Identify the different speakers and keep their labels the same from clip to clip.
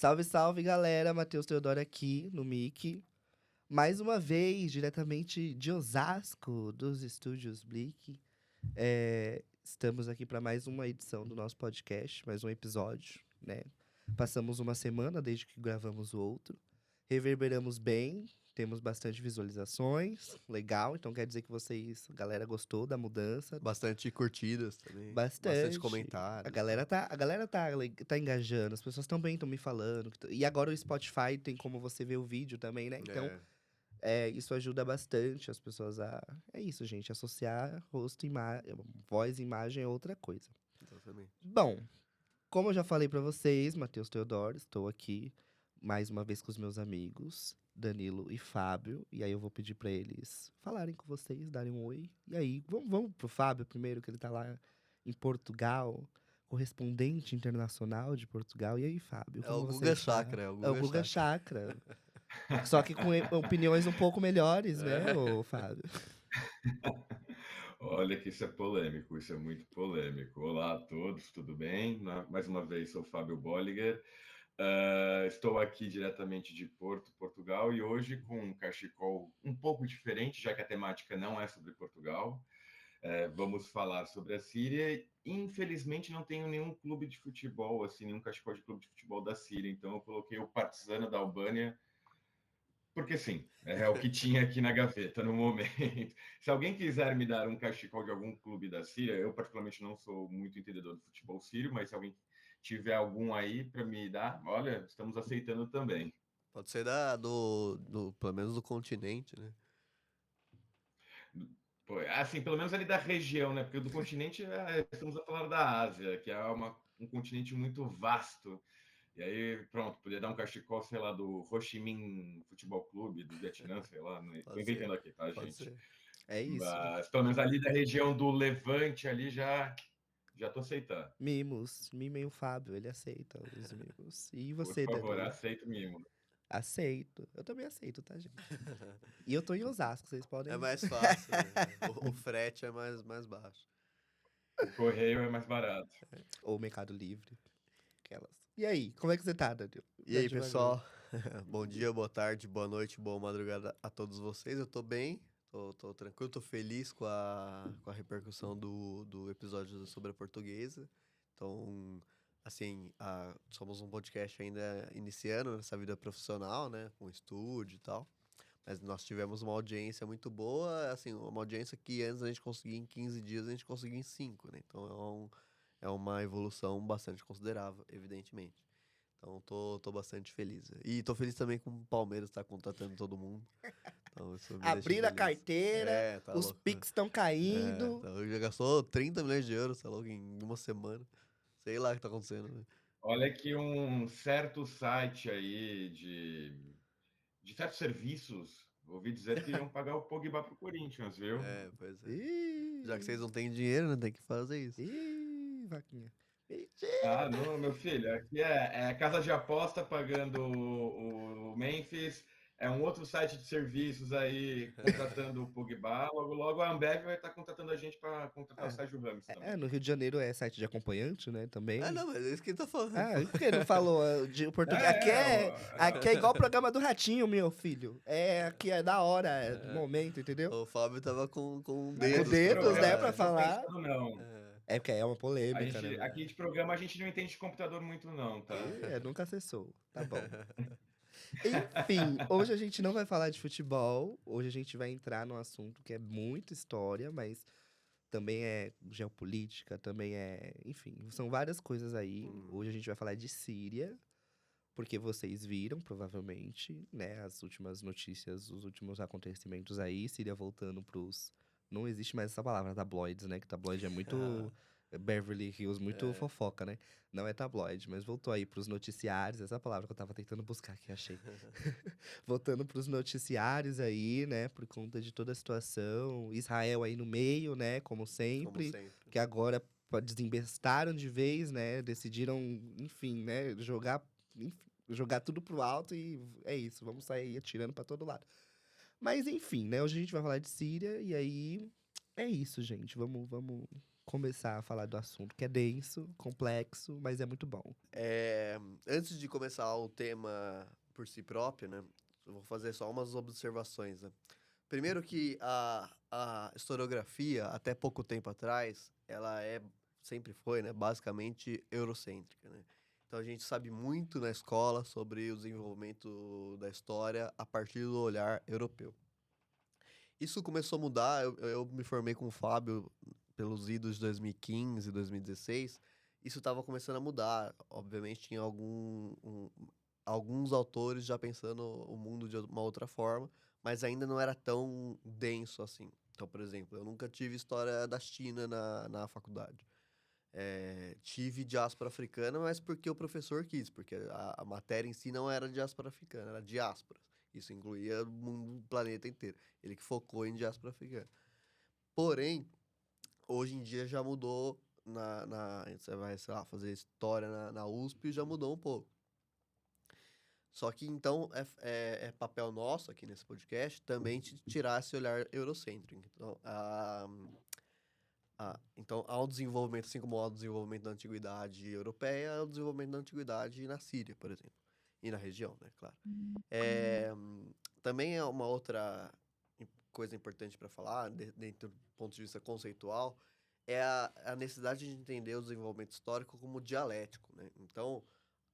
Speaker 1: Salve, salve, galera! Matheus Teodoro aqui no Mic. Mais uma vez, diretamente de Osasco, dos estúdios Blick. Estamos aqui para mais uma edição do nosso podcast, mais um episódio, né? Passamos uma semana desde que gravamos o outro. Reverberamos bem, temos bastante visualizações, legal. Então quer dizer que a galera gostou da mudança.
Speaker 2: Bastante curtidas também.
Speaker 1: Bastante
Speaker 2: Comentários.
Speaker 1: A galera tá engajando, as pessoas também estão me falando. E agora o Spotify tem como você ver o vídeo também, né? Então, isso ajuda bastante as pessoas a... É isso, gente, associar rosto, voz e imagem é outra coisa.
Speaker 2: Exatamente.
Speaker 1: Bom, como eu já falei pra vocês, Matheus Teodoro, estou aqui mais uma vez com os meus amigos, Danilo e Fábio. E aí eu vou pedir pra eles falarem com vocês, darem um oi. E aí, vamos pro Fábio primeiro, que ele tá lá em Portugal, correspondente internacional de Portugal. E aí, Fábio,
Speaker 2: É o
Speaker 1: como você
Speaker 2: Guga
Speaker 1: está?
Speaker 2: Chakra,
Speaker 1: É o Guga Chakra. Só que com opiniões um pouco melhores, né, ô Fábio?
Speaker 3: Olha que isso é polêmico, isso é muito polêmico. Olá a todos, tudo bem? Mais uma vez, sou Fábio Bolliger. Estou aqui diretamente de Porto, Portugal, e hoje com um cachecol um pouco diferente, já que a temática não é sobre Portugal. Vamos falar sobre a Síria. Infelizmente, não tenho nenhum clube de futebol, assim, nenhum cachecol de clube de futebol da Síria, então eu coloquei o Partizan da Albânia, porque sim, é o que tinha aqui na gaveta no momento. Se alguém quiser me dar um cachecol de algum clube da Síria, eu particularmente não sou muito entendedor do futebol sírio, mas se alguém tiver algum aí para me dar, olha, estamos aceitando também.
Speaker 2: Pode ser pelo menos do continente, né?
Speaker 3: Assim, pelo menos ali da região, né? Porque do continente estamos a falar da Ásia, que é um continente muito vasto. E aí, pronto, podia dar um cachecol, sei lá, do Ho Chi Minh Futebol Clube, do Vietnã, sei lá. Estou inventando aqui, tá,
Speaker 2: Pode
Speaker 3: gente?
Speaker 2: ser.
Speaker 1: É isso.
Speaker 3: Mas pelo menos ali da região do Levante, ali já tô aceitando.
Speaker 1: Mimos. Mimem o Fábio, ele aceita os mimos. E você,
Speaker 3: Por favor,
Speaker 1: Danilo?
Speaker 3: aceito mimo.
Speaker 1: Aceito. Eu também aceito, tá, gente? E eu tô em Osasco, vocês podem...
Speaker 2: É mais fácil, né? O frete é mais baixo.
Speaker 3: O correio é mais barato.
Speaker 1: Ou Mercado Livre. Aquelas. E aí, como é que você tá, Danilo?
Speaker 2: E aí, pessoal? Bom dia, boa tarde, boa noite, boa madrugada a todos vocês. Eu tô bem, tô tranquilo, tô feliz com a repercussão do episódio sobre a portuguesa. Então, assim, somos um podcast ainda iniciando nessa vida profissional, né? Com estúdio e tal. Mas nós tivemos uma audiência muito boa, assim, uma audiência que antes a gente conseguia em 15 dias, a gente conseguia em 5, né? Então é uma evolução bastante considerável, evidentemente. Então tô bastante feliz. E tô feliz também com o Palmeiras tá contratando todo mundo. Então, isso me deixa
Speaker 1: Abriram a
Speaker 2: feliz.
Speaker 1: carteira,
Speaker 2: Tá
Speaker 1: os
Speaker 2: louco.
Speaker 1: Pix estão caindo.
Speaker 2: Então, já gastou 30 milhões de euros, tá louco, em uma semana. Sei lá o que tá acontecendo, né?
Speaker 3: Olha que um certo site aí de certos serviços, ouvi dizer que iriam pagar o Pogba pro Corinthians, viu?
Speaker 2: Pois é.
Speaker 1: Ih,
Speaker 2: Já que vocês não têm dinheiro, né? Tem que fazer isso.
Speaker 1: ih, vaquinha.
Speaker 3: Não, meu filho, aqui é casa de aposta pagando o Memphis, é um outro site de serviços aí contratando o Pogba, logo logo a Ambev vai estar contratando a gente para contratar o Sérgio Ramos também.
Speaker 1: No Rio de Janeiro é site de acompanhante, né, também.
Speaker 2: Não, mas é isso que ele tá falando.
Speaker 1: E por que não falou de português? Aqui é igual o programa do Ratinho, meu filho. Aqui é da hora, do momento, entendeu?
Speaker 2: O Fábio tava com
Speaker 1: dedos,
Speaker 2: dedos
Speaker 1: né, pra falar.
Speaker 3: Não.
Speaker 1: Porque é uma polêmica, né?
Speaker 3: Aqui de programa a gente não entende de computador muito não, tá?
Speaker 1: Nunca acessou. Tá bom. Enfim, hoje a gente não vai falar de futebol. Hoje a gente vai entrar num assunto que é muito história, mas também é geopolítica, também é... Enfim, são várias coisas aí. Hoje a gente vai falar de Síria, porque vocês viram, provavelmente, né, as últimas notícias, os últimos acontecimentos aí. Síria voltando pros... Não existe mais essa palavra, tabloides, né? Que tabloide é muito... Beverly Hills, muito fofoca, né? Não é tabloide, mas voltou aí pros noticiários. Essa palavra que eu tava tentando buscar aqui, achei. Voltando pros noticiários aí, né? Por conta de toda a situação. Israel aí no meio, né? Como sempre. Que agora desembestaram de vez, né? Decidiram, enfim, né? Jogar tudo pro alto e é isso. Vamos sair atirando pra todo lado. Mas enfim, né? Hoje a gente vai falar de Síria e aí... É isso, gente. Vamos começar a falar do assunto, que é denso, complexo, mas é muito bom.
Speaker 2: Antes de começar o tema por si próprio, né? Eu vou fazer só umas observações, né? Primeiro que a historiografia, até pouco tempo atrás, sempre foi, né, basicamente eurocêntrica, né? Então a gente sabe muito na escola sobre o desenvolvimento da história a partir do olhar europeu. Isso começou a mudar, eu me formei com o Fábio pelos idos de 2015, 2016, isso estava começando a mudar. Obviamente tinha alguns autores já pensando o mundo de uma outra forma, mas ainda não era tão denso assim. Então, por exemplo, eu nunca tive história da China na faculdade. Tive diáspora africana, mas porque o professor quis, porque a matéria em si não era diáspora africana, era diásporas. Isso incluía o mundo, o planeta inteiro. Ele que focou em diáspora africana. Porém, hoje em dia já mudou você vai, sei lá, fazer história na USP e já mudou um pouco. Só que então é papel nosso aqui nesse podcast também tirar esse olhar eurocêntrico. Então há um desenvolvimento, assim como há o desenvolvimento da antiguidade europeia, há o desenvolvimento da antiguidade na Síria, por exemplo. E na região, né, claro. Também é uma outra coisa importante para falar, dentro do ponto de vista conceitual, é a necessidade de entender o desenvolvimento histórico como dialético, né? Então,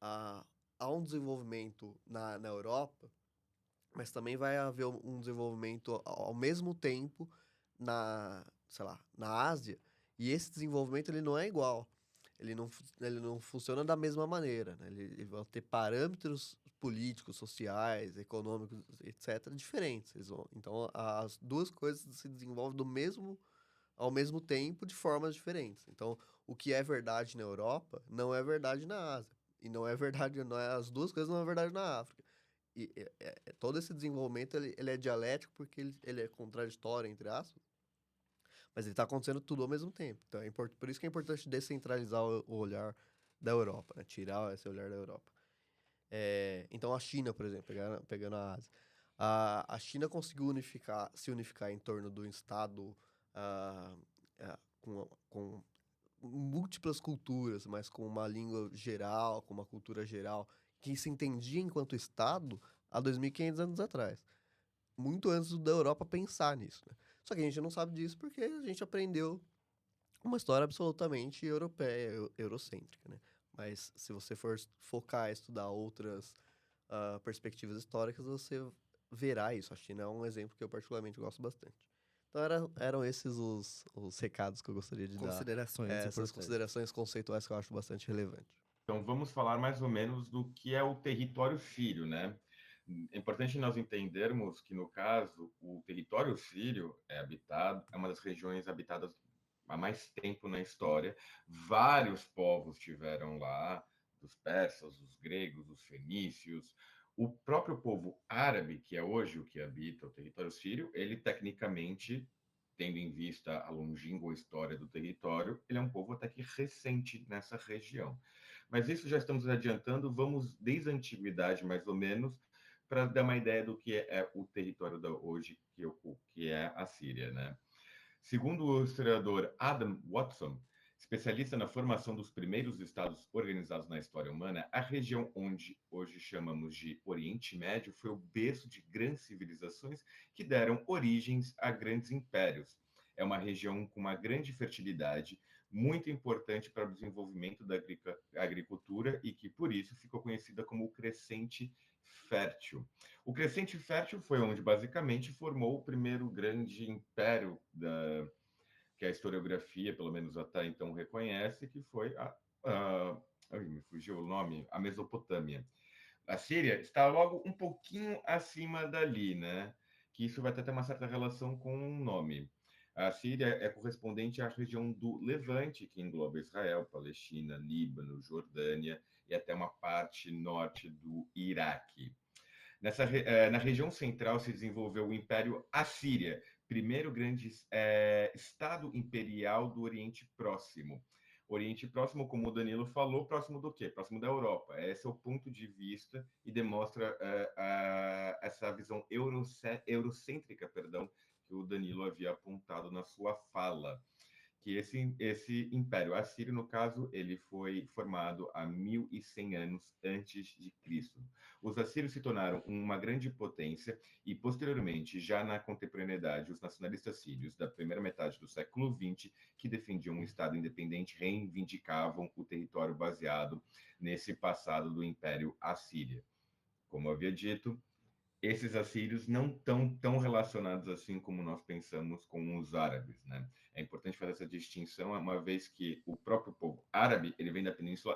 Speaker 2: há um desenvolvimento na Europa, mas também vai haver um desenvolvimento ao mesmo tempo sei lá, na Ásia, e esse desenvolvimento ele não é igual. Ele não funciona da mesma maneira, né? Ele vai ter parâmetros políticos, sociais, econômicos, etc., diferentes. Então, as duas coisas se desenvolvem ao mesmo tempo, de formas diferentes. Então, o que é verdade na Europa não é verdade na Ásia. E não é verdade, as duas coisas não é verdade na África. E todo esse desenvolvimento ele é dialético porque ele é contraditório, entre aspas, mas ele está acontecendo tudo ao mesmo tempo. Então, por isso que é importante descentralizar o olhar da Europa, né? Tirar esse olhar da Europa. Então, a China, por exemplo, pegando a Ásia. A China conseguiu se unificar em torno de um Estado com múltiplas culturas, mas com uma língua geral, com uma cultura geral, que se entendia enquanto Estado há 2.500 anos atrás. Muito antes da Europa pensar nisso, né? Só que a gente não sabe disso porque a gente aprendeu uma história absolutamente europeia, eurocêntrica, né? Mas se você for focar e estudar outras perspectivas históricas, você verá isso. A China é um exemplo que eu particularmente gosto bastante. Então eram esses os recados que eu gostaria de dar.
Speaker 1: Considerações
Speaker 2: Essas
Speaker 1: importantes.
Speaker 2: considerações conceituais que eu acho bastante relevante.
Speaker 3: Então, vamos falar mais ou menos do que é o território sírio, né? É importante nós entendermos que, no caso, o território sírio é uma das regiões habitadas há mais tempo na história. Vários povos tiveram lá, dos persas, os gregos, os fenícios. O próprio povo árabe, que é hoje o que habita o território sírio, ele tecnicamente, tendo em vista a longínqua história do território, ele é um povo até que recente nessa região. Mas isso já estamos adiantando, vamos desde a antiguidade, mais ou menos, para dar uma ideia do que é o território hoje, que é a Síria, né? Segundo o historiador Adam Watson, especialista na formação dos primeiros estados organizados na história humana, a região onde hoje chamamos de Oriente Médio foi o berço de grandes civilizações que deram origens a grandes impérios. É uma região com uma grande fertilidade, muito importante para o desenvolvimento da agricultura e que, por isso, ficou conhecida como o Crescente Fértil. O Crescente Fértil foi onde, basicamente, formou o primeiro grande império que a historiografia, pelo menos até então, reconhece, que foi me fugiu o nome, a Mesopotâmia. A Síria está logo um pouquinho acima dali, né? Que isso vai ter uma certa relação com o nome. A Síria é correspondente à região do Levante, que engloba Israel, Palestina, Líbano, Jordânia e até uma parte norte do Iraque. Na região central se desenvolveu o Império Assíria, primeiro grande estado imperial do Oriente Próximo. Oriente Próximo, como o Danilo falou, próximo do quê? Próximo da Europa. Esse é o ponto de vista e demonstra essa visão eurocêntrica, que o Danilo havia apontado na sua fala. que esse Império Assírio, no caso, ele foi formado há 1.100 anos antes de Cristo. Os assírios se tornaram uma grande potência e, posteriormente, já na contemporaneidade, os nacionalistas sírios da primeira metade do século XX, que defendiam um Estado independente, reivindicavam o território baseado nesse passado do Império Assírio. Como eu havia dito, esses assírios não estão tão relacionados assim como nós pensamos com os árabes, né? É importante fazer essa distinção, uma vez que o próprio povo árabe, ele vem da Península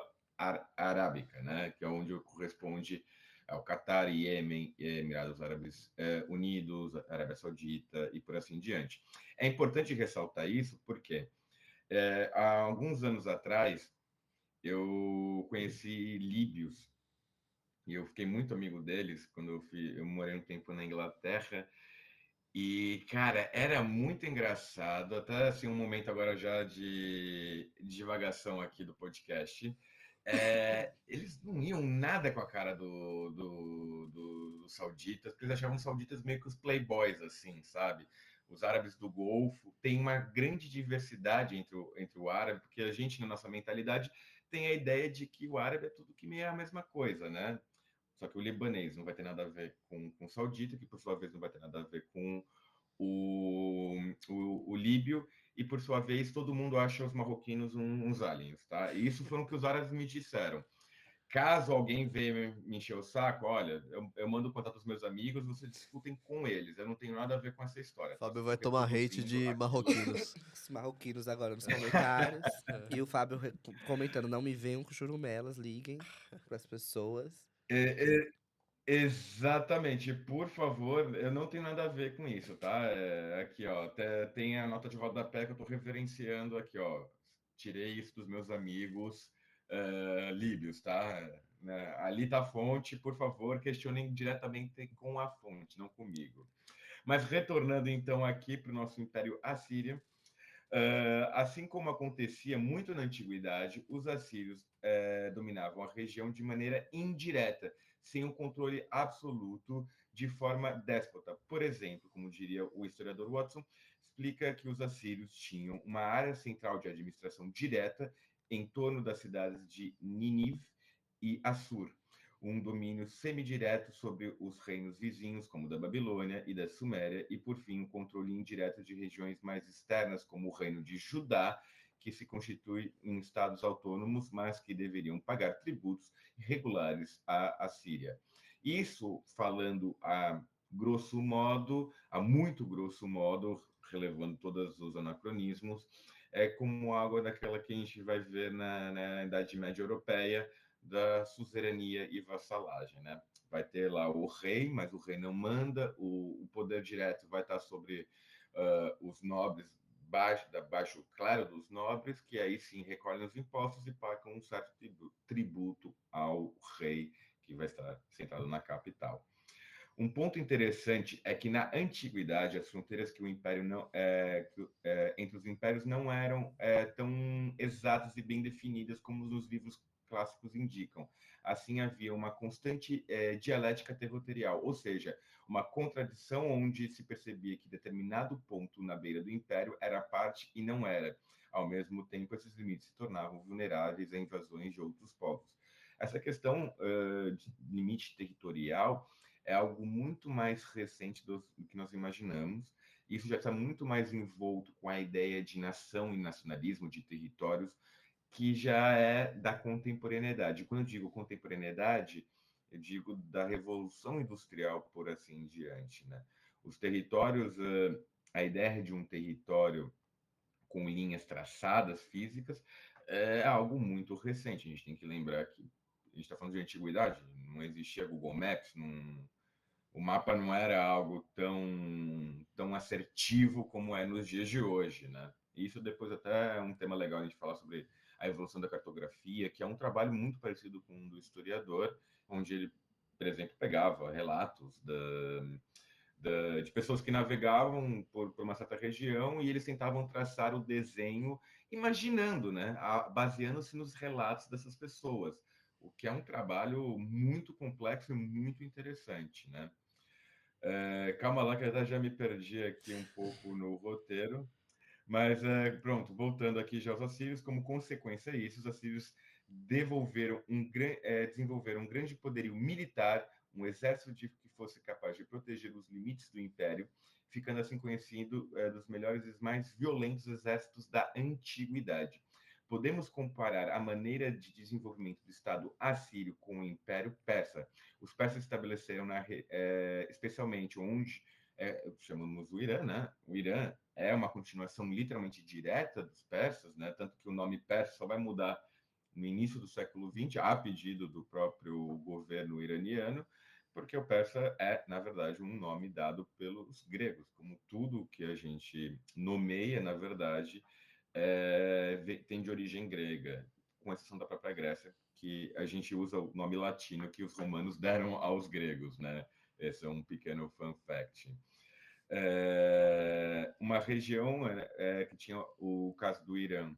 Speaker 3: Arábica, né? Que é onde corresponde ao Catar, Iêmen, Emirados Árabes Unidos, Arábia Saudita e por assim diante. É importante ressaltar isso porque há alguns anos atrás eu conheci líbios e eu fiquei muito amigo deles quando eu morei um tempo na Inglaterra. E, cara, era muito engraçado, até assim, um momento agora já de divagação aqui do podcast. Eles não iam nada com a cara dos sauditas, porque eles achavam os sauditas meio que os playboys, assim, sabe? Os árabes do Golfo. Tem uma grande diversidade entre o árabe, porque a gente, na nossa mentalidade, tem a ideia de que o árabe é tudo que meio é a mesma coisa, né? Só que o libanês não vai ter nada a ver com o saudita, que por sua vez não vai ter nada a ver com o líbio, e por sua vez todo mundo acha os marroquinos uns aliens, tá? E isso foi o que os árabes me disseram. Caso alguém venha me encher o saco, olha, eu mando o contato dos meus amigos, vocês discutem com eles. Eu não tenho nada a ver com essa história, tá?
Speaker 2: Fábio
Speaker 3: Só
Speaker 2: vai
Speaker 3: estou
Speaker 2: tomar hate
Speaker 3: reproduzindo
Speaker 2: de
Speaker 3: aquilo.
Speaker 2: marroquinos.
Speaker 1: Os marroquinos agora nos comentários. E o Fábio comentando: não me venham com churumelas, liguem para as pessoas.
Speaker 3: É, exatamente, por favor, eu não tenho nada a ver com isso, tá? Aqui, ó, até tem a nota de rodapé que eu estou referenciando aqui, ó. Tirei isso dos meus amigos líbios, tá? Né? Ali tá a fonte, por favor, questionem diretamente com a fonte, não comigo. Mas retornando então aqui para o nosso Império Assírio, assim como acontecia muito na antiguidade, os assírios dominavam a região de maneira indireta, sem um controle absoluto, de forma déspota. Por exemplo, como diria o historiador Watson, explica que os assírios tinham uma área central de administração direta em torno das cidades de Nínive e Assur, um domínio semidireto sobre os reinos vizinhos, como da Babilônia e da Suméria, e, por fim, um controle indireto de regiões mais externas, como o reino de Judá, que se constitui em estados autônomos, mas que deveriam pagar tributos regulares à Síria. Isso falando a grosso modo, a muito grosso modo, relevando todos os anacronismos, é como algo daquela que a gente vai ver na Idade Média Europeia, da suzerania e vassalagem, né? Vai ter lá o rei, mas o rei não manda, o poder direto vai estar sobre os nobres, baixo claro dos nobres, que aí sim recolhem os impostos e pagam um certo tributo ao rei, que vai estar sentado na capital. Um ponto interessante é que na antiguidade as fronteiras que o império não entre os impérios não eram tão exatas e bem definidas como nos livros clássicos indicam. Assim havia uma constante dialética territorial, ou seja, uma contradição onde se percebia que determinado ponto na beira do império era parte e não era. Ao mesmo tempo, esses limites se tornavam vulneráveis a invasões de outros povos. Essa questão de limite territorial é algo muito mais recente do que nós imaginamos. Isso já está muito mais envolto com a ideia de nação e nacionalismo, de territórios, que já é da contemporaneidade. Quando eu digo contemporaneidade, eu digo da Revolução Industrial, por assim em diante. Né? Os territórios, a ideia de um território com linhas traçadas físicas é algo muito recente. A gente tem que lembrar que a gente está falando de antiguidade, não existia Google Maps, o mapa não era algo tão assertivo como é nos dias de hoje, né? Isso depois até é um tema legal a gente falar sobre a evolução da cartografia, que é um trabalho muito parecido com o do historiador, onde ele, por exemplo, pegava relatos de pessoas que navegavam por uma certa região e eles tentavam traçar o desenho imaginando, né, baseando-se nos relatos dessas pessoas, o que é um trabalho muito complexo e muito interessante, né? Calma lá que eu já me perdi aqui um pouco no roteiro, Mas, pronto, voltando aqui já aos assírios, como consequência disso, os assírios desenvolveram um grande poderio militar, um exército que fosse capaz de proteger os limites do império, ficando assim conhecido dos melhores e mais violentos exércitos da antiguidade. Podemos comparar a maneira de desenvolvimento do Estado assírio com o Império Persa. Os persas estabeleceram, especialmente onde chamamos o Irã, né? O Irã é uma continuação literalmente direta dos persas, né? Tanto que o nome persa só vai mudar no início do século XX, a pedido do próprio governo iraniano, porque o persa é, na verdade, um nome dado pelos gregos, como tudo que a gente nomeia, na verdade, tem de origem grega, com exceção da própria Grécia, que a gente usa o nome latino que os romanos deram aos gregos, né? Esse é um pequeno fun fact. Uma região que tinha o caso do Irã,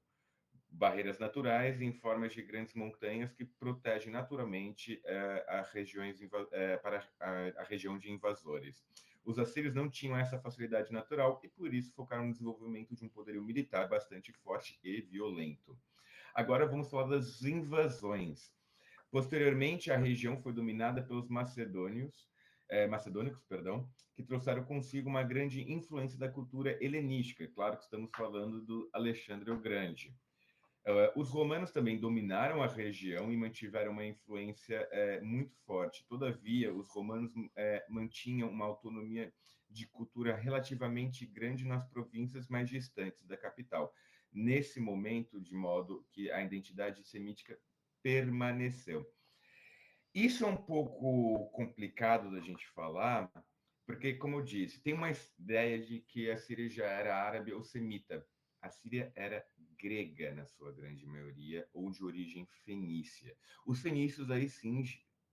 Speaker 3: barreiras naturais em formas de grandes montanhas que protegem naturalmente para a região de invasores. Os assírios não tinham essa facilidade natural e por isso focaram no desenvolvimento de um poderio militar bastante forte e violento. Agora vamos falar das invasões. Posteriormente, a região foi dominada pelos macedônicos, que trouxeram consigo uma grande influência da cultura helenística. Claro que estamos falando do Alexandre o Grande. Os romanos também dominaram a região e mantiveram uma influência muito forte. Todavia, os romanos mantinham uma autonomia de cultura relativamente grande nas províncias mais distantes da capital. Nesse momento, de modo que a identidade semítica permaneceu. Isso é um pouco complicado da gente falar, porque, como eu disse, tem uma ideia de que a Síria já era árabe ou semita. A Síria era grega, na sua grande maioria, ou de origem fenícia. Os fenícios, aí sim,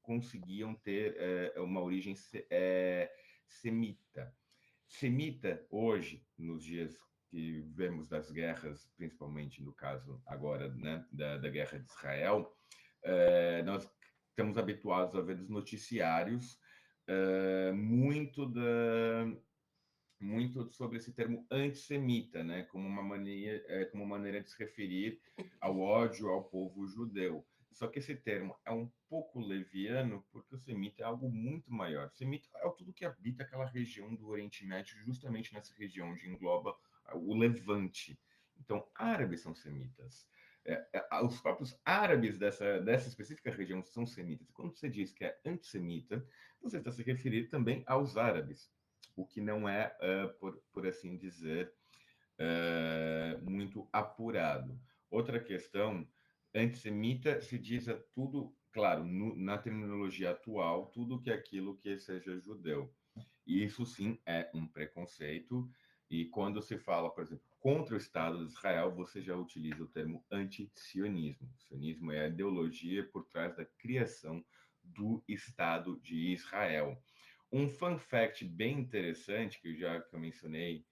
Speaker 3: conseguiam ter uma origem semita. Semita, hoje, nos dias que vemos das guerras, principalmente no caso agora, né, da guerra de Israel, nós estamos habituados a ver nos noticiários muito sobre esse termo antissemita, né, como uma maneira de se referir ao ódio ao povo judeu. Só que esse termo é um pouco leviano, porque o semita é algo muito maior. O semita é tudo que habita aquela região do Oriente Médio, justamente nessa região onde engloba o Levante. Então, árabes são semitas. Os próprios árabes dessa específica região são semitas. Quando você diz que é antissemita, você está se referindo também aos árabes, o que não é, por assim dizer, muito apurado. Outra questão, antissemita se diz a tudo, claro, na terminologia atual, tudo que é aquilo que seja judeu. E isso sim é um preconceito. E quando se fala, por exemplo, contra o Estado de Israel, você já utiliza o termo anti-sionismo. O sionismo é a ideologia por trás da criação do Estado de Israel. Um fun fact bem interessante, que eu mencionei,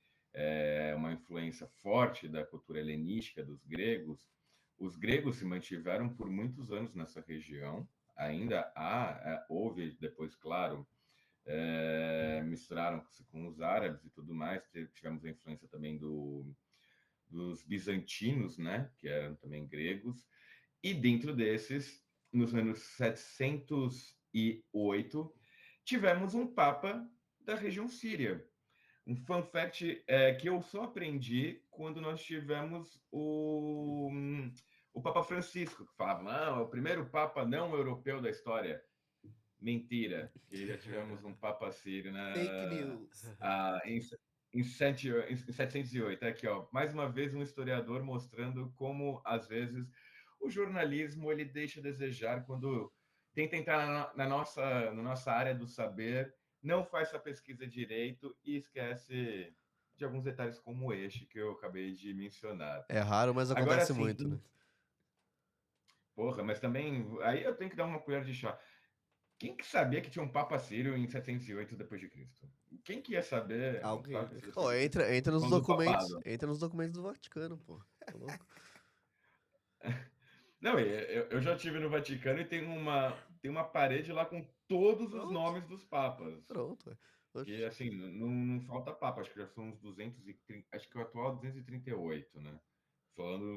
Speaker 3: uma influência forte da cultura helenística dos gregos. Os gregos se mantiveram por muitos anos nessa região. Ainda houve depois, claro, misturaram-se com os árabes e tudo mais. Tivemos a influência também dos bizantinos, né, que eram também gregos. E dentro desses, nos anos 708, tivemos um papa da região síria. Um fun fact que eu só aprendi quando nós tivemos o Papa Francisco, que falava, não, é o primeiro papa não europeu da história. Mentira, que já tivemos um Papa Sírio
Speaker 1: Fake news.
Speaker 3: em 708. Aqui, ó, mais uma vez um historiador mostrando como, às vezes, o jornalismo ele deixa a desejar quando tenta entrar na nossa área do saber, não faz essa pesquisa direito e esquece de alguns detalhes como este que eu acabei de mencionar.
Speaker 2: É raro, mas
Speaker 3: Agora
Speaker 2: acontece
Speaker 3: sim,
Speaker 2: muito, né?
Speaker 3: porra, mas também aí eu tenho que dar uma colher de chá. Quem que sabia que tinha um Papa Sírio em 708 depois de Cristo? Quem que ia saber um
Speaker 1: Alguém.
Speaker 3: Papa Sírio
Speaker 2: Oh,
Speaker 3: depois de Cristo?
Speaker 2: entra nos
Speaker 3: Quando do
Speaker 2: documentos,
Speaker 3: papado.
Speaker 2: entra nos documentos do Vaticano, pô. Tá louco?
Speaker 3: Não, eu já tive no Vaticano e tem uma parede lá com todos os
Speaker 2: Pronto,
Speaker 3: nomes dos papas.
Speaker 2: pronto. Ué.
Speaker 3: E assim, não falta papo, acho que já são uns 230, acho que o atual é 238, né?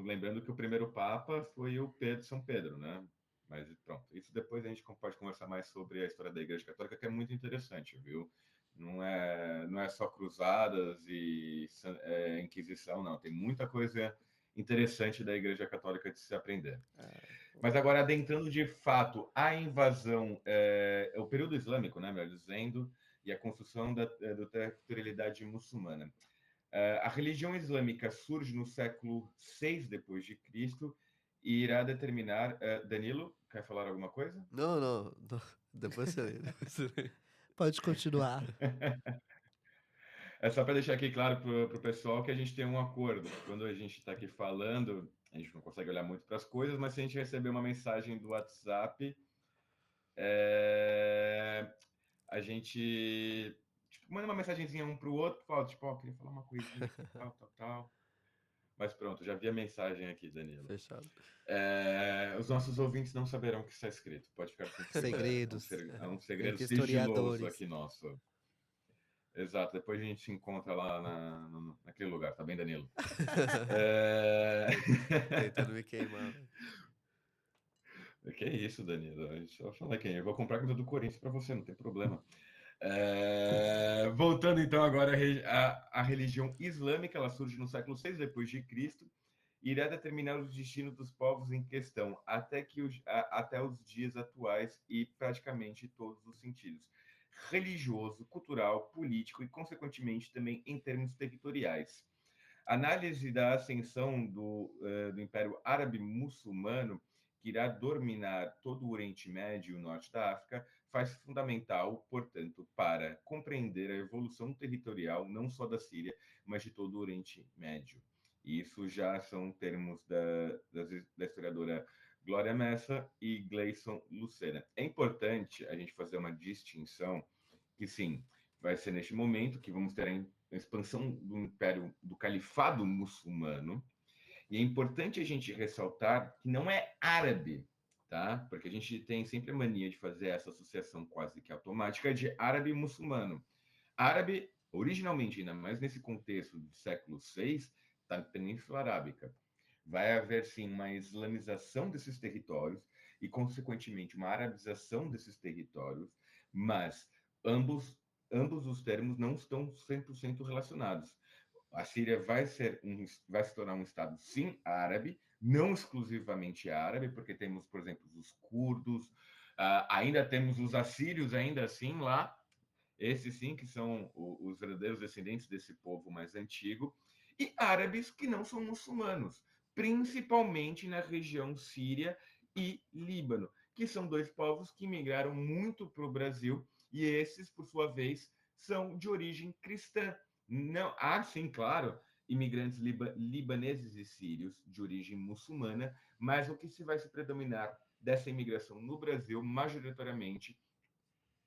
Speaker 3: Lembrando que o primeiro Papa foi o São Pedro, né? Mas pronto, isso depois a gente pode conversar mais sobre a história da Igreja Católica, que é muito interessante, viu? Não é só cruzadas e Inquisição, não. Tem muita coisa interessante da Igreja Católica de se aprender. Mas agora, adentrando de fato a invasão, o período islâmico, né, melhor dizendo, e a construção da territorialidade muçulmana. A religião islâmica surge no século VI depois de Cristo e irá determinar. Danilo, quer falar alguma coisa?
Speaker 2: Não. Depois você lê.
Speaker 1: Pode continuar.
Speaker 3: É só para deixar aqui claro para o pessoal que a gente tem um acordo. Quando a gente está aqui falando, a gente não consegue olhar muito para as coisas, mas se a gente receber uma mensagem do WhatsApp, a gente manda uma mensagenzinha um para o outro, fala, tipo, queria falar uma coisinha aqui, tal. Mas pronto, já vi a mensagem aqui, Danilo.
Speaker 2: Fechado.
Speaker 3: Os nossos ouvintes não saberão o que está escrito. Pode ficar tranquilo.
Speaker 1: Segredos.
Speaker 3: É um segredo
Speaker 1: Entre
Speaker 3: sigiloso
Speaker 1: historiadores.
Speaker 3: aqui nosso. Exato, depois a gente se encontra lá naquele lugar, tá bem, Danilo?
Speaker 2: Tentando me queimar.
Speaker 3: Que isso, Danilo? A gente só fala quem? Eu vou comprar coisa do Corinthians para você, não tem problema. Voltando então agora à religião islâmica, ela surge no século VI depois de Cristo e irá determinar os destinos dos povos em questão até os dias atuais e praticamente todos os sentidos: religioso, cultural, político e, consequentemente, também em termos territoriais. Análise da ascensão do Império Árabe Muçulmano, que irá dominar todo o Oriente Médio e o Norte da África, faz fundamental, portanto, para compreender a evolução territorial não só da Síria, mas de todo o Oriente Médio. E isso já são termos da historiadora Glória Messa e Gleison Lucena. É importante a gente fazer uma distinção que, sim, vai ser neste momento que vamos ter a expansão do Império, do Califado Muçulmano, e é importante a gente ressaltar que não é árabe, tá? Porque a gente tem sempre a mania de fazer essa associação quase que automática de árabe e muçulmano. Árabe, originalmente, ainda mais nesse contexto do século VI, está na Península Arábica. Vai haver, sim, uma islamização desses territórios e, consequentemente, uma arabização desses territórios, mas ambos os termos não estão 100% relacionados. A Síria vai se tornar um estado, sim, árabe, não exclusivamente árabe, porque temos, por exemplo, os curdos, ainda temos os assírios, ainda assim, lá, esses sim que são os verdadeiros descendentes desse povo mais antigo, e árabes que não são muçulmanos, principalmente na região Síria e Líbano, que são dois povos que migraram muito para o Brasil, e esses, por sua vez, são de origem cristã. Não, sim, claro, imigrantes libaneses e sírios de origem muçulmana, mas o que se vai se predominar dessa imigração no Brasil, majoritariamente,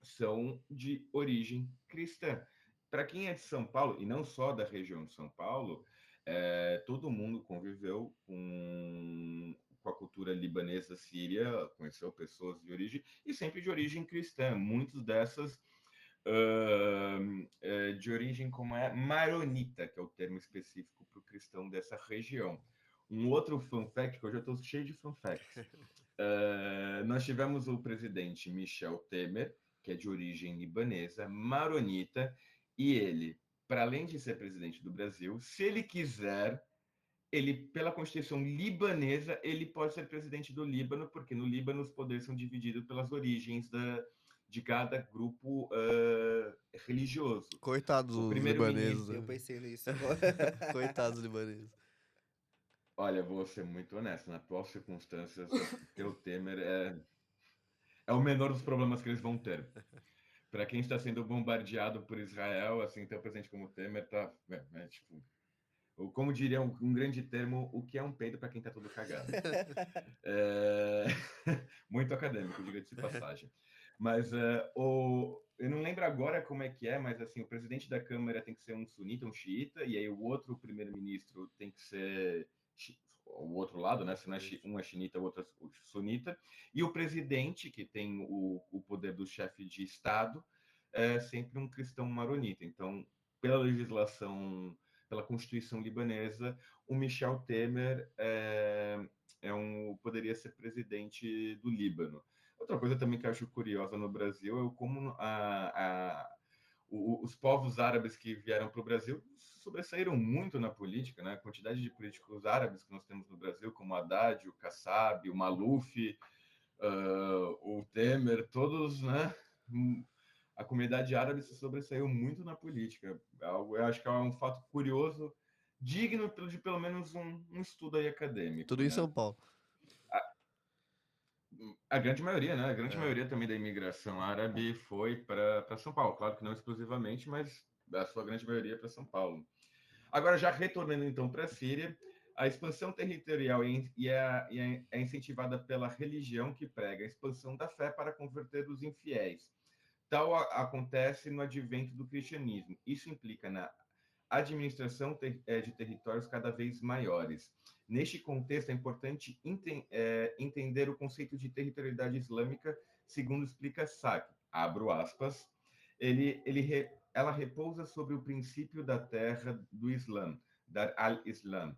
Speaker 3: são de origem cristã. Para quem é de São Paulo, e não só da região de São Paulo, todo mundo conviveu com a cultura libanesa síria, conheceu pessoas de origem, e sempre de origem cristã. Muitas dessas de origem como maronita, que é o termo específico para o cristão dessa região. Um outro fun fact, que hoje eu estou cheio de fun facts. Nós tivemos o presidente Michel Temer, que é de origem libanesa, maronita, e ele, para além de ser presidente do Brasil, se ele quiser, ele, pela Constituição libanesa, ele pode ser presidente do Líbano, porque no Líbano os poderes são divididos pelas origens de cada grupo religioso.
Speaker 2: Coitados
Speaker 3: O
Speaker 2: dos
Speaker 3: primeiro-ministro.
Speaker 2: libaneses.
Speaker 1: Eu
Speaker 2: Né?
Speaker 1: pensei nisso agora.
Speaker 2: Coitados dos libaneses.
Speaker 3: Olha, vou ser muito honesto, na atual circunstâncias, ter o Temer é o menor dos problemas que eles vão ter. Para quem está sendo bombardeado por Israel, assim, ter o presidente como o Temer tá, tipo, como diria um grande termo, o que é um peido para quem está todo cagado. Muito acadêmico, diga-se de passagem. Mas eu não lembro agora como é que é, mas assim, o presidente da Câmara tem que ser um sunita, um xiita, e aí o outro primeiro-ministro tem que ser o outro lado, né? Se não é um é xiita, o outro é sunita. E o presidente, que tem o poder do chefe de Estado, é sempre um cristão maronita. Então, pela legislação, pela Constituição libanesa, o Michel Temer poderia ser presidente do Líbano. Outra coisa também que eu acho curiosa no Brasil é como os povos árabes que vieram para o Brasil sobressaíram muito na política, né? A quantidade de políticos árabes que nós temos no Brasil, como o Haddad, o Kassab, o Maluf, o Temer, todos, né? A comunidade árabe se sobressaiu muito na política. Eu acho que é um fato curioso, digno de pelo menos um estudo aí acadêmico,
Speaker 2: Tudo em
Speaker 3: né?
Speaker 2: São Paulo.
Speaker 3: A grande maioria, né? A grande
Speaker 2: É.
Speaker 3: maioria também da imigração árabe foi para São Paulo. Claro que não exclusivamente, mas a sua grande maioria para São Paulo. Agora, já retornando então para a Síria, a expansão territorial é incentivada pela religião que prega a expansão da fé para converter os infiéis. Tal acontece no advento do cristianismo. Isso implica na administração de territórios cada vez maiores. Neste contexto, é importante entender o conceito de territorialidade islâmica, segundo explica Saqq, abro aspas, ela repousa sobre o princípio da terra do Islã, Dar al-Islam,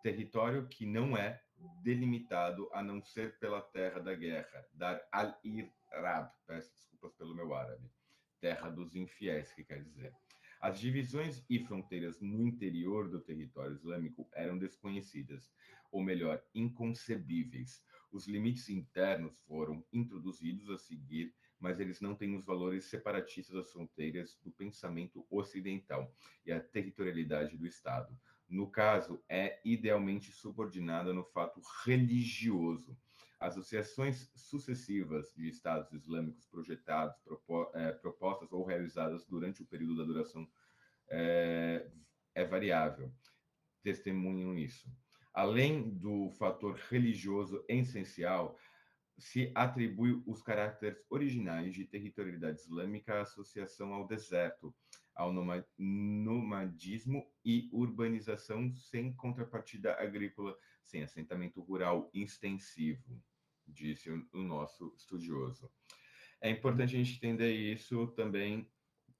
Speaker 3: território que não é delimitado a não ser pela terra da guerra, Dar al-Irab, peço desculpas pelo meu árabe, terra dos infiéis, que quer dizer. As divisões e fronteiras no interior do território islâmico eram desconhecidas, ou melhor, inconcebíveis. Os limites internos foram introduzidos a seguir, mas eles não têm os valores separatistas das fronteiras do pensamento ocidental e a territorialidade do Estado. No caso, é idealmente subordinada no fato religioso. Associações sucessivas de Estados islâmicos projetados, propostas ou realizadas durante o período da duração é variável. Testemunham isso. Além do fator religioso essencial, se atribui os caracteres originais de territorialidade islâmica à associação ao deserto, ao nomadismo e urbanização sem contrapartida agrícola, sem assentamento rural extensivo, disse o nosso estudioso. É importante a gente entender isso também,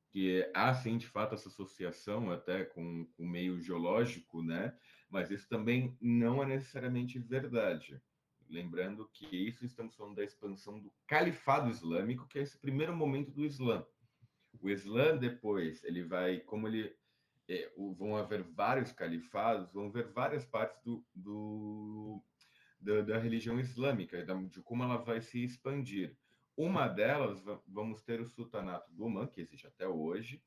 Speaker 3: que há sim, de fato, essa associação até com o meio geológico, né? Mas isso também não é necessariamente verdade. Lembrando que isso estamos falando da expansão do califado islâmico, que é esse primeiro momento do Islã. O Islã depois, ele vai, como ele vão haver vários califados, vão haver várias partes da religião islâmica, de como ela vai se expandir. Uma delas, vamos ter o sultanato do Omã, que existe até hoje.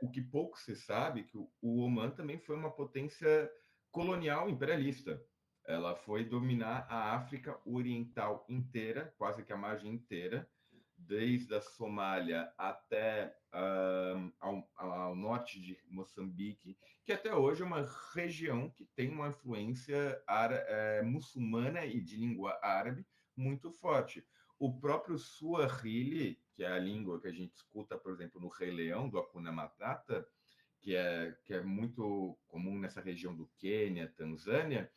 Speaker 3: O que pouco se sabe é que o Omã também foi uma potência colonial imperialista. Ela foi dominar a África Oriental inteira, quase que a margem inteira, desde a Somália até ao norte de Moçambique, que até hoje é uma região que tem uma influência muçulmana e de língua árabe muito forte. O próprio Swahili, que é a língua que a gente escuta, por exemplo, no Rei Leão, do Hakuna Matata, que é muito comum nessa região do Quênia, Tanzânia,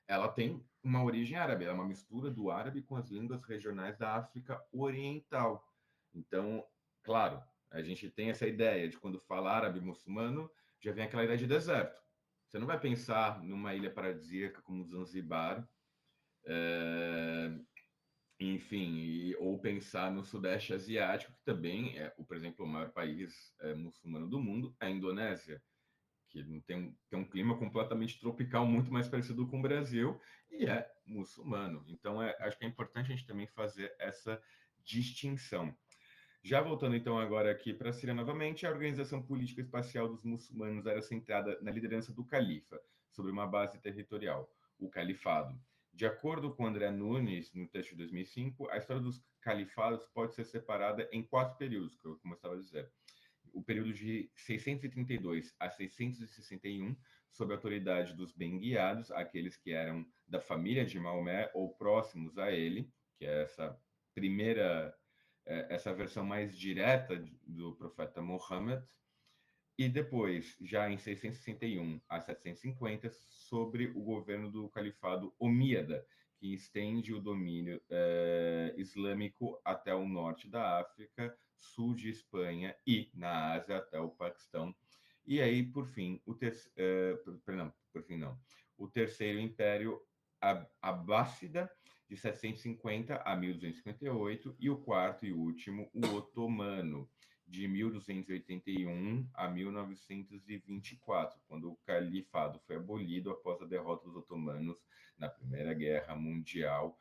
Speaker 3: ela tem uma origem árabe, ela é uma mistura do árabe com as línguas regionais da África Oriental. Então, claro, a gente tem essa ideia de quando fala árabe muçulmano, já vem aquela ideia de deserto. Você não vai pensar numa ilha paradisíaca como Zanzibar, enfim, ou pensar no Sudeste Asiático, que também é, por exemplo, o maior país muçulmano do mundo, é a Indonésia, que tem um clima completamente tropical, muito mais parecido com o Brasil, e é muçulmano. Então, acho que é importante a gente também fazer essa distinção. Já voltando então agora aqui para a Síria novamente, a organização política espacial dos muçulmanos era centrada na liderança do califa, sobre uma base territorial, o califado. De acordo com André Nunes, no texto de 2005, a história dos califados pode ser separada em 4 períodos, como eu estava dizendo. O período de 632 a 661, sob a autoridade dos bem-guiados, aqueles que eram da família de Maomé ou próximos a ele, que é essa versão mais direta do profeta Muhammad, e depois, já em 661 a 750, sobre o governo do califado Omíada, que estende o domínio islâmico até o norte da África, sul de Espanha e na Ásia até o Paquistão. E aí, por fim, o terceiro império Abássida, de 750 a 1258, e o quarto e último, o Otomano, de 1281 a 1924, quando o califado foi abolido após a derrota dos otomanos na Primeira Guerra Mundial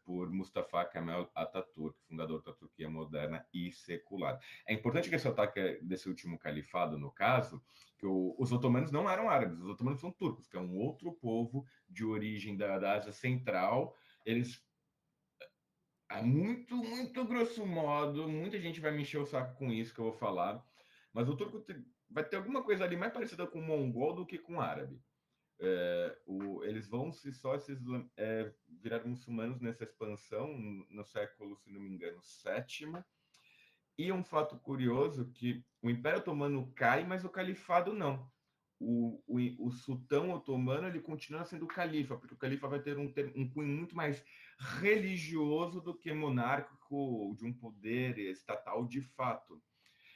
Speaker 3: por Mustafa Kemal Atatürk, fundador da Turquia moderna e secular. É importante ressaltar que desse último califado, no caso, que os otomanos não eram árabes, os otomanos são turcos, que é um outro povo de origem da Ásia Central. Eles, muito grosso modo, muita gente vai me encher o saco com isso que eu vou falar, mas o turco vai ter alguma coisa ali mais parecida com o mongol do que com o árabe. Eles vão virar muçulmanos nessa expansão no século, se não me engano, sétimo. E um fato curioso que o Império Otomano cai, mas o califado não. O sultão otomano ele continua sendo califa, porque o califa vai ter um cunho muito mais religioso do que monárquico, de um poder estatal de fato.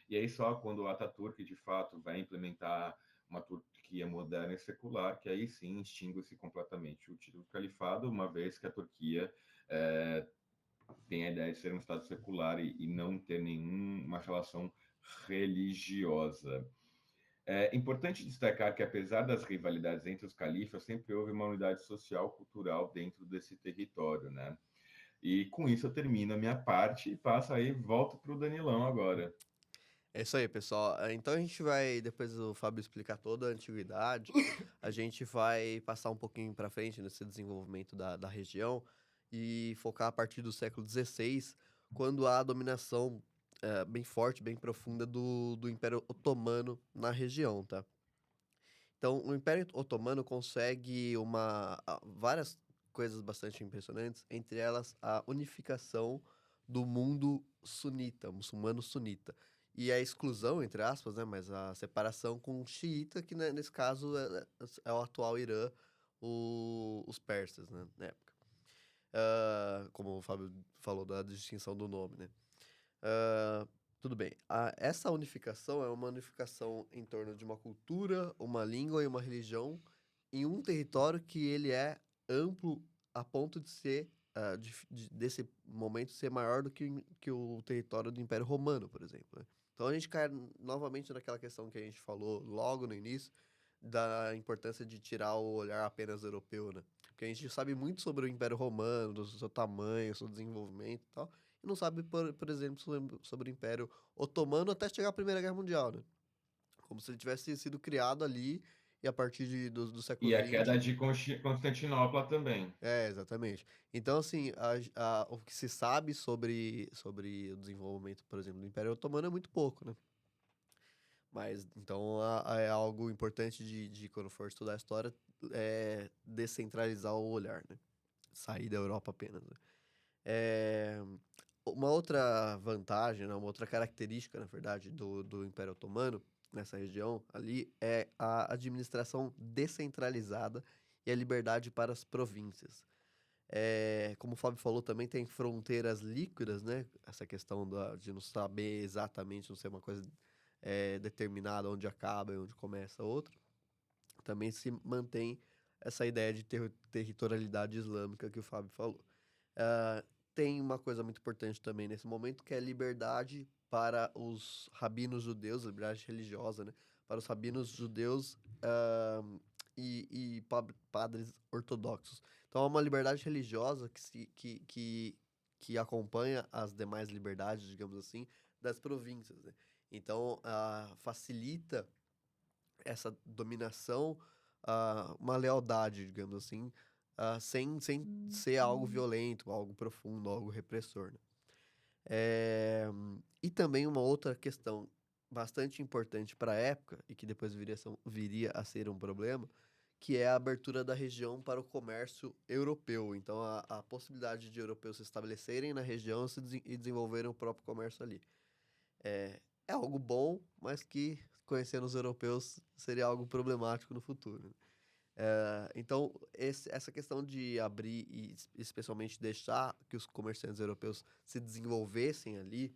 Speaker 3: E aí só quando o Atatürk de fato vai implementar uma Turquia moderna e secular, que aí sim extingue-se completamente o título do califado, uma vez que a Turquia tem a ideia de ser um Estado secular e não ter nenhuma relação religiosa. É importante destacar que, apesar das rivalidades entre os califas, sempre houve uma unidade social, cultural dentro desse território, né? E com isso eu termino a minha parte e passo aí, volto para o Danilão agora.
Speaker 2: É isso aí, pessoal. Então a gente vai, depois do Fábio explicar toda a antiguidade, a gente vai passar um pouquinho para frente nesse desenvolvimento da região e focar a partir do século XVI, quando há a dominação bem forte, bem profunda do Império Otomano na região, tá? Então, o Império Otomano consegue várias coisas bastante impressionantes, entre elas a unificação do mundo sunita, muçulmano sunita. E a exclusão, entre aspas, né, mas a separação com o xiita, que né, nesse caso é o atual Irã, os persas, né, na época. Como o Fábio falou da distinção do nome, né? Tudo bem. Essa unificação é uma unificação em torno de uma cultura, uma língua e uma religião em um território que ele é amplo a ponto de ser, desse momento, ser maior do que o território do Império Romano, por exemplo, né? Então a gente cai novamente naquela questão que a gente falou logo no início, da importância de tirar o olhar apenas europeu, né? Porque a gente sabe muito sobre o Império Romano, do seu tamanho, seu desenvolvimento e tal, e não sabe, por exemplo, sobre o Império Otomano até chegar à Primeira Guerra Mundial, né? Como se ele tivesse sido criado ali e a partir do século
Speaker 3: E a queda
Speaker 2: XX.
Speaker 3: de Constantinopla também.
Speaker 2: Exatamente. Então, assim, o que se sabe sobre o desenvolvimento, por exemplo, do Império Otomano é muito pouco, né? Mas, então, é algo importante de quando for estudar a história, descentralizar o olhar, né? Sair da Europa apenas, né? Uma outra vantagem, né, uma outra característica, na verdade, do Império Otomano, nessa região ali, é a administração descentralizada e a liberdade para as províncias. Como o Fábio falou, também tem fronteiras líquidas, né? Essa questão de não saber exatamente, não ser uma coisa determinada onde acaba e onde começa outra. Também se mantém essa ideia de territorialidade islâmica que o Fábio falou. Tem uma coisa muito importante também nesse momento, que é a liberdade para os rabinos judeus, liberdade religiosa, né? Para os rabinos judeus e padres ortodoxos. Então, é uma liberdade religiosa que acompanha as demais liberdades, digamos assim, das províncias, né? Então, facilita essa dominação, uma lealdade, digamos assim, sem ser algo violento, algo profundo, algo repressor, né? E também uma outra questão bastante importante para a época, e que depois viria a ser um problema, que é a abertura da região para o comércio europeu. Então, a possibilidade de europeus se estabelecerem na região e desenvolverem o próprio comércio ali. É algo bom, mas que, conhecendo os europeus, seria algo problemático no futuro, né? Então, essa questão de abrir e especialmente deixar que os comerciantes europeus se desenvolvessem ali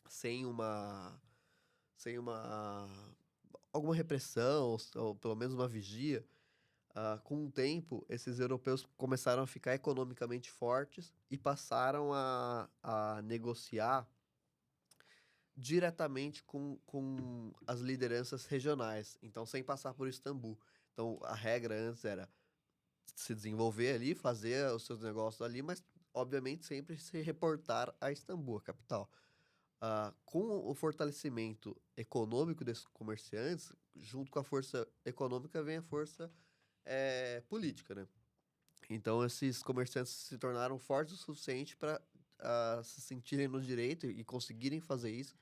Speaker 2: sem uma alguma repressão, ou pelo menos uma vigia, com o tempo, esses europeus começaram a ficar economicamente fortes e passaram a negociar diretamente com as lideranças regionais, então sem passar por Istambul. Então, a regra antes era se desenvolver ali, fazer os seus negócios ali, mas obviamente sempre se reportar a Istambul, a capital. Com o fortalecimento econômico desses comerciantes, junto com a força econômica vem a força política, né? Então esses comerciantes se tornaram fortes o suficiente para se sentirem no direito e conseguirem fazer isso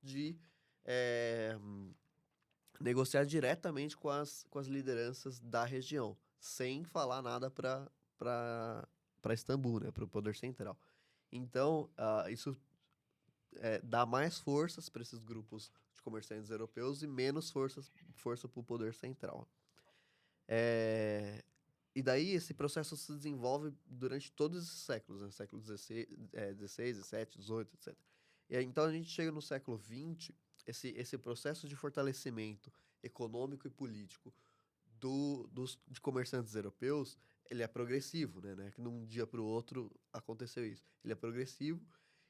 Speaker 2: de eh, negociar diretamente com as lideranças da região, sem falar nada para Istambul, né, para o poder central. Então, isso dá mais forças para esses grupos de comerciantes europeus e menos força para o poder central. É, e daí esse processo se desenvolve durante todos esses séculos, né? Século XVI, XVII, XVIII, etc. E aí, então a gente chega no século XX, esse processo de fortalecimento econômico e político de comerciantes europeus, ele é progressivo, né? Não é que de um dia para o outro aconteceu isso. Ele é progressivo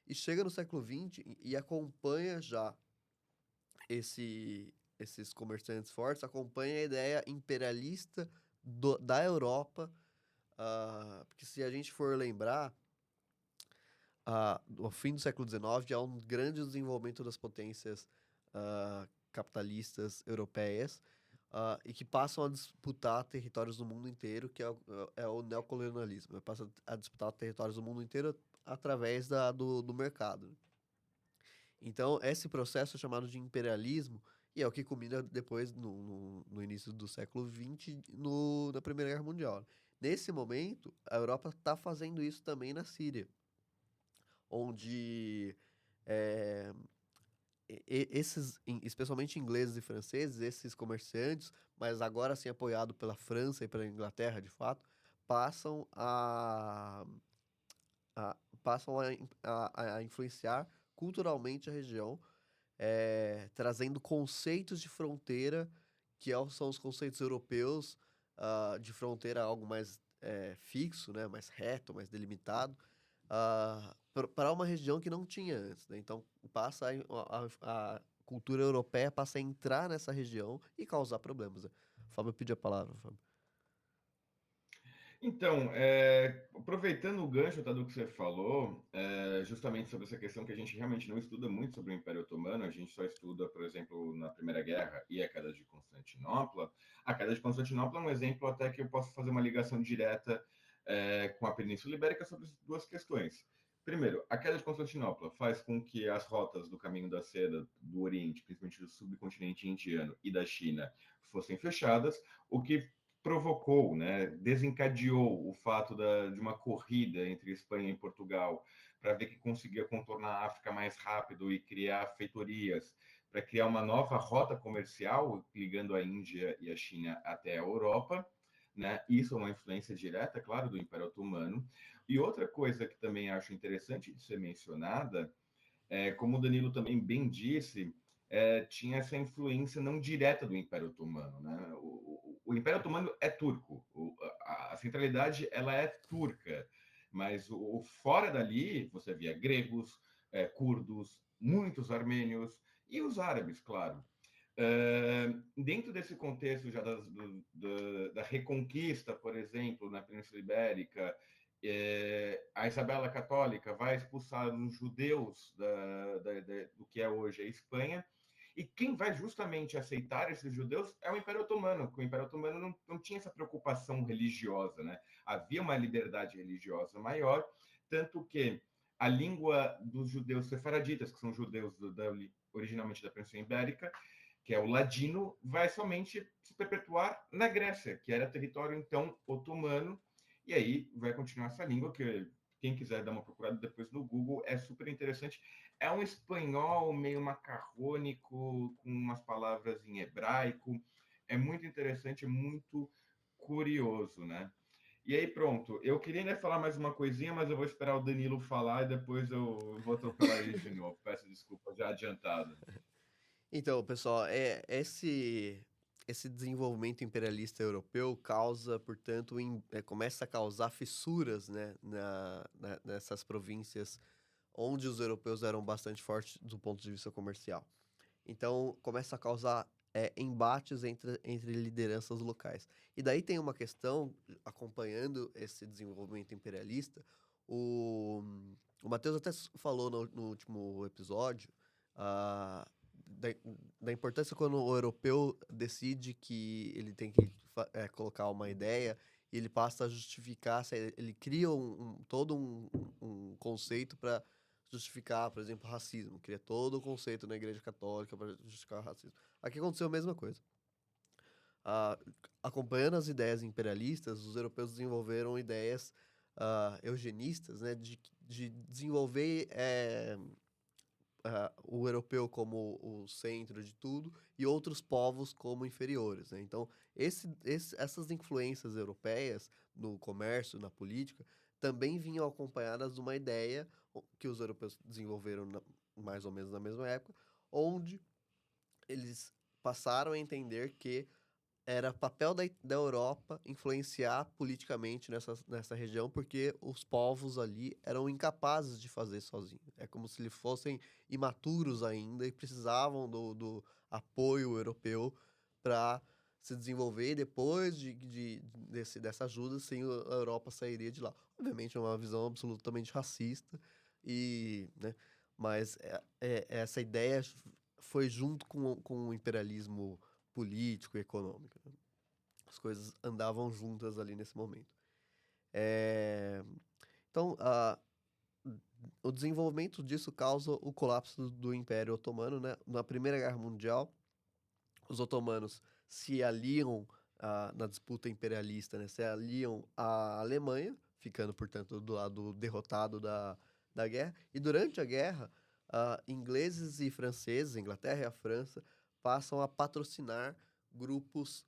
Speaker 2: e chega no século XX e acompanha já esses comerciantes fortes, acompanha a ideia imperialista da Europa, porque se a gente for lembrar, no fim do século XIX já há um grande desenvolvimento das potências capitalistas europeias, e que passam a disputar territórios do mundo inteiro, que é o neocolonialismo, né? Passa a disputar territórios do mundo inteiro através do mercado. Então, esse processo é chamado de imperialismo, e é o que culmina depois, no início do século XX, na Primeira Guerra Mundial. Nesse momento, a Europa está fazendo isso também na Síria, onde eh, especialmente ingleses e franceses, esses comerciantes, mas agora sim apoiado pela França e pela Inglaterra, de fato, passam a, passam a influenciar culturalmente a região, trazendo conceitos de fronteira são os conceitos europeus, de fronteira algo mais fixo, né, mais reto, mais delimitado, para uma região que não tinha antes, né? Então a cultura europeia passa a entrar nessa região e causar problemas, né? Fábio pediu a palavra, Fábio.
Speaker 3: Então, aproveitando o gancho, tá, do que você falou, justamente sobre essa questão que a gente realmente não estuda muito sobre o Império Otomano, a gente só estuda, por exemplo, na Primeira Guerra e a queda de Constantinopla. A queda de Constantinopla é um exemplo até que eu posso fazer uma ligação direta com a Península Ibérica sobre duas questões. Primeiro, a queda de Constantinopla faz com que as rotas do caminho da seda do Oriente, principalmente do subcontinente indiano e da China, fossem fechadas, o que provocou, né, desencadeou o fato de uma corrida entre Espanha e Portugal para ver que conseguia contornar a África mais rápido e criar feitorias, para criar uma nova rota comercial ligando a Índia e a China até a Europa. Né? Isso é uma influência direta, claro, do Império Otomano. E outra coisa que também acho interessante de ser mencionada, como o Danilo também bem disse, tinha essa influência não direta do Império Otomano. Né? O Império Otomano é turco, a centralidade ela é turca, mas fora dali você via gregos, curdos, muitos armênios e os árabes, claro. Dentro desse contexto já da reconquista, por exemplo, na Península Ibérica, a Isabela Católica vai expulsar os judeus do que é hoje a Espanha, e quem vai justamente aceitar esses judeus é o Império Otomano, porque o Império Otomano não tinha essa preocupação religiosa, né? Havia uma liberdade religiosa maior, tanto que a língua dos judeus sefaraditas, que são judeus originalmente da Península Ibérica, que é o ladino, vai somente se perpetuar na Grécia, que era território então otomano, e aí vai continuar essa língua que quem quiser dar uma procurada depois no Google é super interessante. É um espanhol meio macarrônico, com umas palavras em hebraico. É muito interessante, muito curioso, né? E aí, pronto. Eu queria ainda falar mais uma coisinha, mas eu vou esperar o Danilo falar e depois eu vou atropelar ele de novo. Peço desculpa já adiantado.
Speaker 2: Então, pessoal, esse desenvolvimento imperialista europeu causa, portanto, começa a causar fissuras, né, nessas províncias onde os europeus eram bastante fortes do ponto de vista comercial. Então, começa a causar embates entre lideranças locais. E daí tem uma questão, acompanhando esse desenvolvimento imperialista, o, o Matheus até falou no último episódio, ah, da, da importância quando o europeu decide que ele tem que colocar uma ideia e ele passa a justificar, ele cria todo um conceito para justificar, por exemplo, racismo. Cria todo o conceito na Igreja Católica para justificar o racismo. Aqui aconteceu a mesma coisa. Acompanhando as ideias imperialistas, os europeus desenvolveram ideias eugenistas, né, de desenvolver o europeu como o centro de tudo e outros povos como inferiores, né? Então, essas influências europeias no comércio, na política, também vinham acompanhadas de uma ideia que os europeus desenvolveram mais ou menos na mesma época, onde eles passaram a entender que era papel da Europa influenciar politicamente nessa região, porque os povos ali eram incapazes de fazer sozinhos. É como se eles fossem imaturos ainda e precisavam do apoio europeu para se desenvolver. E depois dessa ajuda, sim, a Europa sairia de lá. Obviamente, é uma visão absolutamente racista, né, mas essa ideia foi junto com o imperialismo político e econômico, né? As coisas andavam juntas ali nesse momento. Então, o desenvolvimento disso causa o colapso do Império Otomano, né? Na Primeira Guerra Mundial, os otomanos se aliam na disputa imperialista, né? Se aliam à Alemanha, ficando, portanto, do lado derrotado da guerra. E durante a guerra, ingleses e franceses, a Inglaterra e a França, passam a patrocinar grupos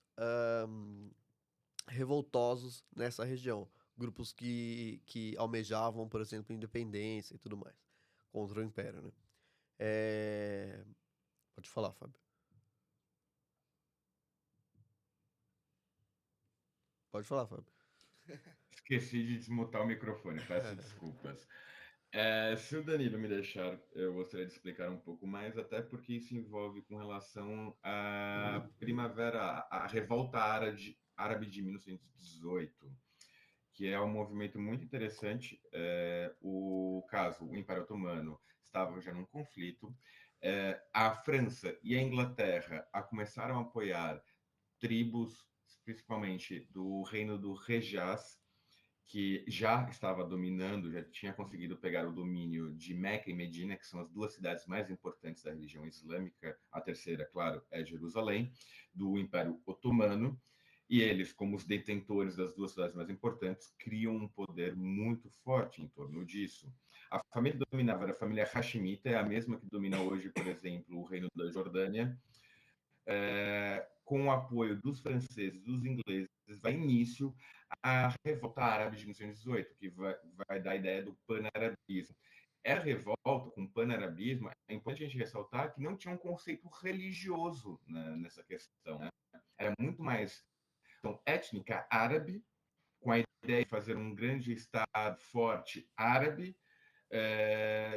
Speaker 2: revoltosos nessa região. Grupos que almejavam, por exemplo, independência e tudo mais, contra o Império, né? Pode falar, Fábio. Pode falar, Fábio.
Speaker 3: Esqueci de desmutar o microfone, peço desculpas. Se o Danilo me deixar, eu gostaria de explicar um pouco mais, até porque isso envolve com relação à primavera, à revolta árabe de 1918, que é um movimento muito interessante. O Império Otomano estava já num conflito. A França e a Inglaterra começaram a apoiar tribos, principalmente do reino do Hejaz, que já estava dominando, já tinha conseguido pegar o domínio de Meca e Medina, que são as duas cidades mais importantes da religião islâmica. A terceira, claro, é Jerusalém, do Império Otomano. E eles, como os detentores das duas cidades mais importantes, criam um poder muito forte em torno disso. A família que dominava era a família Hashemita, é a mesma que domina hoje, por exemplo, o reino da Jordânia. Com o apoio dos franceses, dos ingleses, vai início a revolta árabe de 1918, que vai dar a ideia do panarabismo. A revolta com o panarabismo, é importante a gente ressaltar que não tinha um conceito religioso, né, nessa questão. Né? Era muito mais étnica árabe, com a ideia de fazer um grande Estado forte árabe,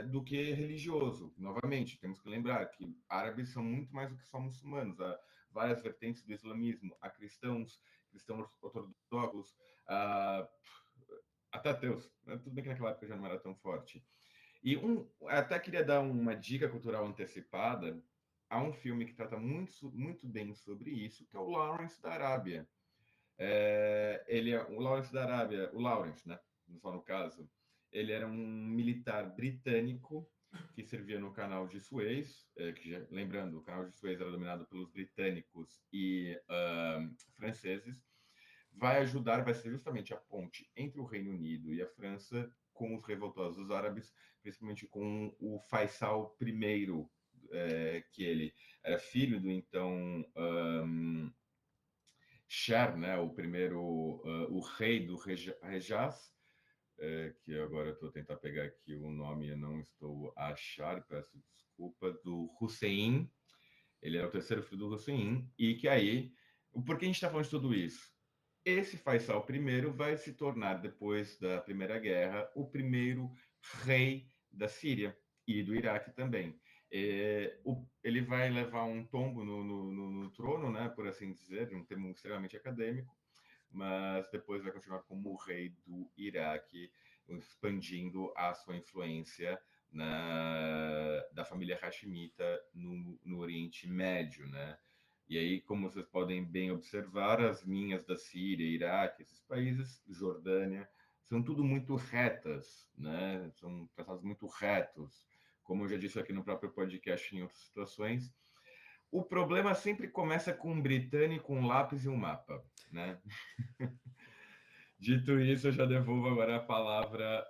Speaker 3: do que religioso. Novamente, temos que lembrar que árabes são muito mais do que só muçulmanos. Há várias vertentes do islamismo, há cristãos ortodoxos, até ateus. Tudo bem que naquela época já não era tão forte. E até queria dar uma dica cultural antecipada. Há um filme que trata muito, muito bem sobre isso, que é o Lawrence da Arábia. O Lawrence da Arábia, o Lawrence, né? Só no caso, ele era um militar britânico que servia no Canal de Suez, lembrando, o Canal de Suez era dominado pelos britânicos e franceses. Vai ser justamente a ponte entre o Reino Unido e a França com os revoltosos árabes, principalmente com o Faisal I, que ele era filho do então Shah, né, o primeiro, o rei do Hejaz, que agora eu estou tentando pegar aqui o nome e não estou a achar, peço desculpa, do Hussein. Ele era o terceiro filho do Hussein, e que aí, por que a gente está falando de tudo isso? Esse Faisal I vai se tornar, depois da Primeira Guerra, o primeiro rei da Síria e do Iraque também. Ele vai levar um tombo no trono, né, por assim dizer, um termo extremamente acadêmico, mas depois vai continuar como rei do Iraque, expandindo a sua influência da família Hashemita no Oriente Médio, né? E aí, como vocês podem bem observar, as linhas da Síria, Iraque, esses países, Jordânia, são tudo muito retas, né? São traçados muito retos. Como eu já disse aqui no próprio podcast em outras situações, o problema sempre começa com um britânico, um lápis e um mapa, né? Dito isso, eu já devolvo agora a palavra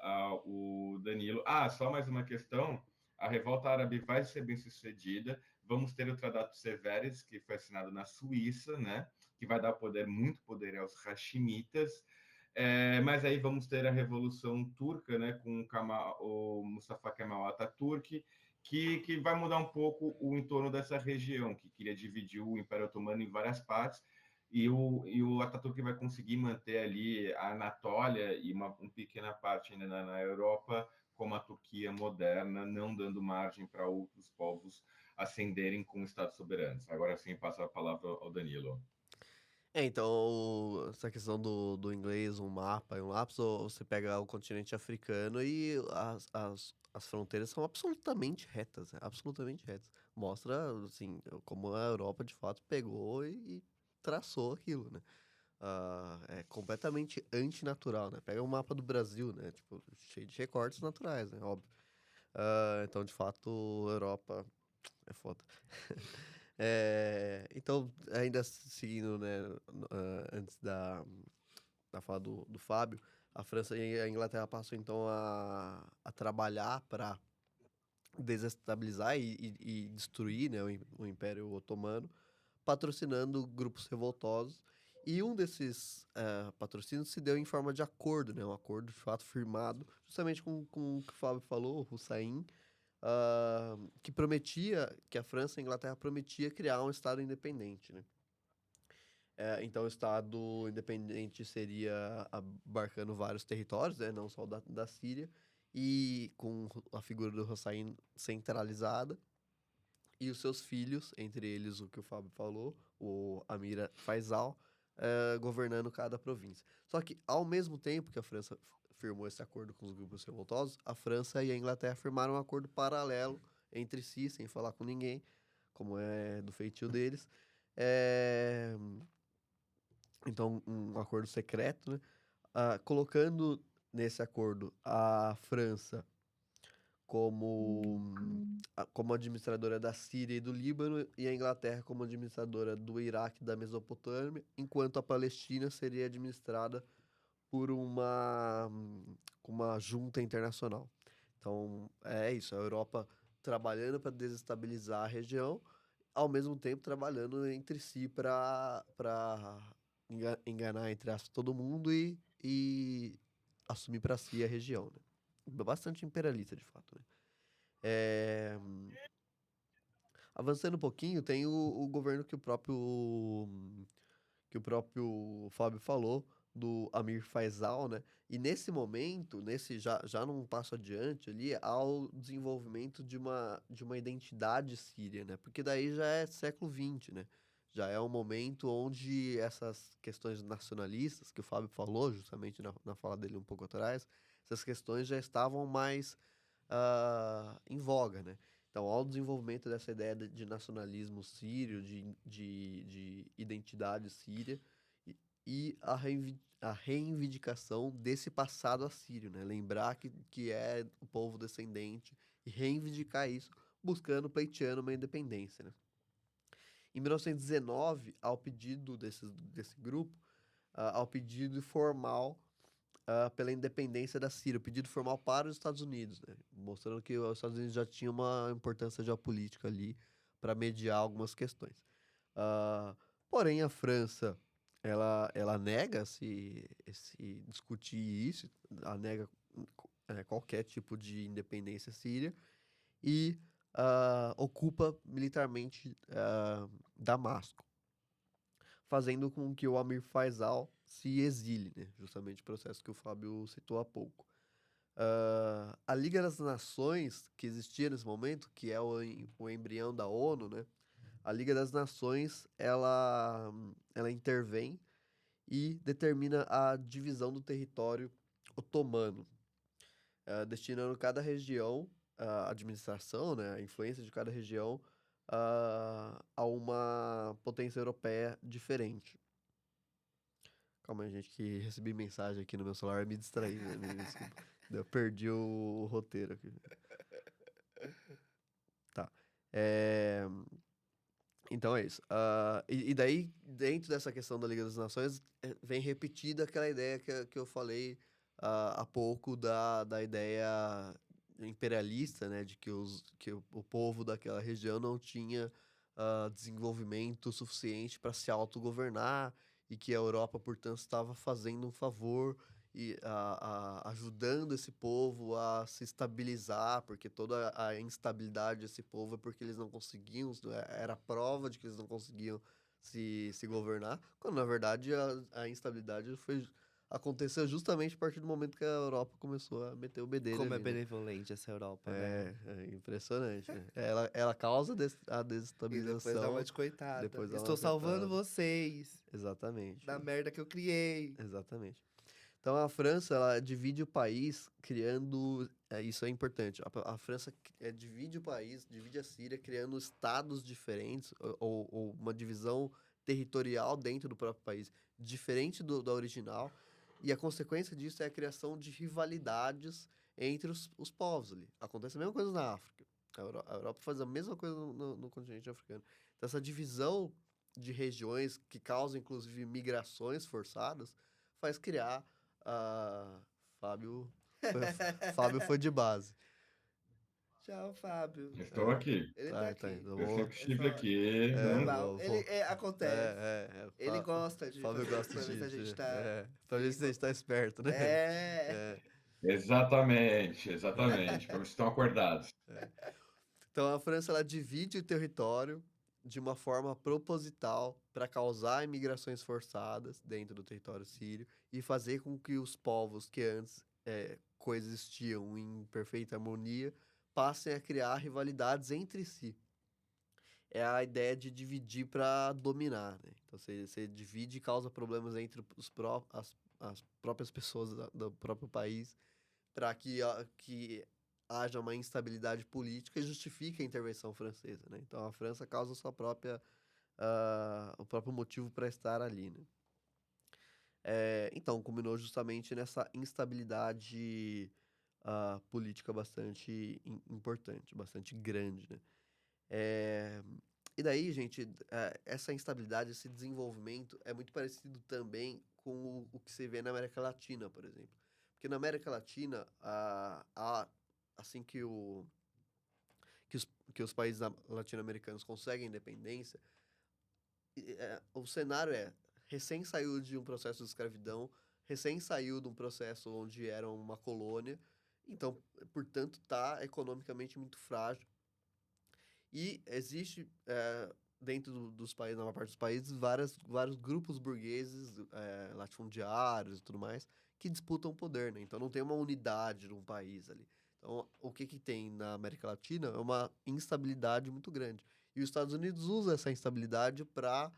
Speaker 3: ao Danilo. Só mais uma questão. A revolta árabe vai ser bem sucedida. Vamos ter o Tratado de Sevres, que foi assinado na Suíça, né? Que vai dar muito poder aos Hashimitas. Mas aí vamos ter a Revolução Turca, né? Com o Mustafa Kemal Atatürk, que vai mudar um pouco o entorno dessa região, que queria dividir o Império Otomano em várias partes. E o Atatürk vai conseguir manter ali a Anatólia e uma pequena parte ainda na Europa, como a Turquia moderna, não dando margem para outros povos ascenderem como estados soberanos. Agora sim, passo a palavra ao Danilo.
Speaker 2: Então, essa questão do inglês, um mapa e um lápis, ou você pega o continente africano e as fronteiras são absolutamente retas, né? Absolutamente retas. Mostra, assim, como a Europa de fato pegou e traçou aquilo, né? É completamente antinatural, né? Pega o mapa do Brasil, né? Tipo, cheio de recortes naturais, né? Óbvio. Então, de fato, a Europa é foda. Então, ainda seguindo, né, antes da fala do Fábio, a França e a Inglaterra passam então a trabalhar para desestabilizar e destruir, né, o Império Otomano, patrocinando grupos revoltosos. E um desses patrocínios se deu em forma de acordo, né, um acordo de fato firmado, justamente com o que o Fábio falou, o Hussein, que prometia, que a França e a Inglaterra prometia criar um Estado independente, né? Então, o Estado independente seria abarcando vários territórios, né? Não só da Síria, e com a figura do Hussein centralizada, e os seus filhos, entre eles o que o Fábio falou, o Amir Faisal, governando cada província. Só que, ao mesmo tempo que a França firmou esse acordo com os grupos revoltosos, a França e a Inglaterra firmaram um acordo paralelo entre si, sem falar com ninguém, como é do feitio deles. Então, um acordo secreto, né? Colocando nesse acordo a França como administradora da Síria e do Líbano e a Inglaterra como administradora do Iraque e da Mesopotâmia, enquanto a Palestina seria administrada por uma junta internacional. Então, é isso, a Europa trabalhando para desestabilizar a região, ao mesmo tempo trabalhando entre si para enganar, entre aspas, todo mundo e assumir para si a região, né? Bastante imperialista, de fato, né? É, Avançando um pouquinho, tem o governo que o próprio Fábio falou, do Amir Faisal, né? E nesse momento, já num passo adiante ali, há o desenvolvimento de uma identidade síria, né? Porque daí já é século XX, né? Já é um momento onde essas questões nacionalistas, que o Fábio falou justamente na fala dele um pouco atrás, essas questões já estavam mais em voga, né? Então, ao desenvolvimento dessa ideia de nacionalismo sírio, de identidade síria, e a reivindicação desse passado assírio, né? Lembrar que é o povo descendente e reivindicar isso, buscando, pleiteando uma independência, né? Em 1919, ao pedido desse grupo, ao pedido formal pela independência da Síria, o pedido formal para os Estados Unidos, né? Mostrando que os Estados Unidos já tinham uma importância geopolítica ali para mediar algumas questões. Ah, Porém, a França, ela nega esse discutir isso, ela nega qualquer tipo de independência síria e ocupa militarmente Damasco, fazendo com que o Amir Faisal se exile, né? Justamente o processo que o Fábio citou há pouco. A Liga das Nações, que existia nesse momento, que é o embrião da ONU, né? A Liga das Nações, ela intervém e determina a divisão do território otomano, destinando cada região, a administração, né, a influência de cada região, a uma potência europeia diferente. Calma aí, gente, que recebi mensagem aqui no meu celular e me distraí, né? Me desculpa. Eu perdi o roteiro aqui. Tá. Então é isso. E daí, dentro dessa questão da Liga das Nações, vem repetida aquela ideia que eu falei há pouco da ideia imperialista, né? De que o povo daquela região não tinha desenvolvimento suficiente para se autogovernar e que a Europa, portanto, estava fazendo um favor e ajudando esse povo a se estabilizar, porque toda a instabilidade desse povo é porque eles não conseguiam, era prova de que eles não conseguiam se governar, quando na verdade a instabilidade aconteceu justamente a partir do momento que a Europa começou a meter o bedelho
Speaker 1: Como é
Speaker 2: ali, né?
Speaker 1: benevolente essa Europa, né?
Speaker 2: É impressionante, né? Ela causa a
Speaker 1: E depois dá uma
Speaker 2: desestabilização,
Speaker 1: de coitada.
Speaker 2: depois dá uma
Speaker 1: Estou salvando
Speaker 2: coitada.
Speaker 1: vocês
Speaker 2: Exatamente.
Speaker 1: da merda que eu criei.
Speaker 2: Exatamente. Então a França, ela divide o país criando, isso é importante, a França divide o país, divide a Síria criando estados diferentes ou uma divisão territorial dentro do próprio país, diferente da original, e a consequência disso é a criação de rivalidades entre os povos ali. Acontece a mesma coisa na África. A Europa faz a mesma coisa no continente africano. Então essa divisão de regiões que causa inclusive migrações forçadas faz criar Fábio Fábio foi de base.
Speaker 1: Tchau, Fábio.
Speaker 3: Estou aqui.
Speaker 1: Ele tá
Speaker 2: Tá.
Speaker 1: aqui.
Speaker 2: Eu
Speaker 3: Eu
Speaker 2: vou,
Speaker 3: sempre
Speaker 1: É
Speaker 3: estive
Speaker 1: só
Speaker 3: aqui.
Speaker 1: normal.
Speaker 2: vou.
Speaker 1: Acontece. Ele gosta de
Speaker 2: Fábio
Speaker 1: fazer
Speaker 2: gosta
Speaker 1: pra ver se a gente tá.
Speaker 2: pra ver se a gente tá esperto, né?
Speaker 1: É.
Speaker 3: Exatamente, exatamente. Para vocês estão acordados.
Speaker 2: Então a França ela divide o território de uma forma proposital para causar imigrações forçadas dentro do território sírio e fazer com que os povos que antes coexistiam em perfeita harmonia passem a criar rivalidades entre si. É a ideia de dividir para dominar, né? Então você divide e causa problemas entre as próprias pessoas do próprio país para que haja uma instabilidade política e justifique a intervenção francesa, né? Então a França causa o próprio motivo para estar ali, né? Então culminou justamente nessa instabilidade política bastante importante, bastante grande, né? E daí, gente, essa instabilidade, esse desenvolvimento é muito parecido também com o que se vê na América Latina, por exemplo. Porque na América Latina, assim que os países latino-americanos conseguem independência, o cenário recém saiu de um processo de escravidão, recém saiu de um processo onde era uma colônia, então, portanto, está economicamente muito frágil. E existe, dentro dos países, na maior parte dos países, vários grupos burgueses, latifundiários e tudo mais, que disputam poder, né? Então não tem uma unidade num país ali. Então, o que tem na América Latina é uma instabilidade muito grande. E os Estados Unidos usam essa instabilidade para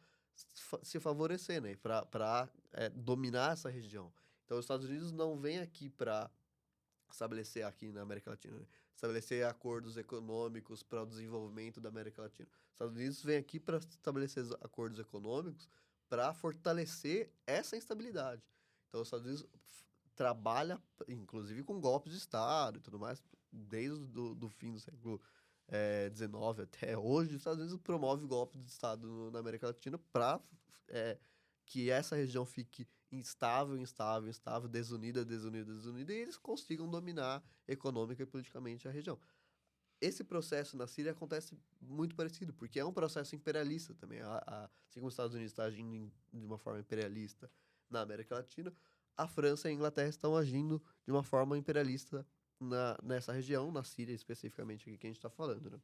Speaker 2: se favorecer, né? Para dominar essa região. Então, os Estados Unidos não vêm aqui para estabelecer aqui na América Latina, né? Estabelecer acordos econômicos para o desenvolvimento da América Latina. Os Estados Unidos vem aqui para estabelecer acordos econômicos para fortalecer essa instabilidade. Então, os Estados Unidos trabalha, inclusive, com golpes de Estado e tudo mais, desde do fim do século XIX até hoje. Os Estados Unidos promove golpes de Estado na América Latina para que essa região fique instável, desunida, e eles consigam dominar econômica e politicamente a região. esse processo na Síria acontece muito parecido, porque é um processo imperialista também. Assim como os Estados Unidos estão agindo de uma forma imperialista na América Latina, a França e a Inglaterra estão agindo de uma forma imperialista nessa região, na Síria especificamente, aqui que a gente está falando, né?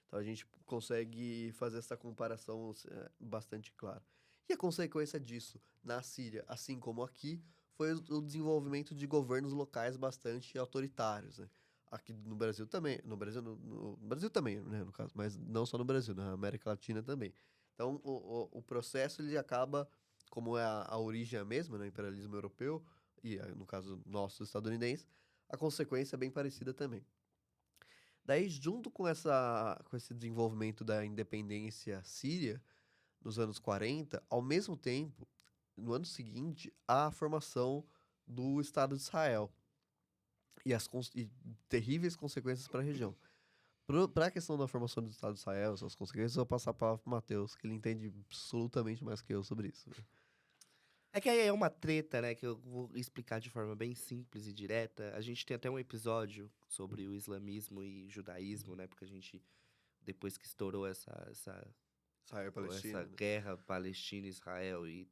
Speaker 2: Então a gente consegue fazer essa comparação bastante clara. E a consequência disso na Síria, assim como aqui, foi o desenvolvimento de governos locais bastante autoritários, né? Aqui no Brasil também, no Brasil também, né, no caso, mas não só no Brasil, na América Latina também. Então o processo ele acaba, como é a origem a mesma, né, imperialismo europeu, e no caso nosso estadunidense, a consequência é bem parecida também. Daí, junto com esse desenvolvimento da independência síria, nos anos 40, ao mesmo tempo, no ano seguinte, há a formação do Estado de Israel e terríveis consequências para a região. Para a questão da formação do Estado de Israel, suas consequências, eu vou passar a palavra para o Matheus, que ele entende absolutamente mais que eu sobre isso. Né?
Speaker 1: É que aí é uma treta, né, que eu vou explicar de forma bem simples e direta. A gente tem até um episódio sobre o islamismo e judaísmo, né, porque a gente, depois que estourou
Speaker 2: Israel e Palestina.
Speaker 1: essa
Speaker 2: Né?
Speaker 1: guerra Palestina-Israel e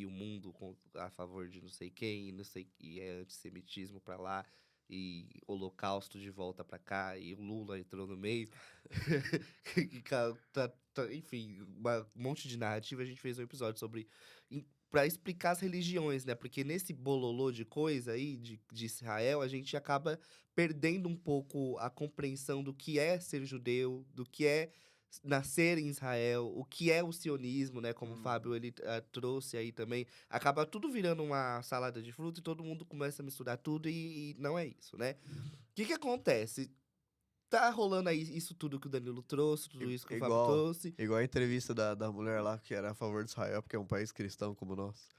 Speaker 1: o mundo a favor de não sei quem, e não sei, e é antissemitismo pra lá, e holocausto de volta pra cá, e o Lula entrou no meio. Enfim, um monte de narrativa. A gente fez um episódio sobre pra explicar as religiões, né? Porque nesse bololô de coisa aí, de Israel, a gente acaba perdendo um pouco a compreensão do que é ser judeu, do que é nascer em Israel, o que é o sionismo, né? Como o Fábio ele trouxe aí também. Acaba tudo virando uma salada de fruta e todo mundo começa a misturar tudo e não é isso, né? O que acontece? Tá rolando aí isso tudo que o Danilo trouxe, tudo isso que o Fábio trouxe.
Speaker 2: Igual a entrevista da mulher lá que era a favor de Israel, porque é um país cristão como o nosso.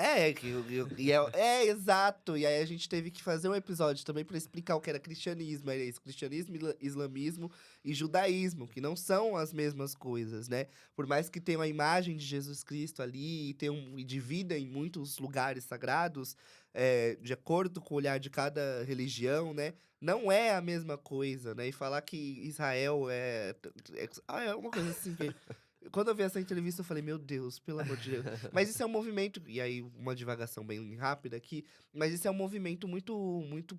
Speaker 1: Exato. E aí a gente teve que fazer um episódio também pra explicar o que era cristianismo. Era isso, cristianismo, islamismo e judaísmo, que não são as mesmas coisas, né? Por mais que tenha uma imagem de Jesus Cristo ali e divida em muitos lugares sagrados, de acordo com o olhar de cada religião, né? Não é a mesma coisa, né? E falar que Israel é uma coisa assim que. Quando eu vi essa entrevista, eu falei, meu Deus, pelo amor de Deus. Mas isso é um movimento, e aí uma divagação bem rápida aqui, mas isso é um movimento muito,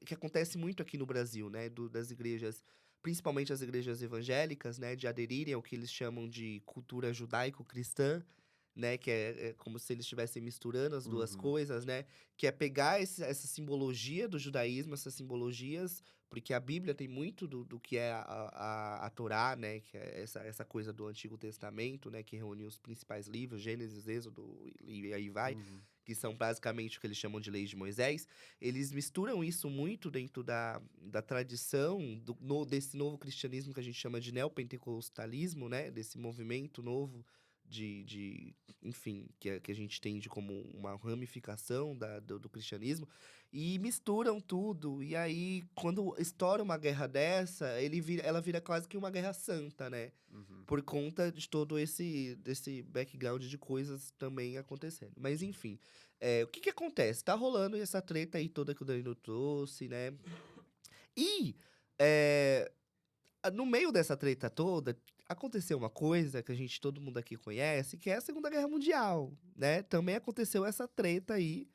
Speaker 1: que acontece muito aqui no Brasil, né? Das igrejas, principalmente as igrejas evangélicas, né? De aderirem ao que eles chamam de cultura judaico-cristã, né? Que é como se eles estivessem misturando as duas coisas, né? Que é pegar essa simbologia do judaísmo, essas simbologias, porque a Bíblia tem muito do que é a Torá, né? Que é essa coisa do Antigo Testamento, né? Que reúne os principais livros, Gênesis, Êxodo e aí vai. Que são basicamente o que eles chamam de leis de Moisés. Eles misturam isso muito dentro da tradição desse novo cristianismo que a gente chama de neopentecostalismo, né? Desse movimento novo enfim, que a gente entende como uma ramificação do cristianismo, e misturam tudo. E aí, quando estoura uma guerra dessa, ela vira quase que uma guerra santa, né? Por conta de todo desse background de coisas também acontecendo. Mas, enfim, o que acontece? Tá rolando essa treta aí toda que o Danilo trouxe, né? E, no meio dessa treta toda, aconteceu uma coisa que todo mundo aqui conhece, que é a Segunda Guerra Mundial, né? Também aconteceu essa treta aí.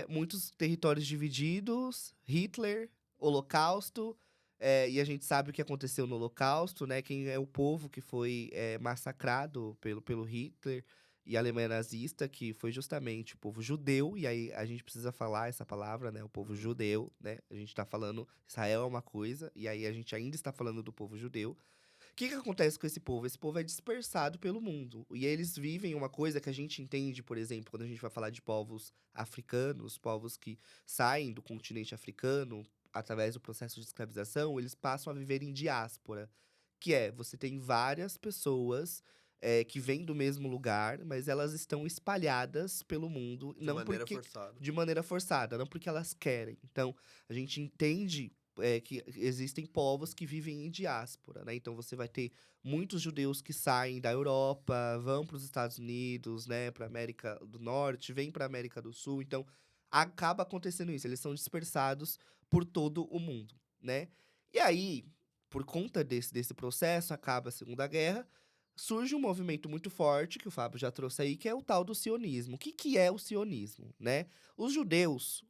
Speaker 1: Muitos territórios divididos, Hitler, Holocausto, e a gente sabe o que aconteceu no Holocausto, né? Quem é o povo que foi massacrado pelo Hitler e a Alemanha nazista, que foi justamente o povo judeu, e aí a gente precisa falar essa palavra, né? O povo judeu, né? A gente tá falando, Israel é uma coisa, e aí a gente ainda está falando do povo judeu. O que acontece com esse povo? Esse povo é dispersado pelo mundo. E eles vivem uma coisa que a gente entende, por exemplo, quando a gente vai falar de povos africanos, povos que saem do continente africano através do processo de escravização, eles passam a viver em diáspora. Que você tem várias pessoas que vêm do mesmo lugar, mas elas estão espalhadas pelo mundo.
Speaker 2: Forçada.
Speaker 1: De maneira forçada, não porque elas querem. Então, a gente entende que existem povos que vivem em diáspora, né? Então você vai ter muitos judeus que saem da Europa, vão para os Estados Unidos, né? Para América do Norte, vêm para América do Sul. Então acaba acontecendo isso. Eles são dispersados por todo o mundo, né? E aí, por conta desse processo, acaba a Segunda Guerra, surge um movimento muito forte, que o Fábio já trouxe aí, que é o tal do sionismo. O que, que é o sionismo, né? Os judeus,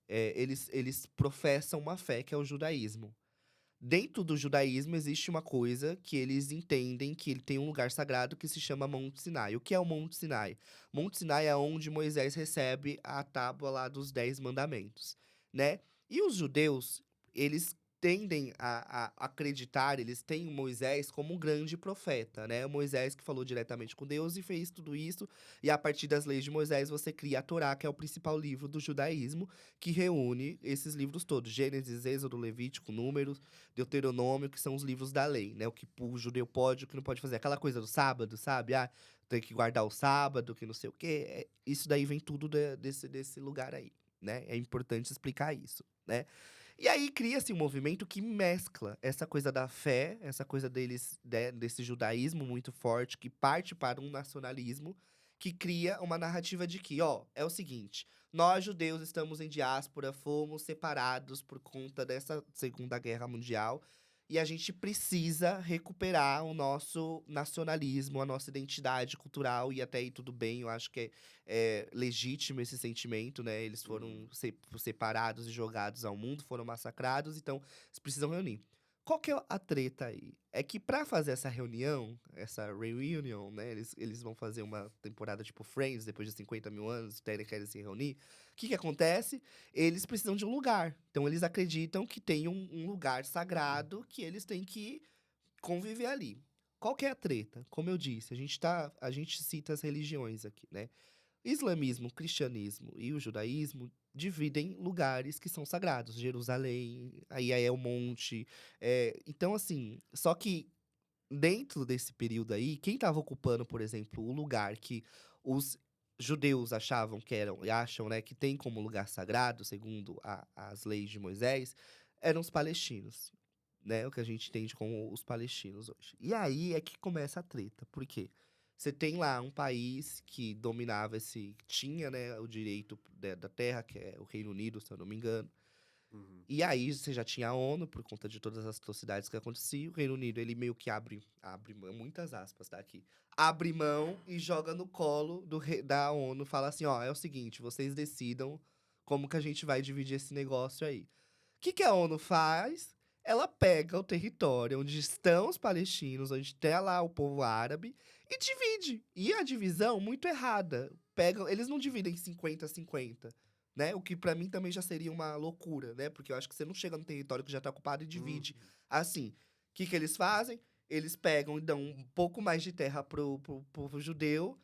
Speaker 1: eles professam uma fé que é o judaísmo. Dentro do judaísmo existe uma coisa que eles entendem que ele tem um lugar sagrado que se chama Monte Sinai. O que é o Monte Sinai? Monte Sinai é onde Moisés recebe a tábua lá dos 10 mandamentos, né? E os judeus, eles tendem a acreditar, eles têm Moisés como um grande profeta, né? O Moisés que falou diretamente com Deus e fez tudo isso. E a partir das leis de Moisés, você cria a Torá, que é o principal livro do judaísmo, que reúne esses livros todos: Gênesis, Êxodo, Levítico, Números, Deuteronômio, que são os livros da lei, né? O que o judeu pode, o que não pode fazer. Aquela coisa do sábado, sabe? Ah, tem que guardar o sábado, que não sei o quê. Isso daí vem tudo desse lugar aí, né? É importante explicar isso, né? E aí cria-se um movimento que mescla essa coisa da fé, essa coisa deles, desse judaísmo muito forte, que parte para um nacionalismo, que cria uma narrativa de que, ó, é o seguinte: nós judeus estamos em diáspora, fomos separados por conta dessa Segunda Guerra Mundial, e a gente precisa recuperar o nosso nacionalismo, a nossa identidade cultural, e até aí tudo bem, eu acho que é legítimo esse sentimento, né? Eles foram separados e jogados ao mundo, foram massacrados, então eles precisam reunir. Qual que é a treta aí? É que pra fazer essa reunião, essa reunion, né? Eles vão fazer uma temporada tipo Friends, depois de 50 mil anos, querem se reunir. O que que acontece? Eles precisam de um lugar. Então eles acreditam que tem um lugar sagrado que eles têm que conviver ali. Qual que é a treta? Como eu disse, a gente cita as religiões aqui, né? Islamismo, cristianismo e o judaísmo dividem lugares que são sagrados. Jerusalém, aí é o monte. Então, assim, só que dentro desse período aí, quem estava ocupando, por exemplo, o lugar que os judeus achavam que eram, e acham, né, que tem como lugar sagrado, segundo as leis de Moisés, eram os palestinos, né? O que a gente entende como os palestinos hoje. E aí é que começa a treta. Por quê? Você tem lá um país que dominava tinha, né, o direito da terra, que é o Reino Unido, se eu não me engano.
Speaker 2: Uhum.
Speaker 1: E aí você já tinha a ONU, por conta de todas as atrocidades que aconteciam. O Reino Unido, ele meio que abre mão, muitas aspas, tá aqui. Abre mão e joga no colo da ONU. Fala assim, ó, é o seguinte, vocês decidam como que a gente vai dividir esse negócio aí. O que que a ONU faz? Ela pega o território onde estão os palestinos, onde está lá o povo árabe, e divide. E a divisão, muito errada. Eles não dividem 50-50, né? O que pra mim também já seria uma loucura, né? Porque eu acho que você não chega no território que já tá ocupado e divide. Assim, o que que eles fazem? Eles pegam e dão um pouco mais de terra pro povo judeu,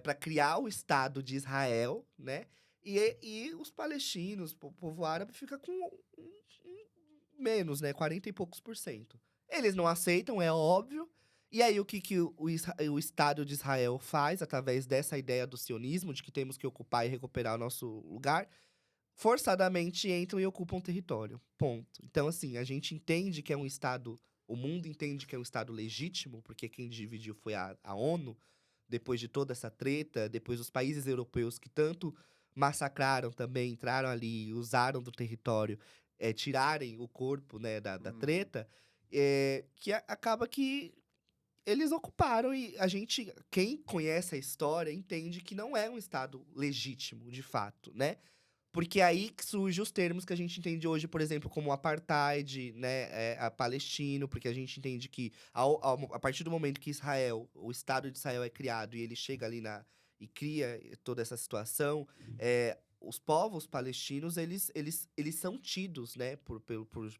Speaker 1: para criar o Estado de Israel, né? E os palestinos, o povo árabe, fica com menos, né? 40 e poucos por cento. Eles não aceitam, é óbvio. E aí, o que, que o Estado de Israel faz, através dessa ideia do sionismo, de que temos que ocupar e recuperar o nosso lugar, forçadamente entram e ocupam território. Ponto. Então, assim, a gente entende que é um Estado. O mundo entende que é um Estado legítimo, porque quem dividiu foi a ONU, depois de toda essa treta, depois os países europeus que tanto massacraram também, entraram ali, usaram do território, tirarem o corpo, né, da treta, que acaba que eles ocuparam e quem conhece a história, entende que não é um Estado legítimo, de fato, né? Porque aí que surgem os termos que a gente entende hoje, por exemplo, como apartheid, né, a palestino, porque a gente entende que a partir do momento que o Estado de Israel é criado e ele chega ali e cria toda essa situação, os povos palestinos, eles são tidos, né,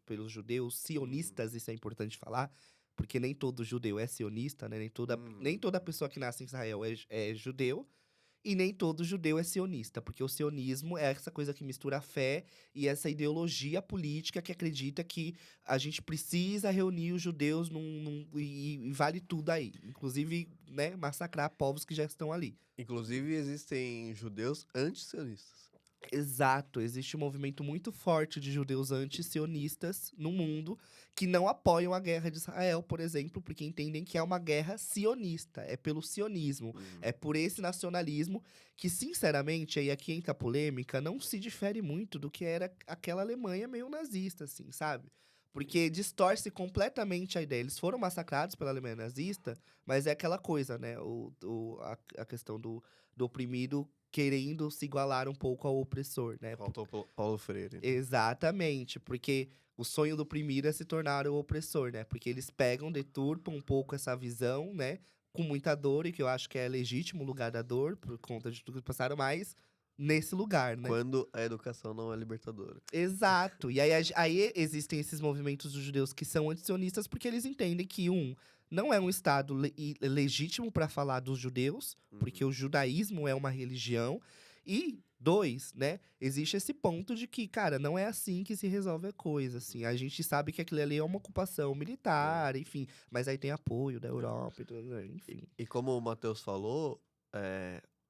Speaker 1: pelos judeus sionistas, isso é importante falar, porque nem todo judeu é sionista, né, nem toda pessoa que nasce em Israel é judeu, e nem todo judeu é sionista, porque o sionismo é essa coisa que mistura a fé e essa ideologia política que acredita que a gente precisa reunir os judeus e vale tudo aí. Inclusive, né, massacrar povos que já estão ali.
Speaker 2: Inclusive, existem judeus anti-sionistas.
Speaker 1: Exato, existe um movimento muito forte de judeus anti-sionistas no mundo que não apoiam a guerra de Israel, por exemplo, porque entendem que é uma guerra sionista, é pelo sionismo, é por esse nacionalismo que, sinceramente, aí aqui entra a polêmica, não se difere muito do que era aquela Alemanha meio nazista, assim, sabe? Porque distorce completamente a ideia. Eles foram massacrados pela Alemanha nazista, mas é aquela coisa, né? A questão do oprimido querendo se igualar um pouco ao opressor, né?
Speaker 2: Faltou Paulo Freire.
Speaker 1: Exatamente, porque o sonho do oprimido é se tornar o opressor, né? Porque eles pegam, deturpam um pouco essa visão, né? Com muita dor, e que eu acho que é legítimo o lugar da dor, por conta de tudo que passaram, mas nesse lugar, né?
Speaker 2: Quando a educação não é libertadora.
Speaker 1: Exato. E aí existem esses movimentos dos judeus que são antisionistas porque eles entendem que, não é um Estado legítimo para falar dos judeus, porque o judaísmo é uma religião. E, dois, né, existe esse ponto de que, cara, não é assim que se resolve a coisa, assim. A gente sabe que aquilo ali é uma ocupação militar, enfim. Mas aí tem apoio da Europa e tudo, né, enfim.
Speaker 2: E como o Matheus falou,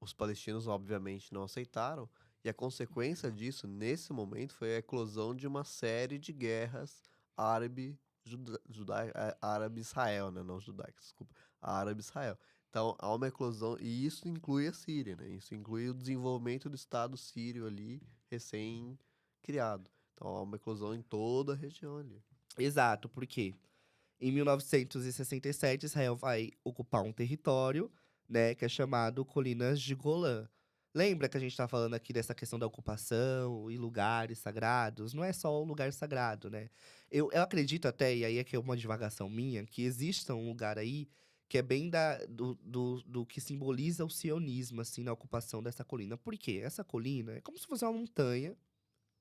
Speaker 2: os palestinos obviamente não aceitaram, e a consequência disso, nesse momento, foi a eclosão de uma série de guerras árabe-Israel, né? Não judaica, desculpa. Árabe-Israel. Então, há uma eclosão, e isso inclui a Síria, né? Isso inclui o desenvolvimento do Estado sírio ali, recém-criado. Então, há uma eclosão em toda a região ali.
Speaker 1: Exato, porque em 1967, Israel vai ocupar um território, né, que é chamado Colinas de Golã. Lembra que a gente tá falando aqui dessa questão da ocupação e lugares sagrados? Não é só o lugar sagrado, né? Eu acredito até, e aí é que é uma divagação minha, que exista um lugar aí que é bem do que simboliza o sionismo, assim, na ocupação dessa colina. Por quê? Essa colina é como se fosse uma montanha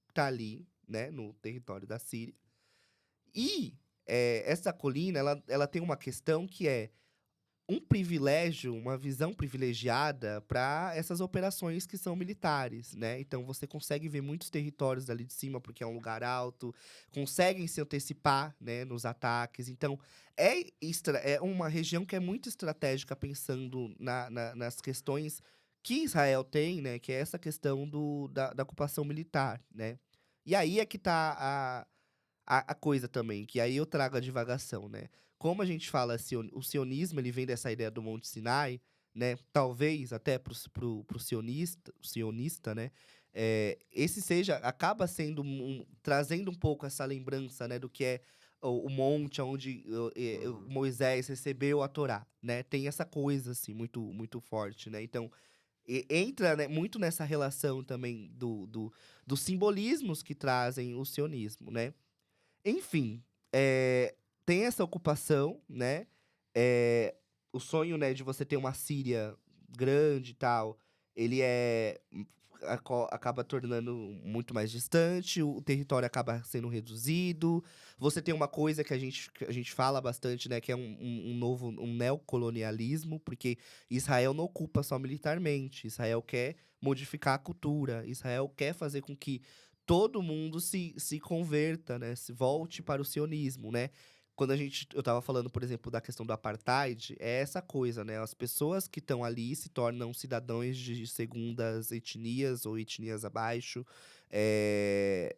Speaker 1: que tá ali, né, no território da Síria. E essa colina, ela tem uma questão que é um privilégio, uma visão privilegiada para essas operações que são militares, né? Então você consegue ver muitos territórios dali de cima, porque é um lugar alto, conseguem se antecipar, né, nos ataques. Então é uma região que é muito estratégica pensando nas questões que Israel tem, né? Que é essa questão da ocupação militar, né? E aí é que tá a coisa também, que aí eu trago a divagação, né? Como a gente fala, o sionismo, ele vem dessa ideia do Monte Sinai, né? Talvez até pro sionista, né? Esse acaba sendo, trazendo um pouco essa lembrança, né? Do que é o monte onde Moisés recebeu a Torá, né? Tem essa coisa, assim, muito, muito forte, né? Então, entra, né, muito nessa relação também dos simbolismos que trazem o sionismo, né? Enfim, tem essa ocupação, né? Eh, o sonho, né, de você ter uma Síria grande e tal, ele acaba tornando muito mais distante, o território acaba sendo reduzido. Você tem uma coisa que a gente fala bastante, né, que é um novo neocolonialismo, porque Israel não ocupa só militarmente, Israel quer modificar a cultura, Israel quer fazer com que todo mundo se converta, né? Se volte para o sionismo, né? Quando eu tava falando, por exemplo, da questão do apartheid, é essa coisa, né? As pessoas que estão ali se tornam cidadãos de segundas etnias ou etnias abaixo. é,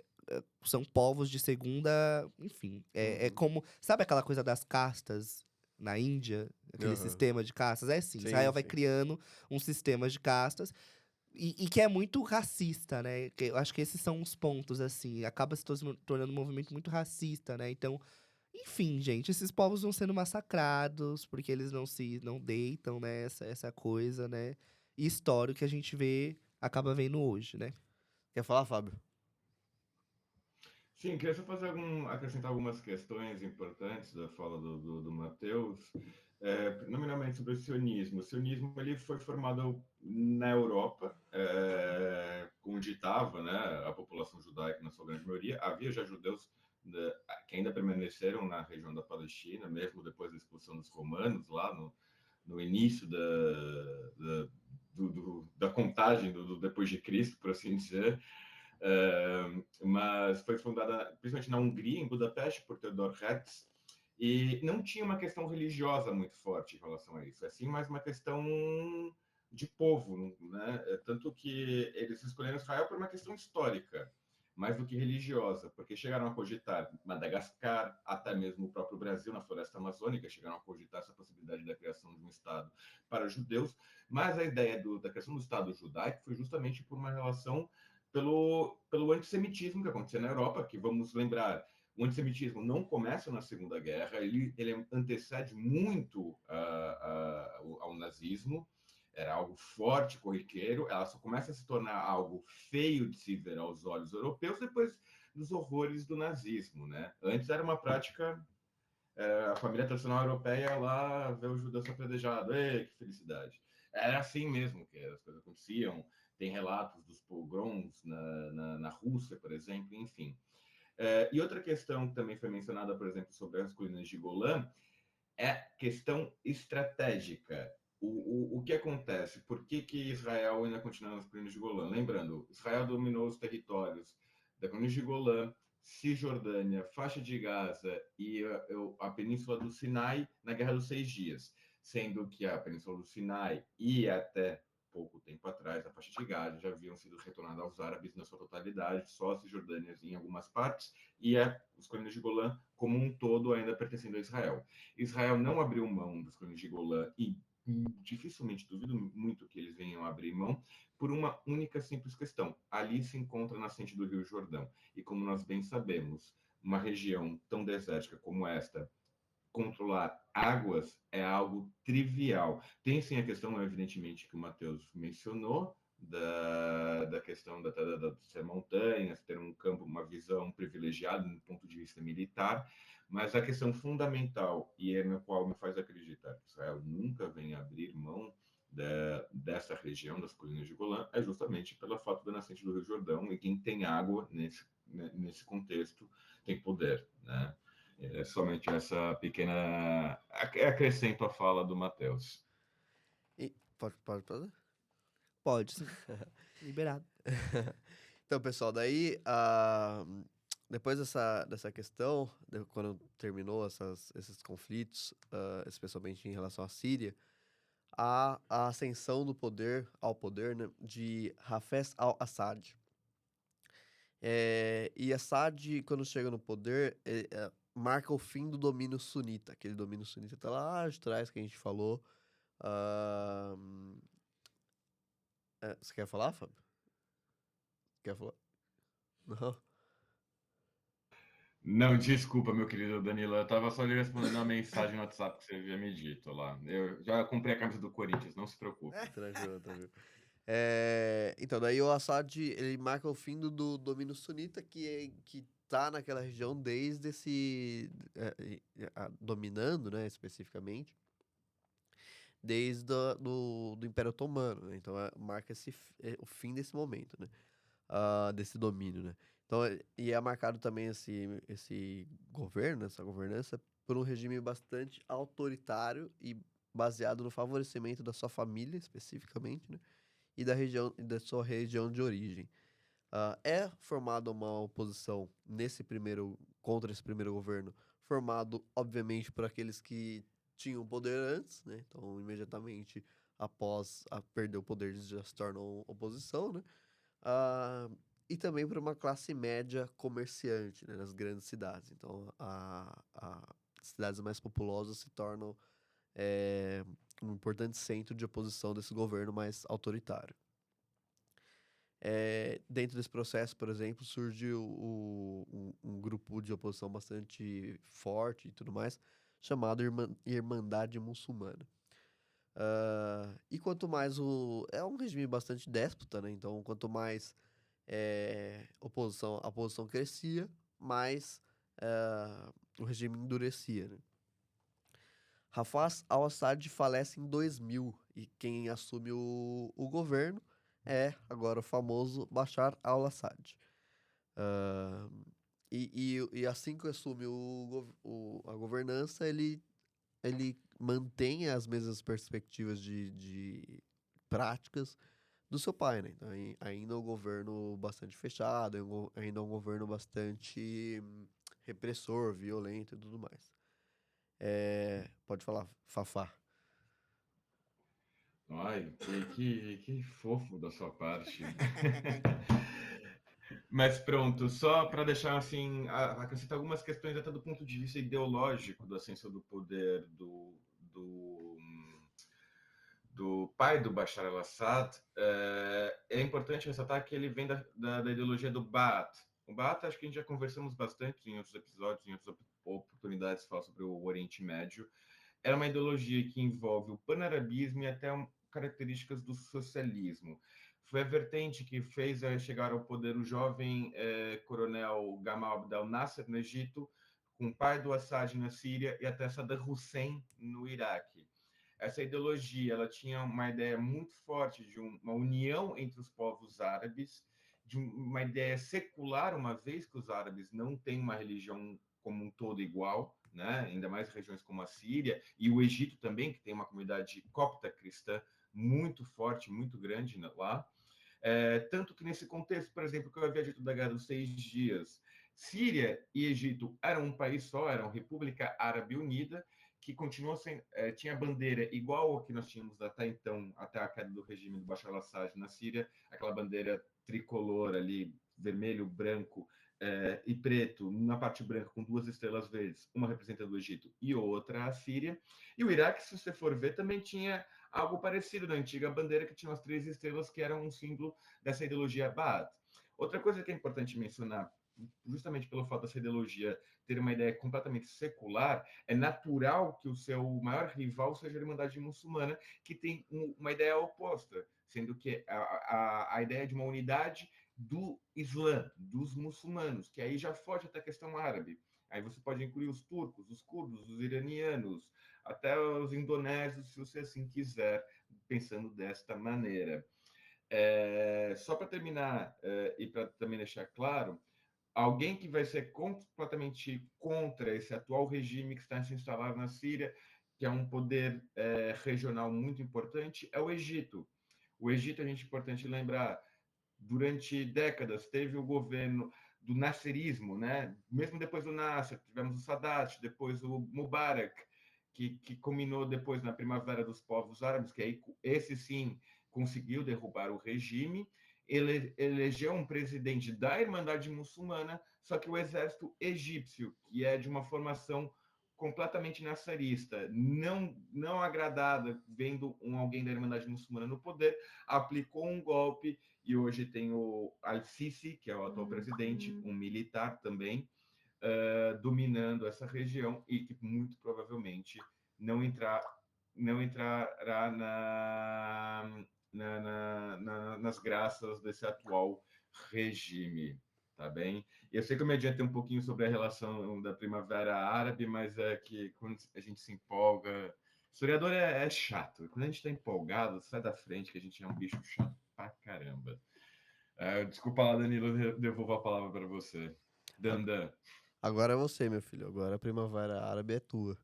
Speaker 1: São povos de segunda. Enfim, é como. Sabe aquela coisa das castas na Índia? Aquele
Speaker 2: Aham.
Speaker 1: sistema de castas? É assim,
Speaker 2: Sim,
Speaker 1: Israel vai
Speaker 2: sim.
Speaker 1: criando um sistema de castas. E que é muito racista, né? Eu acho que esses são os pontos, assim. Acaba se tornando um movimento muito racista, né? Então, enfim, gente, esses povos vão sendo massacrados porque eles não deitam, né? Essa coisa, né? E história que a gente acaba vendo hoje, né?
Speaker 2: Quer falar, Fábio?
Speaker 3: Sim, queria só acrescentar algumas questões importantes da fala do Matheus, nominalmente sobre o sionismo. O sionismo ele foi formado na Europa, onde estava, né, a população judaica na sua grande maioria. Havia já judeus, né, que ainda permaneceram na região da Palestina, mesmo depois da expulsão dos romanos, lá no início da contagem do depois de Cristo, por assim dizer. Mas foi fundada principalmente na Hungria, em Budapeste, por Theodor Herzl, e não tinha uma questão religiosa muito forte em relação a isso, assim, mas uma questão de povo, né? Tanto que eles escolheram Israel por uma questão histórica, mais do que religiosa, porque chegaram a cogitar Madagascar, até mesmo o próprio Brasil, na floresta amazônica, chegaram a cogitar essa possibilidade da criação de um Estado para judeus, mas a ideia da criação do Estado judaico foi justamente por uma relação pelo antissemitismo que acontecia na Europa, que vamos lembrar, o antissemitismo não começa na Segunda Guerra, ele antecede muito ao nazismo, era algo forte, corriqueiro, ela só começa a se tornar algo feio de se ver aos olhos europeus depois dos horrores do nazismo, né? Antes era uma prática, a família tradicional europeia lá vê o judeu ser apedrejado, ei, que felicidade. Era assim mesmo que as coisas aconteciam, tem relatos dos pogroms na Rússia, por exemplo, enfim. E outra questão que também foi mencionada, por exemplo, sobre as colinas de Golã, é questão estratégica. O que acontece? Por que Israel ainda continua nas colinas de Golã? Lembrando, Israel dominou os territórios da colina de Golã, Cisjordânia, faixa de Gaza e a Península do Sinai na Guerra dos 6 Dias, sendo que a Península do Sinai e até pouco tempo atrás a faixa de Gaza já haviam sido retornadas aos árabes na sua totalidade, só a Cisjordânia em algumas partes e os colinas de Golã como um todo ainda pertencendo a Israel. Israel não abriu mão das colinas de Golã e dificilmente, duvido muito que eles venham abrir mão, por uma única simples questão. Ali se encontra a nascente do Rio Jordão. E como nós bem sabemos, uma região tão desértica como esta, controlar águas é algo trivial. Tem sim a questão, evidentemente, que o Matheus mencionou, da questão de ser montanhas, ter um campo, uma visão privilegiada do ponto de vista militar, mas a questão fundamental, e é na qual me faz acreditar que Israel nunca vem abrir mão dessa região, das colinas de Golã, é justamente pelo fato da nascente do Rio Jordão, e quem tem água nesse contexto tem poder, né? É somente essa pequena acrescento à fala do Matheus.
Speaker 2: Pode fazer?
Speaker 1: Pode, sim. Liberado.
Speaker 2: Então, pessoal, daí, depois dessa questão, quando terminou esses conflitos, especialmente em relação à Síria, a ascensão ao poder, né, de Hafez al-Assad. E Assad, quando chega no poder, marca o fim do domínio sunita. Aquele domínio sunita tá lá de trás que a gente falou. Você quer falar, Fábio? Quer falar? Não?
Speaker 3: Não, desculpa, meu querido Danilo, eu estava só lhe respondendo a mensagem no WhatsApp que você havia me dito lá. Eu já comprei a camisa do Corinthians, não se preocupe.
Speaker 2: Tranquilo, tranquilo. Então, daí o Assad, ele marca o fim do domínio sunita que tá naquela região desde dominando, né, especificamente, desde do Império Otomano, né? Então, marca o fim desse momento, né? Desse domínio, né? Então, e é marcado também esse governo, essa governança, por um regime bastante autoritário e baseado no favorecimento da sua família, especificamente, né? E da sua região de origem. É formada uma oposição contra esse primeiro governo, formado, obviamente, por aqueles que tinham poder antes, né? Então, imediatamente após perder o poder, eles já se tornam oposição, né? E também por uma classe média comerciante, né, nas grandes cidades. Então, as cidades mais populosas se tornam um importante centro de oposição desse governo mais autoritário. Dentro desse processo, por exemplo, surge um grupo de oposição bastante forte e tudo mais, chamado Irmandade Muçulmana. E quanto mais é um regime bastante déspota, né? Então, quanto mais a oposição crescia, mais o regime endurecia, né? Hafez al-Assad falece em 2000 e quem assume o governo é agora o famoso Bashar al-Assad. E assim que assume a governança, ele mantém as mesmas perspectivas de práticas do seu pai, né? Então, ainda é um governo bastante fechado, ainda é um governo bastante repressor, violento e tudo mais. Pode falar, Fafá.
Speaker 3: Ai, que fofo da sua parte. Mas pronto, só para deixar assim, acrescentar algumas questões até do ponto de vista ideológico da ascensão do poder do pai do Bashar al-Assad, é importante ressaltar que ele vem da ideologia do Ba'ath, O Baath, acho que a gente já conversamos bastante em outros episódios, em outras oportunidades, falar sobre o Oriente Médio. Era uma ideologia que envolve o panarabismo e até características do socialismo. Foi a vertente que fez chegar ao poder o jovem coronel Gamal Abdel Nasser, no Egito, com o pai do Assad na Síria e até Saddam Hussein no Iraque. Essa ideologia ela tinha uma ideia muito forte de uma união entre os povos árabes, de uma ideia secular, uma vez que os árabes não têm uma religião como um todo igual, né? Ainda mais regiões como a Síria e o Egito também, que tem uma comunidade copta cristã muito forte, muito grande lá. Tanto que nesse contexto, por exemplo, que eu havia dito da Guerra dos 6 Dias, Síria e Egito eram um país só, eram República Árabe Unida, que continuou sem, tinha bandeira igual ao que nós tínhamos até então, até a queda do regime do Bashar al-Assad na Síria, aquela bandeira tricolor ali, vermelho, branco e preto, na parte branca com 2 estrelas verdes, uma representando o Egito e outra a Síria. E o Iraque, se você for ver, também tinha algo parecido na antiga bandeira, que tinha as 3 estrelas, que eram um símbolo dessa ideologia Baath. Outra coisa que é importante mencionar, justamente pelo fato dessa ideologia ter uma ideia completamente secular, é natural que o seu maior rival seja a Irmandade Muçulmana, que tem uma ideia oposta, sendo que a ideia de uma unidade do Islã, dos muçulmanos, que aí já foge até a questão árabe. Aí você pode incluir os turcos, os curdos, os iranianos, até os indonésios, se você assim quiser, pensando desta maneira. Só para terminar e para também deixar claro, alguém que vai ser completamente contra esse atual regime que está se instalado na Síria, que é um poder regional muito importante, é o Egito. O Egito, a gente é importante lembrar, durante décadas teve o governo do nasserismo, né? Mesmo depois do Nasser, tivemos o Sadat, depois o Mubarak, que culminou depois na Primavera dos Povos Árabes, que aí esse sim conseguiu derrubar o regime, ele elegeu um presidente da Irmandade Muçulmana, só que o exército egípcio, que é de uma formação completamente nassarista, não agradada vendo alguém da Irmandade Muçulmana no poder, aplicou um golpe e hoje tem o Al-Sisi, que é o atual presidente, um militar também, dominando essa região e que muito provavelmente não entrará nas graças desse atual regime, tá bem? Eu sei que eu me adiantei um pouquinho sobre a relação da Primavera Árabe, mas é que quando a gente se empolga... Historiador é chato. Quando a gente está empolgado, sai da frente, que a gente é um bicho chato pra caramba. Desculpa lá, Danilo, eu devolvo a palavra para você. Dandan.
Speaker 2: Agora é você, meu filho. Agora a Primavera Árabe é tua.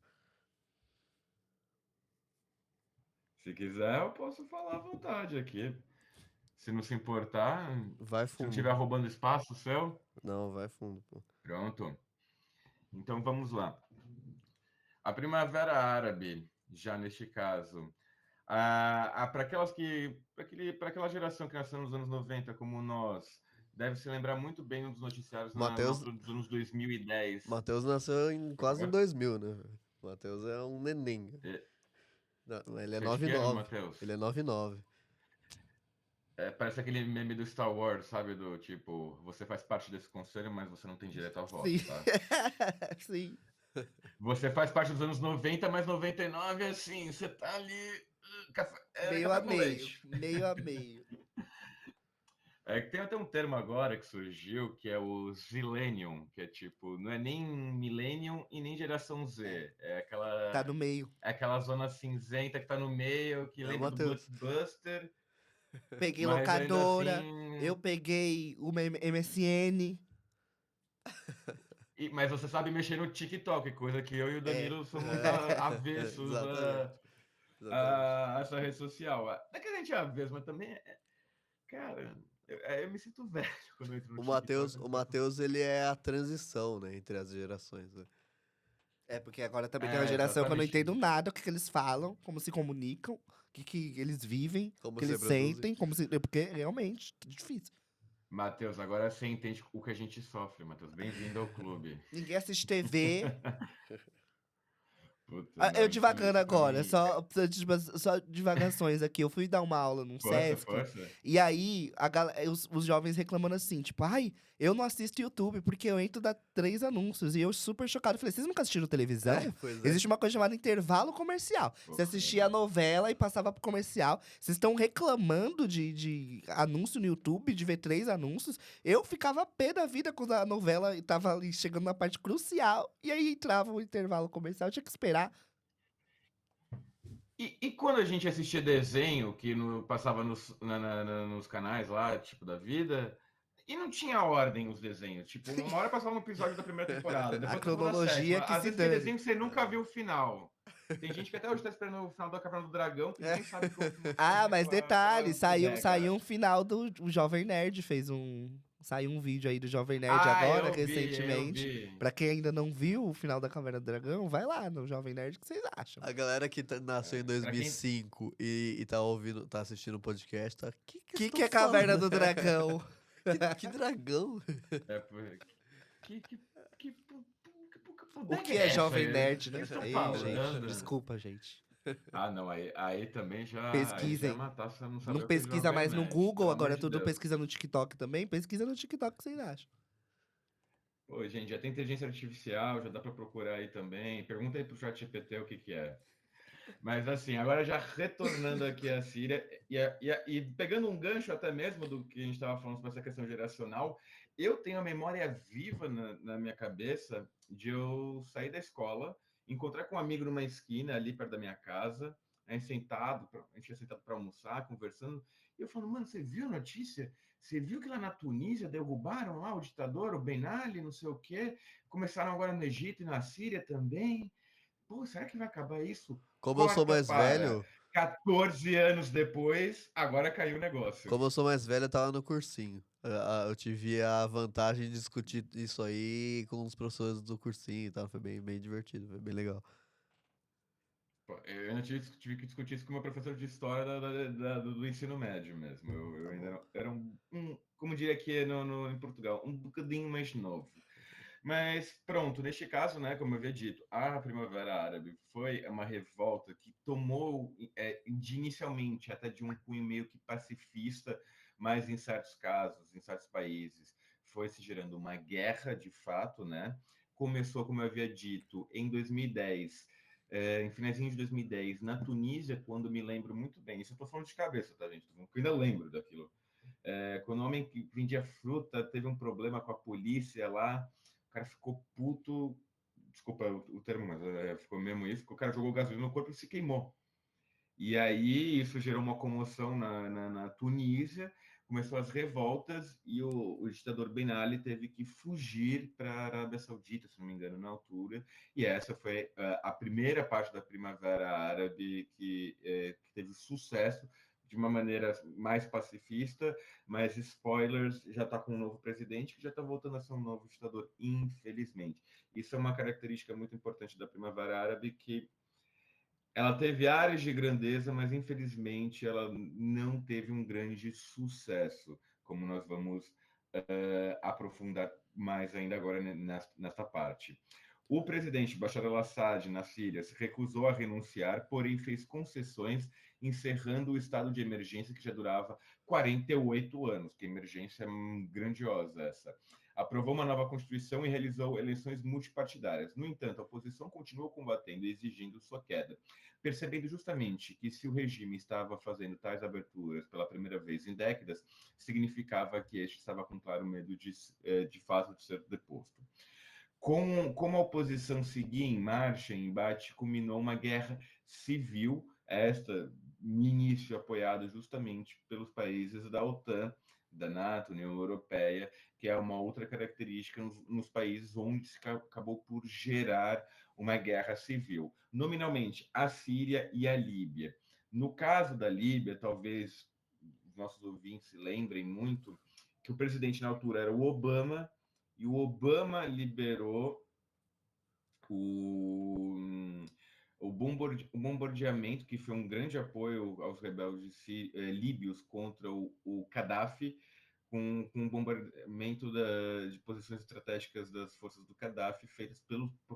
Speaker 3: Se quiser, eu posso falar à vontade aqui. Se não se importar,
Speaker 2: Vai
Speaker 3: se não
Speaker 2: fundo.
Speaker 3: estiver roubando espaço seu,
Speaker 2: Não, vai fundo, pô.
Speaker 3: pronto. Então vamos lá. A Primavera Árabe, já neste caso, para aquela geração que nasceu nos anos 90, como nós, deve se lembrar muito bem dos noticiários
Speaker 2: O
Speaker 3: na
Speaker 2: Matheus,
Speaker 3: altura dos anos 2010.
Speaker 2: Matheus nasceu quase em
Speaker 3: Agora,
Speaker 2: 2000, né? O Matheus é um neném. Não, ele é
Speaker 3: você é de que ano,
Speaker 2: 99.
Speaker 3: Matheus?
Speaker 2: Ele é 99.
Speaker 3: Parece aquele meme do Star Wars, sabe? Do tipo, você faz parte desse conselho, mas você não tem direito a
Speaker 1: Sim.
Speaker 3: voto, tá?
Speaker 1: Sim.
Speaker 3: Você faz parte dos anos 90, mas 99 é assim, você tá ali.
Speaker 1: Meio
Speaker 3: Café
Speaker 1: a
Speaker 3: com
Speaker 1: meio.
Speaker 3: leite.
Speaker 1: Meio a meio.
Speaker 3: Tem até um termo agora que surgiu, que é o Zillennium, que é tipo, não é nem Millennium e nem geração Z.
Speaker 1: Tá no meio.
Speaker 3: É aquela zona cinzenta que tá no meio, que
Speaker 2: É o
Speaker 3: lembra do
Speaker 2: Matheus.
Speaker 3: Blockbuster,
Speaker 1: Peguei
Speaker 3: mas ainda
Speaker 1: locadora.
Speaker 3: assim.
Speaker 1: Eu peguei uma MSN.
Speaker 3: Mas você sabe mexer no TikTok, coisa que eu e o
Speaker 1: É.
Speaker 3: Danilo somos avessos
Speaker 2: Exatamente. Exatamente.
Speaker 3: a essa rede social. Não é que a gente é avesso, mas também cara, eu me sinto velho quando eu entro no
Speaker 2: O
Speaker 3: TikTok.
Speaker 2: Matheus, o Matheus, ele é a transição, né, entre as gerações, né?
Speaker 1: É, porque agora também tem uma geração que eu não
Speaker 3: Exatamente.
Speaker 1: entendo nada, o que eles falam, como se comunicam, o que eles vivem, o
Speaker 2: Como
Speaker 1: que eles
Speaker 2: você produzem.
Speaker 1: sentem, porque realmente é difícil.
Speaker 3: Matheus, agora você entende o que a gente sofre, Matheus. Bem-vindo ao clube.
Speaker 1: Ninguém assiste TV.
Speaker 3: Puta,
Speaker 1: Eu
Speaker 3: não,
Speaker 1: divagando
Speaker 3: isso pra
Speaker 1: agora,
Speaker 3: mim.
Speaker 1: tipo, só divagações aqui. Eu fui dar uma aula num
Speaker 3: Força,
Speaker 1: Sesc,
Speaker 3: força.
Speaker 1: e aí os jovens reclamando assim, tipo, ai, eu não assisto YouTube porque eu entro da 3 anúncios. E eu super chocado. Falei, vocês nunca assistiram televisão?
Speaker 2: Pois é.
Speaker 1: Existe uma coisa chamada intervalo comercial. Você
Speaker 3: Porra,
Speaker 1: assistia a novela e passava pro comercial. Vocês estão reclamando de anúncio no YouTube, de ver 3 anúncios. Eu ficava pé da vida quando a novela tava ali chegando na parte crucial. E aí entrava o intervalo comercial, eu tinha que esperar.
Speaker 3: E quando a gente assistia desenho, que passava nos canais lá, tipo, da vida, e não tinha ordem os desenhos. Tipo, uma hora passava um episódio da primeira temporada,
Speaker 1: A
Speaker 3: depois passava na
Speaker 1: cronologia
Speaker 3: sétima.
Speaker 1: que
Speaker 3: Às
Speaker 1: se
Speaker 3: vezes tem
Speaker 1: dane.
Speaker 3: desenho que você nunca viu o final. Tem gente que até hoje tá esperando o final da Caverna do Dragão, que nem sabe como
Speaker 1: Ah, mas
Speaker 3: morreu
Speaker 1: detalhe,
Speaker 3: a
Speaker 1: saiu
Speaker 3: boneca.
Speaker 1: um final do o Jovem Nerd, fez um. Saiu um vídeo aí do Jovem Nerd
Speaker 3: Ah,
Speaker 1: agora,
Speaker 3: eu
Speaker 1: recentemente.
Speaker 3: vi.
Speaker 1: Pra quem ainda não viu o final da Caverna do Dragão, vai lá no Jovem Nerd, o que vocês acham?
Speaker 2: A galera que nasceu em
Speaker 3: Pra quem
Speaker 2: 2005 e tá ouvindo, tá assistindo o podcast, tá. Que
Speaker 1: Que
Speaker 2: estão
Speaker 1: é Caverna
Speaker 2: falando?
Speaker 1: do Dragão?
Speaker 2: Que dragão?
Speaker 3: é, que, que, que, que
Speaker 1: O
Speaker 3: bodega
Speaker 1: que é
Speaker 3: é essa
Speaker 1: Jovem
Speaker 3: aí? O
Speaker 1: Nerd,
Speaker 3: que
Speaker 1: né?
Speaker 3: eles estão
Speaker 1: Ei, gente,
Speaker 3: falando?
Speaker 1: desculpa, gente.
Speaker 3: Ah, não, aí também já é
Speaker 1: Pesquisem.
Speaker 3: matar você não
Speaker 1: Não
Speaker 3: saber o que é
Speaker 1: pesquisa
Speaker 3: Jovem
Speaker 1: mais no
Speaker 3: Nerd,
Speaker 1: Google,
Speaker 3: pelo
Speaker 1: agora
Speaker 3: amor
Speaker 1: é
Speaker 3: de
Speaker 1: tudo
Speaker 3: Deus.
Speaker 1: pesquisa no TikTok também. Pesquisa no TikTok, o que vocês acham?
Speaker 3: Pô, gente, já tem inteligência artificial, já dá para procurar aí também. Pergunta aí pro ChatGPT o que que é. Mas assim, agora já retornando aqui à Síria e pegando um gancho até mesmo do que a gente estava falando sobre essa questão geracional, eu tenho a memória viva na minha cabeça de eu sair da escola, encontrar com um amigo numa esquina ali perto da minha casa, a gente tinha sentado para almoçar, conversando, e eu falando, mano, você viu a notícia? Você viu que lá na Tunísia derrubaram lá o ditador, o Ben Ali, não sei o quê? Começaram agora no Egito e na Síria também. Pô, será que vai acabar isso?
Speaker 2: Como eu sou
Speaker 3: Corta
Speaker 2: mais
Speaker 3: para
Speaker 2: velho,
Speaker 3: 14 anos depois, agora caiu o negócio.
Speaker 2: como eu sou mais velho, eu tava no cursinho. Eu tive a vantagem de discutir isso aí com os professores do cursinho e tal. Foi bem divertido, foi bem legal.
Speaker 3: Pô, eu ainda tive que discutir isso com o meu professor de história do ensino médio mesmo. Eu ainda era como diria aqui em Portugal, um bocadinho mais novo. Mas pronto, neste caso, né, como eu havia dito, a Primavera Árabe foi uma revolta que tomou inicialmente até de um cunho meio que pacifista, mas em certos casos, em certos países, foi se gerando uma guerra de fato, né? Começou, como eu havia dito, em 2010, em finalzinho de 2010, na Tunísia, quando me lembro muito bem, isso eu estou falando de cabeça, tá, gente? Eu ainda lembro daquilo. Quando o homem que vendia fruta teve um problema com a polícia lá, o cara ficou puto, desculpa o termo, mas ficou mesmo isso, porque o cara jogou gasolina no corpo e se queimou. E aí isso gerou uma comoção na Tunísia, começou as revoltas e o ditador Ben Ali teve que fugir para a Arábia Saudita, se não me engano, na altura. E essa foi a primeira parte da Primavera Árabe que teve sucesso de uma maneira mais pacifista, mas spoilers, já está com um novo presidente que já está voltando a ser um novo ditador, infelizmente. Isso é uma característica muito importante da Primavera Árabe que ela teve áreas de grandeza, mas infelizmente ela não teve um grande sucesso, como nós vamos aprofundar mais ainda agora nesta parte. O presidente Bashar al-Assad, na Síria, se recusou a renunciar, porém fez concessões, encerrando o estado de emergência que já durava 48 anos, que emergência grandiosa essa. Aprovou uma nova Constituição e realizou eleições multipartidárias. No entanto, a oposição continuou combatendo e exigindo sua queda, percebendo justamente que se o regime estava fazendo tais aberturas pela primeira vez em décadas, significava que este estava com claro medo de fato de ser deposto. Como a oposição seguia em marcha, em embate, culminou uma guerra civil, esta no início apoiada justamente pelos países da OTAN, da NATO, União Europeia, que é uma outra característica nos países onde se acabou por gerar uma guerra civil. Nominalmente, a Síria e a Líbia. No caso da Líbia, talvez os nossos ouvintes se lembrem muito que o presidente na altura era o Obama, e o Obama liberou o, o bombardeamento, que foi um grande apoio aos rebeldes líbios contra o Gaddafi, com um bombardeamento de posições estratégicas das forças do Gaddafi feitas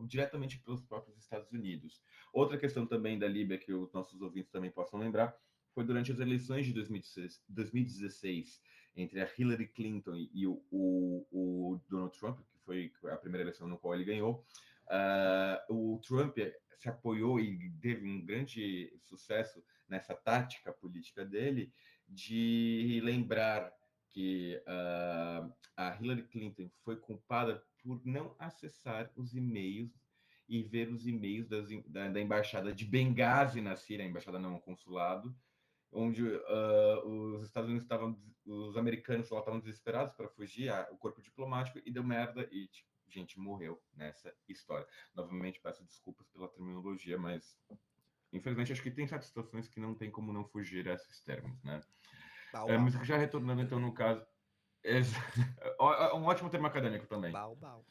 Speaker 3: diretamente pelos próprios Estados Unidos. Outra questão também da Líbia que os nossos ouvintes também possam lembrar foi durante as eleições de 2016 entre a Hillary Clinton e o Donald Trump, que foi a primeira eleição no qual ele ganhou. O Trump se apoiou e teve um grande sucesso nessa tática política dele de lembrar que a Hillary Clinton foi culpada por não acessar os e-mails e ver os e-mails da embaixada de Benghazi na Síria, a embaixada não, o consulado, onde os Estados Unidos os americanos lá estavam desesperados para fugir, o corpo diplomático, e deu merda e tipo, gente morreu nessa história. Novamente peço desculpas pela terminologia, mas infelizmente acho que tem certas situações que não tem como não fugir a esses termos, né?
Speaker 1: Baobau.
Speaker 3: Mas já retornando então no caso, um ótimo termo acadêmico também.
Speaker 1: Baobau.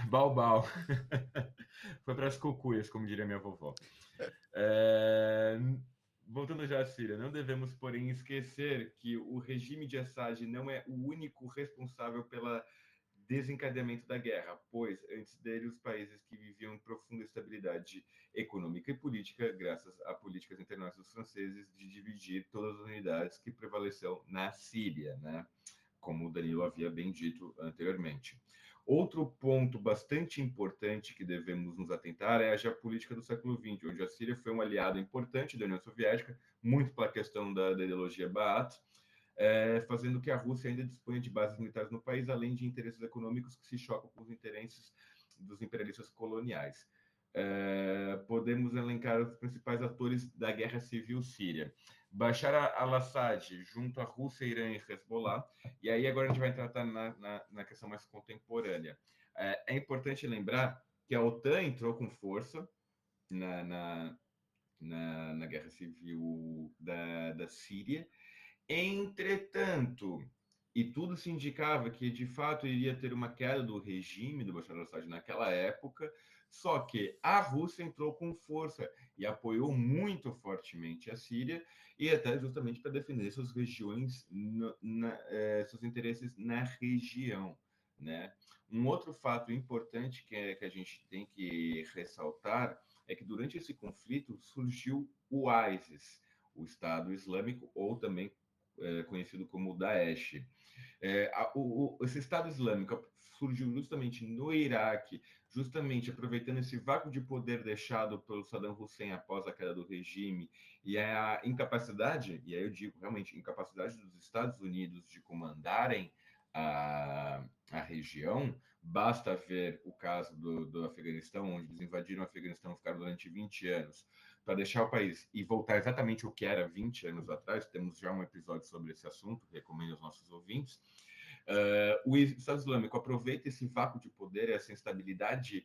Speaker 3: Baobau. Foi para as cucuias, como diria minha vovó. Voltando já à Síria, não devemos, porém, esquecer que o regime de Assad não é o único responsável pelo desencadeamento da guerra, pois antes dele os países que viviam em profunda estabilidade econômica e política, graças a políticas internacionais dos franceses de dividir todas as unidades que prevaleceu na Síria, né? Como o Danilo havia bem dito anteriormente. Outro ponto bastante importante que devemos nos atentar é a geopolítica do século XX, onde a Síria foi um aliado importante da União Soviética, muito pela questão da ideologia Ba'ath, fazendo que a Rússia ainda disponha de bases militares no país, além de interesses econômicos que se chocam com os interesses dos imperialistas coloniais. Podemos elencar os principais atores da guerra civil síria. Bashar al-Assad, junto à Rússia, Irã e Hezbollah. E aí agora a gente vai tratar na questão mais contemporânea. É importante lembrar que a OTAN entrou com força na guerra civil da Síria. Entretanto, e tudo se indicava que de fato iria ter uma queda do regime do Bashar al-Assad naquela época, só que a Rússia entrou com força e apoiou muito fortemente a Síria, e até justamente para defender suas regiões, seus interesses na região, né? Um outro fato importante que a gente tem que ressaltar é que durante esse conflito surgiu o ISIS, o Estado Islâmico, ou também conhecido como Daesh. Esse Estado Islâmico surgiu justamente no Iraque, justamente aproveitando esse vácuo de poder deixado pelo Saddam Hussein após a queda do regime e a incapacidade, e aí eu digo realmente incapacidade dos Estados Unidos de comandarem a região. Basta ver o caso do Afeganistão, onde eles invadiram o Afeganistão, ficaram durante 20 anos, para deixar o país e voltar exatamente o que era 20 anos atrás. Temos já um episódio sobre esse assunto, recomendo aos nossos ouvintes. O Estado Islâmico aproveita esse vácuo de poder, essa instabilidade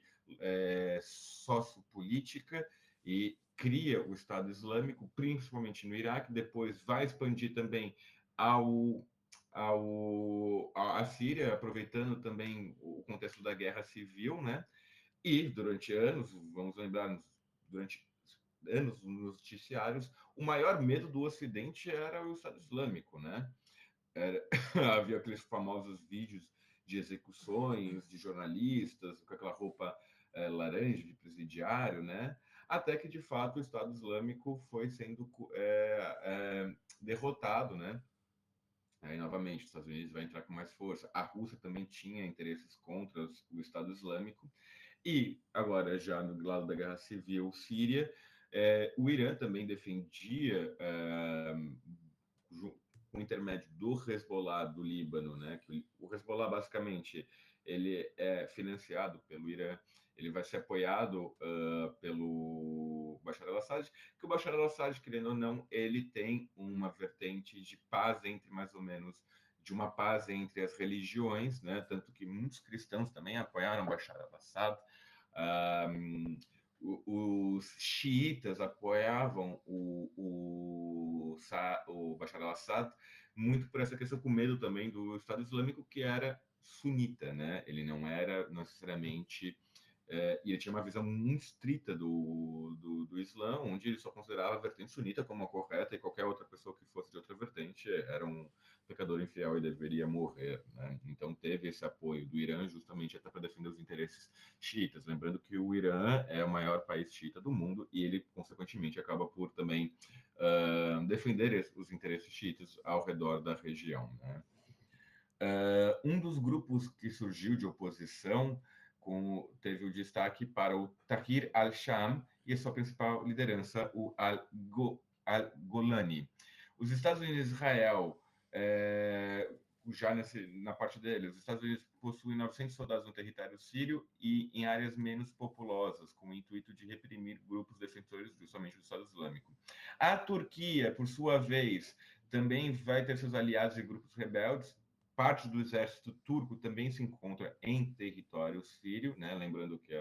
Speaker 3: sociopolítica, e cria o Estado Islâmico, principalmente no Iraque, depois vai expandir também a Síria, aproveitando também o contexto da guerra civil, né? E durante anos, vamos lembrar, durante anos nos noticiários, o maior medo do Ocidente era o Estado Islâmico, né? Havia aqueles famosos vídeos de execuções de jornalistas com aquela roupa laranja de presidiário, né? Até que, de fato, o Estado Islâmico foi sendo derrotado, né? Aí, novamente, os Estados Unidos vai entrar com mais força. A Rússia também tinha interesses contra o Estado Islâmico. E, agora, já no lado da Guerra Civil Síria, o Irã também defendia, com o intermédio do Hezbollah do Líbano, né? Que o Hezbollah, basicamente, ele é financiado pelo Irã, ele vai ser apoiado pelo Bashar al-Assad, que o Bashar al-Assad, querendo ou não, ele tem uma vertente de paz entre, mais ou menos, de uma paz entre as religiões, né? Tanto que muitos cristãos também apoiaram Bashar al-Assad. Os xiitas apoiavam o Bashar al-Assad muito por essa questão, com medo também do Estado Islâmico, que era sunita, né? Ele não era necessariamente e ele tinha uma visão muito estrita do Islã, onde ele só considerava a vertente sunita como a correta e qualquer outra pessoa que fosse de outra vertente era um pecador infiel e deveria morrer, né? Então teve esse apoio do Irã justamente até para defender os interesses xiitas. Lembrando que o Irã é o maior país xiita do mundo e ele, consequentemente, acaba por também defender os interesses xiitas ao redor da região, né? Um dos grupos que surgiu de oposição teve o destaque para o Tahrir al-Sham e a sua principal liderança, o al-Golani. Os Estados Unidos e Israel, já na parte dele, os Estados Unidos possuem 900 soldados no território sírio e em áreas menos populosas, com o intuito de reprimir grupos defensores justamente do Estado Islâmico. A Turquia, por sua vez, também vai ter seus aliados e grupos rebeldes. Parte do exército turco também se encontra em território sírio, né? Lembrando que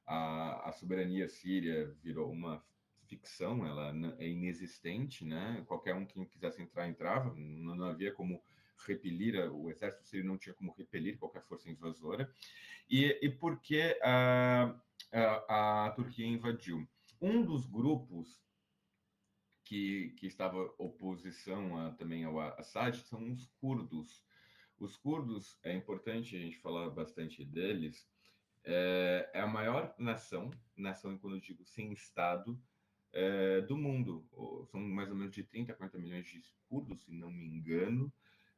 Speaker 3: a soberania síria virou uma ficção, ela é inexistente, né? Qualquer um que quisesse entrar, entrava, não havia como repelir, o exército sírio não tinha como repelir qualquer força invasora. E por que a Turquia invadiu? Um dos grupos que estava oposição também ao Assad são os curdos. Os curdos, é importante a gente falar bastante deles, é a maior nação, quando eu digo sem Estado, do mundo. São mais ou menos de 30 a 40 milhões de curdos, se não me engano.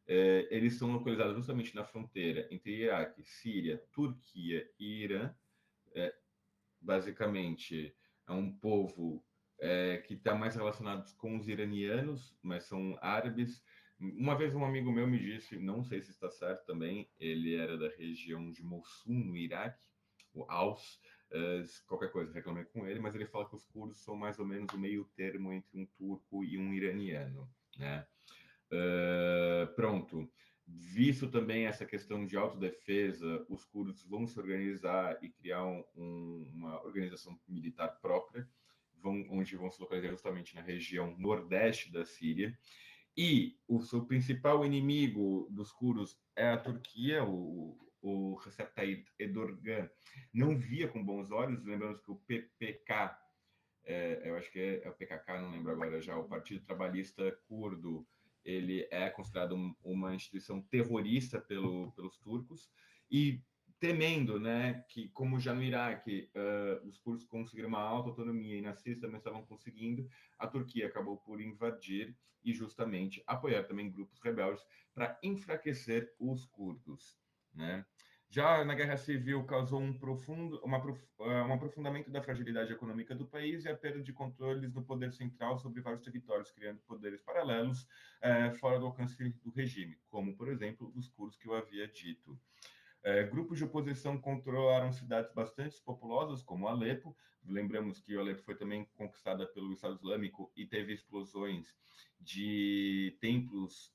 Speaker 3: Eles são localizados justamente na fronteira entre Iraque, Síria, Turquia e Irã. Basicamente, é um povo que está mais relacionado com os iranianos, mas são árabes. Uma vez um amigo meu me disse, não sei se está certo também, ele era da região de Mossul, no Iraque, o Aus, qualquer coisa, reclamei com ele, mas ele fala que os curdos são mais ou menos o meio termo entre um turco e um iraniano, né? Pronto. Visto também essa questão de autodefesa, os curdos vão se organizar e criar uma organização militar própria, onde vão se localizar justamente na região nordeste da Síria. E o seu principal inimigo dos curdos é a Turquia, o Recep Tayyip Erdogan não via com bons olhos, lembrando que o PPK, eu acho que é o PKK, não lembro agora já, o Partido Trabalhista Curdo, ele é considerado uma instituição terrorista pelos turcos, e temendo, né, que como já no Iraque os curdos conseguiram uma alta autonomia e na Síria também estavam conseguindo, a Turquia acabou por invadir e justamente apoiar também grupos rebeldes para enfraquecer os curdos, né? Já na Guerra Civil causou um aprofundamento da fragilidade econômica do país e a perda de controles do poder central sobre vários territórios, criando poderes paralelos fora do alcance do regime, como, por exemplo, os curdos que eu havia dito. Grupos de oposição controlaram cidades bastante populosas, como Alepo. Lembramos que Alepo foi também conquistada pelo Estado Islâmico e teve explosões de templos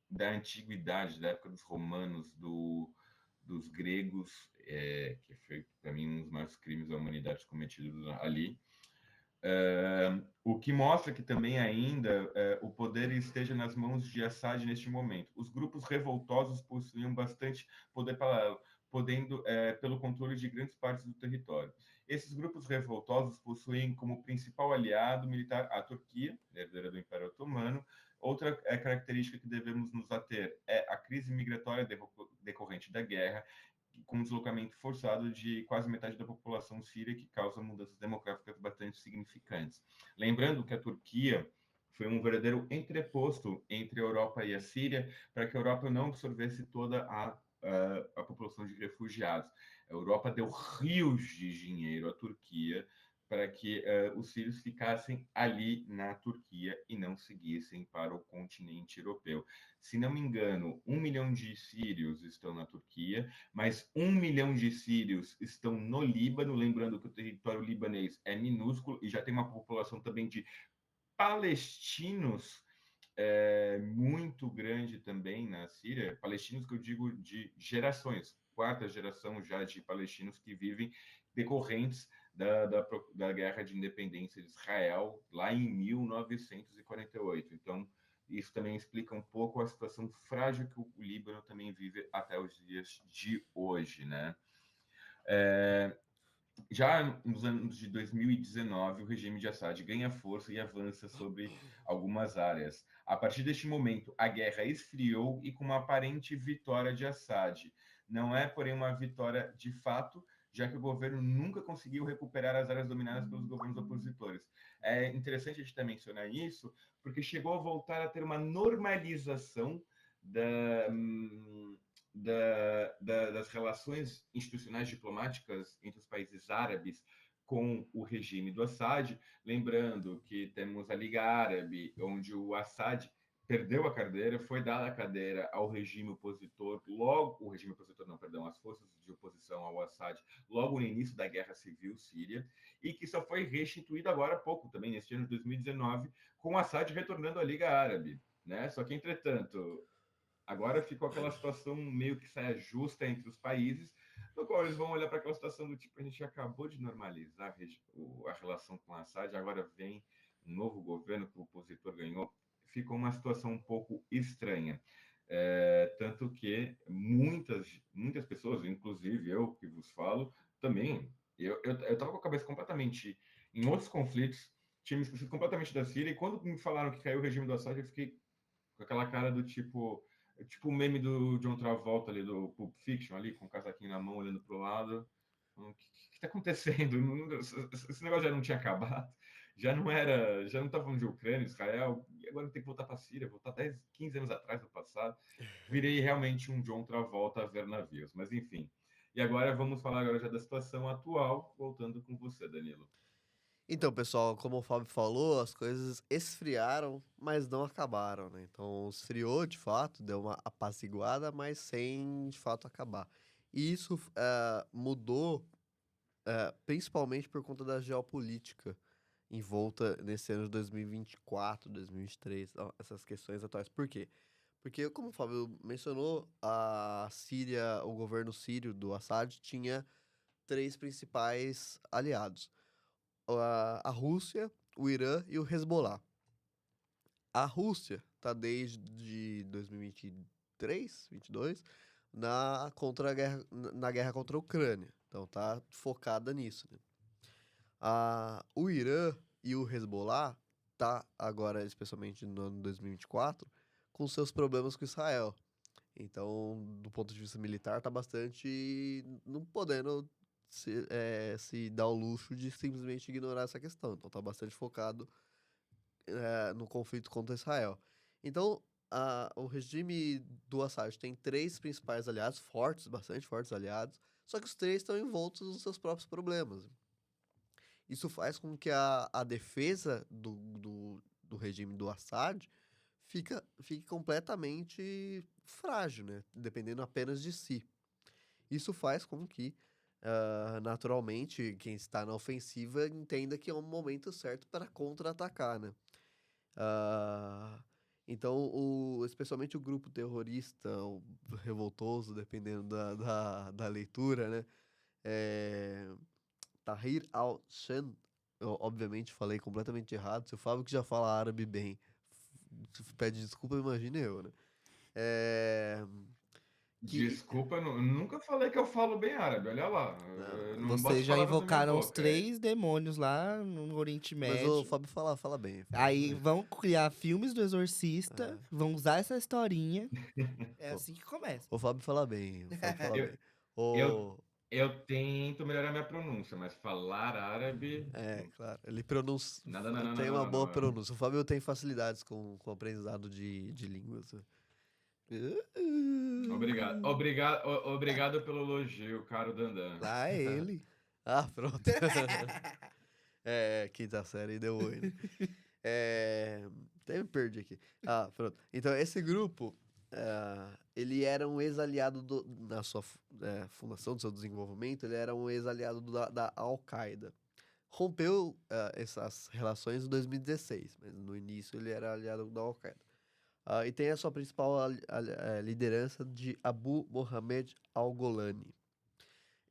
Speaker 3: da antiguidade, da época dos romanos, dos gregos, que foi, para mim, um dos maiores crimes da humanidade cometidos ali. O que mostra que também ainda o poder esteja nas mãos de Assad neste momento. Os grupos revoltosos possuíam bastante poder paralelo, podendo pelo controle de grandes partes do território. Esses grupos revoltosos possuem como principal aliado militar a Turquia, herdeira do Império Otomano. Outra característica que devemos nos ater é a crise migratória decorrente da guerra, com um deslocamento forçado de quase metade da população síria, que causa mudanças demográficas bastante significantes. Lembrando que a Turquia foi um verdadeiro entreposto entre a Europa e a Síria, para que a Europa não absorvesse toda a população de refugiados. A Europa deu rios de dinheiro à Turquia para que os sírios ficassem ali na Turquia e não seguissem para o continente europeu. Se não me engano, 1 milhão de sírios estão na Turquia, mas 1 milhão de sírios estão no Líbano, lembrando que o território libanês é minúsculo e já tem uma população também de palestinos muito grande também na Síria, palestinos que eu digo de gerações, quarta geração já de palestinos que vivem decorrentes da guerra de independência de Israel lá em 1948. Então, isso também explica um pouco a situação frágil que o Líbano também vive até os dias de hoje, né? Já nos anos de 2019, o regime de Assad ganha força e avança sobre algumas áreas. A partir deste momento, a guerra esfriou e com uma aparente vitória de Assad. Não é, porém, uma vitória de fato, já que o governo nunca conseguiu recuperar as áreas dominadas pelos governos opositores. É interessante a gente também mencionar isso, porque chegou a voltar a ter uma normalização da, das relações institucionais diplomáticas entre os países árabes com o regime do Assad, lembrando que temos a Liga Árabe, onde o Assad perdeu a cadeira, foi dada a cadeira ao regime opositor, logo, o regime opositor não, perdão, as forças de oposição ao Assad, logo no início da Guerra Civil Síria, e que só foi restituída agora há pouco, também neste ano de 2019, com o Assad retornando à Liga Árabe, né? Só que, entretanto, agora ficou aquela situação meio que saia justa entre os países, no qual eles vão olhar para aquela situação do tipo, a gente acabou de normalizar a relação com a Assad, agora vem um novo governo que o opositor ganhou, ficou uma situação um pouco estranha. Tanto que muitas pessoas, inclusive eu que vos falo, também, eu estava com a cabeça completamente em outros conflitos, tinha me esquecido completamente da Síria, e quando me falaram que caiu o regime do Assad, eu fiquei com aquela cara do tipo o meme do John Travolta ali, do Pulp Fiction ali, com o casaquinho na mão, olhando pro lado. O que tá acontecendo? Esse negócio já não tinha acabado. Já não estava falando de Ucrânia, Israel, e agora tem que voltar para a Síria, voltar 10, 15 anos atrás do passado. Virei realmente um John Travolta a ver navios, mas enfim. E agora vamos falar agora já da situação atual, voltando com você, Danilo.
Speaker 2: Então, pessoal, como o Fábio falou, as coisas esfriaram, mas não acabaram, né? Então, esfriou de fato, deu uma apaziguada, mas sem de fato acabar. E isso mudou principalmente por conta da geopolítica em volta nesse ano de 2024, 2023, essas questões atuais. Por quê? Porque, como o Fábio mencionou, a Síria, o governo sírio do Assad tinha três principais aliados: a Rússia, o Irã e o Hezbollah. A Rússia está desde 2023, 22, na guerra contra a Ucrânia. Então tá focada nisso, né? O Irã e o Hezbollah tá agora, especialmente no ano 2024, com seus problemas com Israel. Então, do ponto de vista militar, tá bastante não podendo se dar o luxo de simplesmente ignorar essa questão. Então, tá bastante focado no conflito contra Israel. Então, o regime do Assad tem três principais aliados, fortes, bastante fortes aliados, só que os três estão envoltos nos seus próprios problemas. Isso faz com que a defesa do regime do Assad fique completamente frágil, né? Dependendo apenas de si. Isso faz com que, naturalmente, quem está na ofensiva entenda que é um momento certo para contra-atacar, né? Então, especialmente o grupo terrorista, o revoltoso, dependendo da leitura, né? Tahrir al-Shan, eu obviamente falei completamente errado. Se o Fábio que já fala árabe bem pede desculpa, imagine eu, né?
Speaker 3: Desculpa, eu nunca falei que eu falo bem árabe, olha lá. Não boto
Speaker 1: Vocês
Speaker 3: as
Speaker 1: já
Speaker 3: palavras na minha
Speaker 1: invocaram os
Speaker 3: boca.
Speaker 1: 3 demônios lá no Oriente
Speaker 2: Mas o
Speaker 1: Médio.
Speaker 2: Fábio fala bem.
Speaker 1: Aí vão criar filmes do Exorcista,
Speaker 2: É.
Speaker 1: vão usar essa historinha. É assim que começa.
Speaker 2: O Fábio fala bem. O Fábio fala
Speaker 3: Eu,
Speaker 2: bem.
Speaker 3: eu,
Speaker 2: O,
Speaker 3: eu tento melhorar minha pronúncia, mas falar árabe.
Speaker 2: claro. Ele pronuncia.
Speaker 3: Nada, não, não, não,
Speaker 2: Tem
Speaker 3: não,
Speaker 2: uma
Speaker 3: não,
Speaker 2: boa
Speaker 3: não.
Speaker 2: pronúncia. O Fábio tem facilidades com o aprendizado de línguas.
Speaker 3: Obrigado pelo elogio, caro Dandan.
Speaker 1: Lá é ele.
Speaker 2: Pronto. Quinta série deu oi, né? Até me perdi aqui. Pronto. Então, esse grupo, ele era um ex-aliado na sua fundação, do seu desenvolvimento, ele era um ex-aliado da Al-Qaeda. Rompeu essas relações em 2016, mas no início ele era aliado da Al-Qaeda. E tem a sua principal liderança de Abu Mohammed al-Golani.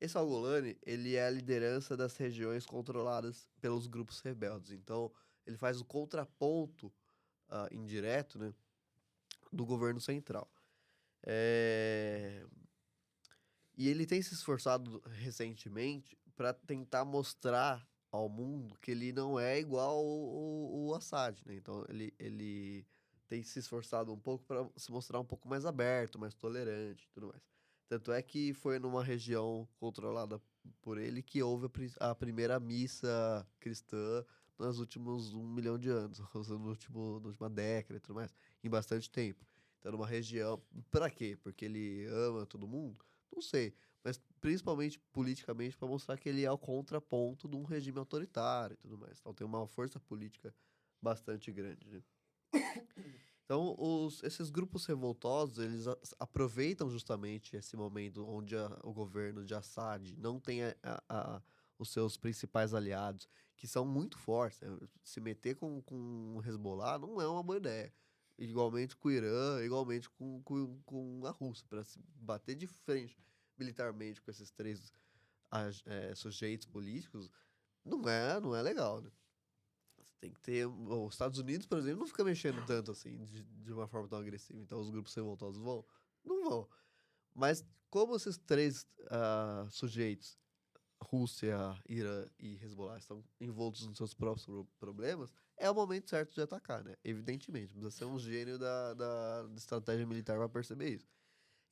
Speaker 2: Esse al-Golani, ele é a liderança das regiões controladas pelos grupos rebeldes. Então, ele faz o contraponto indireto, né, do governo central. E ele tem se esforçado recentemente para tentar mostrar ao mundo que ele não é igual o Assad, né? Então ele tem se esforçado um pouco para se mostrar um pouco mais aberto, mais tolerante e tudo mais. Tanto é que foi numa região controlada por ele que houve a primeira missa cristã nos últimos 1 milhão de anos, na última década e tudo mais, em bastante tempo. Então, numa região. Pra quê? Porque ele ama todo mundo? Não sei. Mas principalmente politicamente para mostrar que ele é o contraponto de um regime autoritário e tudo mais. Então tem uma força política bastante grande, né? Então, esses grupos revoltosos, eles aproveitam justamente esse momento onde o governo de Assad não tem os seus principais aliados, que são muito fortes, né? Se meter com o Hezbollah não é uma boa ideia. Igualmente com o Irã, igualmente com a Rússia, para se bater de frente militarmente com esses três sujeitos políticos, não é legal, né? Você tem que ter. Os Estados Unidos, por exemplo, não fica mexendo tanto assim, de uma forma tão agressiva. Então os grupos revoltosos vão? Não vão. Mas como esses três sujeitos, Rússia, Irã e Hezbollah, estão envoltos nos seus próprios problemas, é o momento certo de atacar, né? Evidentemente. Precisa ser um gênio da estratégia militar para perceber isso.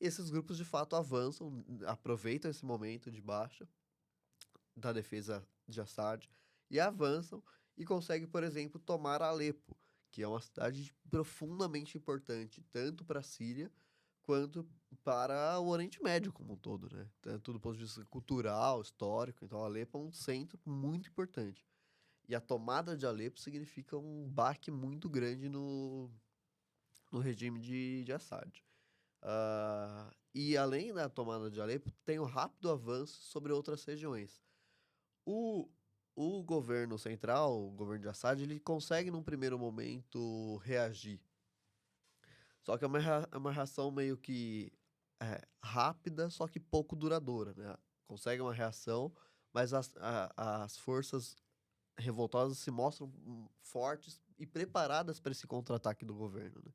Speaker 2: E esses grupos, de fato, avançam, aproveitam esse momento de baixa da defesa de Assad e avançam e conseguem, por exemplo, tomar Alepo, que é uma cidade profundamente importante, tanto para a Síria quanto para o Oriente Médio como um todo, né? Tanto do ponto de vista cultural, histórico. Então, Alepo é um centro muito importante. E a tomada de Alepo significa um baque muito grande no regime de Assad. E além da tomada de Alepo, tem um rápido avanço sobre outras regiões. O, o governo central, o governo de Assad, ele consegue num primeiro momento reagir. Só que é uma reação meio que rápida, só que pouco duradoura, né? Consegue uma reação, mas as forças revoltosas se mostram fortes e preparadas para esse contra-ataque do governo, né?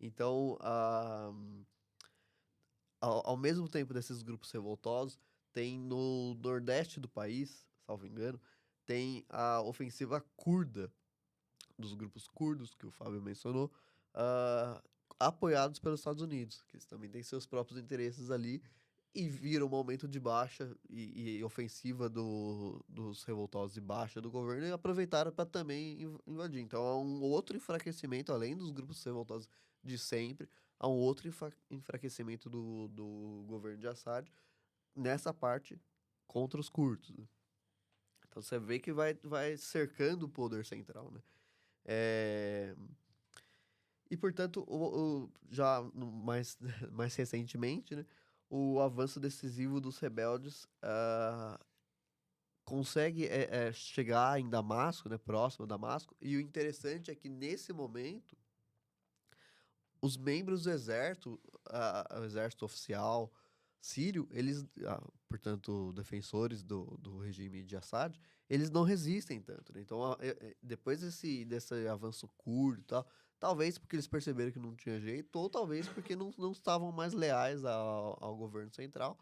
Speaker 2: Então, ao mesmo tempo desses grupos revoltosos, tem no nordeste do país, salvo engano, tem a ofensiva curda, dos grupos curdos, que o Fábio mencionou, apoiados pelos Estados Unidos, que eles também têm seus próprios interesses ali, e viram um momento de baixa e ofensiva dos revoltosos e baixa do governo e aproveitaram para também invadir. Então há um outro enfraquecimento, além dos grupos revoltosos de sempre, há um outro enfraquecimento do governo de Assad nessa parte contra os curdos, né? Então você vê que vai cercando o poder central, né? E, portanto, já mais recentemente, né, o avanço decisivo dos rebeldes consegue chegar em Damasco, né, próximo a Damasco, e o interessante é que, nesse momento, os membros do exército, o exército oficial sírio, eles, portanto, defensores do regime de Assad, eles não resistem tanto, né? Então, depois desse avanço curto e tal, talvez porque eles perceberam que não tinha jeito, ou talvez porque não estavam mais leais ao governo central,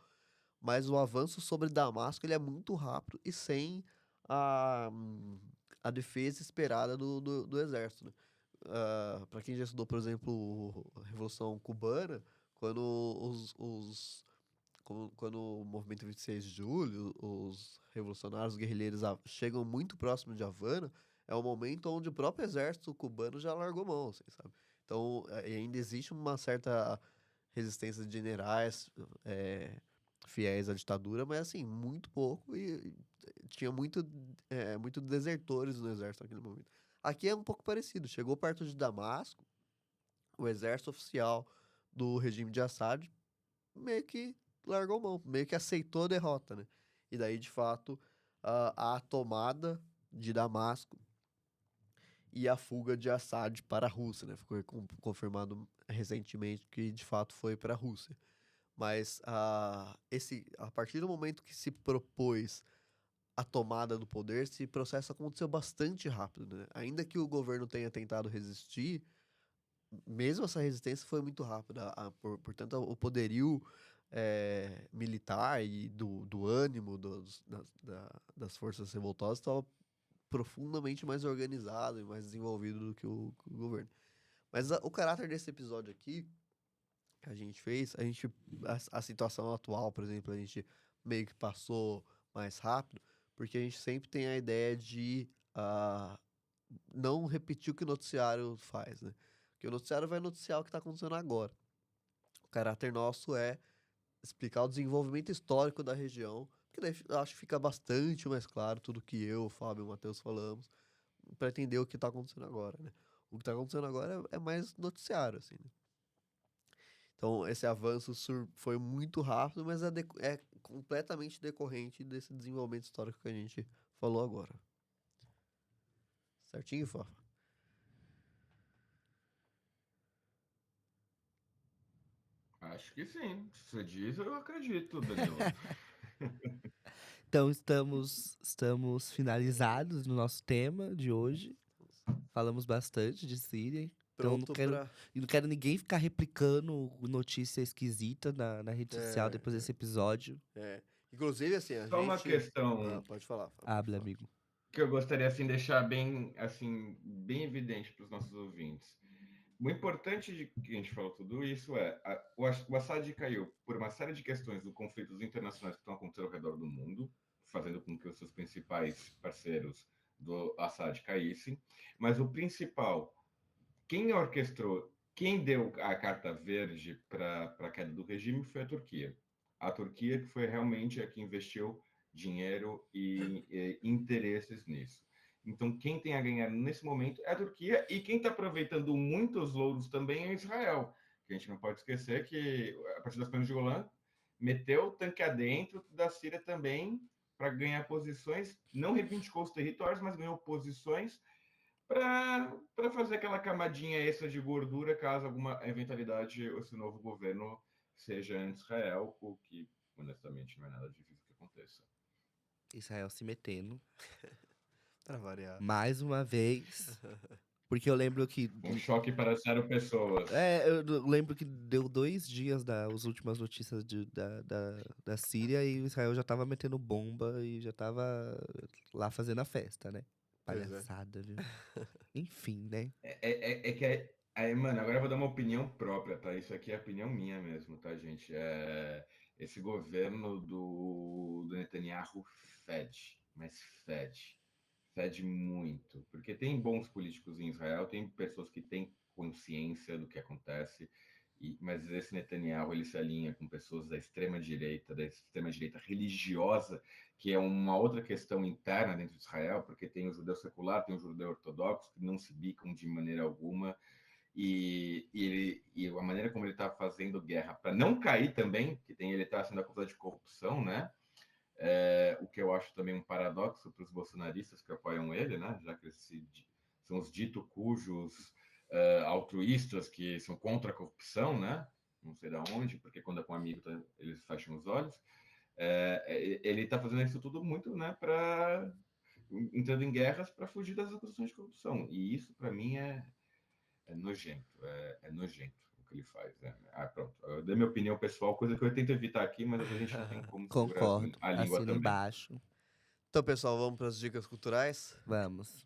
Speaker 2: mas o avanço sobre Damasco ele é muito rápido e sem a, a defesa esperada do exército, né? Para quem já estudou, por exemplo, a Revolução Cubana, quando quando o movimento 26 de julho, os revolucionários guerrilheiros chegam muito próximo de Havana, é o momento onde o próprio exército cubano já largou mão, assim, sabe? Então, ainda existe uma certa resistência de generais fiéis à ditadura, mas assim, muito pouco e tinha muito desertores no exército naquele momento. Aqui é um pouco parecido. Chegou perto de Damasco, o exército oficial do regime de Assad meio que largou mão, meio que aceitou a derrota, né? E daí, de fato, a tomada de Damasco e a fuga de Assad para a Rússia, né? Ficou confirmado recentemente que, de fato, foi para a Rússia. Mas a partir do momento que se propôs a tomada do poder, esse processo aconteceu bastante rápido, né? Ainda que o governo tenha tentado resistir, mesmo essa resistência foi muito rápida. Portanto, o poderio militar e do ânimo das forças revoltosas estava profundamente mais organizado e mais desenvolvido do que o governo. Mas o caráter desse episódio aqui que a gente fez, a situação atual, por exemplo, a gente meio que passou mais rápido, porque a gente sempre tem a ideia de não repetir o que o noticiário faz, né? Porque o noticiário vai noticiar o que está acontecendo agora. O caráter nosso é explicar o desenvolvimento histórico da região, que daí eu acho que fica bastante mais claro tudo que eu, o Fábio e o Matheus falamos, para entender o que está acontecendo agora, né? O que está acontecendo agora é mais noticiário, assim, né? Então, esse avanço foi muito rápido, mas é completamente decorrente desse desenvolvimento histórico que a gente falou agora. Certinho, Fafa?
Speaker 3: Acho que sim. Se você diz, eu acredito, Danilo.
Speaker 1: Então, estamos finalizados no nosso tema de hoje. Falamos bastante de Síria. Então,
Speaker 2: Pronto pra...
Speaker 1: não quero ninguém ficar replicando notícia esquisita na rede social depois desse episódio.
Speaker 2: Inclusive, assim, a
Speaker 3: Só uma
Speaker 2: gente...
Speaker 3: questão
Speaker 2: pode falar, Fábio, pode
Speaker 1: Habla,
Speaker 2: falar.
Speaker 1: amigo.
Speaker 3: que eu gostaria assim deixar bem evidente para os nossos ouvintes. O importante de que a gente falou tudo isso é o Assad caiu por uma série de questões do conflitos internacionais que estão acontecendo ao redor do mundo, fazendo com que os seus principais parceiros do Assad caíssem. Mas o principal, quem orquestrou, quem deu a carta verde para a queda do regime foi a Turquia. A Turquia que foi realmente a que investiu dinheiro e interesses nisso. Então, quem tem a ganhar nesse momento é a Turquia, e quem está aproveitando muitos louros também é Israel. Que a gente não pode esquecer que, a partir das Planos de Golã, meteu o tanque adentro da Síria também para ganhar posições, não reivindicou os territórios, mas ganhou posições para fazer aquela camadinha extra de gordura caso alguma eventualidade esse novo governo seja anti-Israel, o que, honestamente, não é nada difícil que aconteça.
Speaker 1: Israel se metendo.
Speaker 2: Pra variar.
Speaker 1: Mais uma vez. Porque eu lembro que.
Speaker 3: Um choque para 0 pessoas.
Speaker 1: Eu lembro que deu 2 dias das últimas notícias da Síria e o Israel já tava metendo bomba e já tava lá fazendo a festa, né?
Speaker 2: Pois é.
Speaker 1: Palhaçada, viu? Enfim, né?
Speaker 3: Mano, agora eu vou dar uma opinião própria, tá? Isso aqui é opinião minha mesmo, tá, gente? Esse governo do Netanyahu fede, mas fede muito, porque tem bons políticos em Israel, tem pessoas que têm consciência do que acontece, mas esse Netanyahu ele se alinha com pessoas da extrema direita religiosa, que é uma outra questão interna dentro de Israel, porque tem o judeu secular, tem o judeu ortodoxo, que não se bicam de maneira alguma, e a maneira como ele está fazendo guerra para não cair também, que ele está sendo acusado de corrupção, né? O que eu acho também um paradoxo para os bolsonaristas que apoiam ele, né? Já que são os dito cujos altruístas que são contra a corrupção, né? Não sei de onde, porque quando é com um amigo eles fecham os olhos. Ele está fazendo isso tudo muito, né? Entrando em guerras para fugir das acusações de corrupção. E isso, para mim, é nojento. É nojento o que ele faz. Pronto. Eu dei minha opinião pessoal, coisa que eu tento evitar aqui, mas a gente não tem como segurar
Speaker 1: Concordo.
Speaker 3: a língua
Speaker 1: Assina
Speaker 3: também.
Speaker 1: embaixo.
Speaker 2: Então, pessoal, vamos para as dicas culturais?
Speaker 1: Vamos.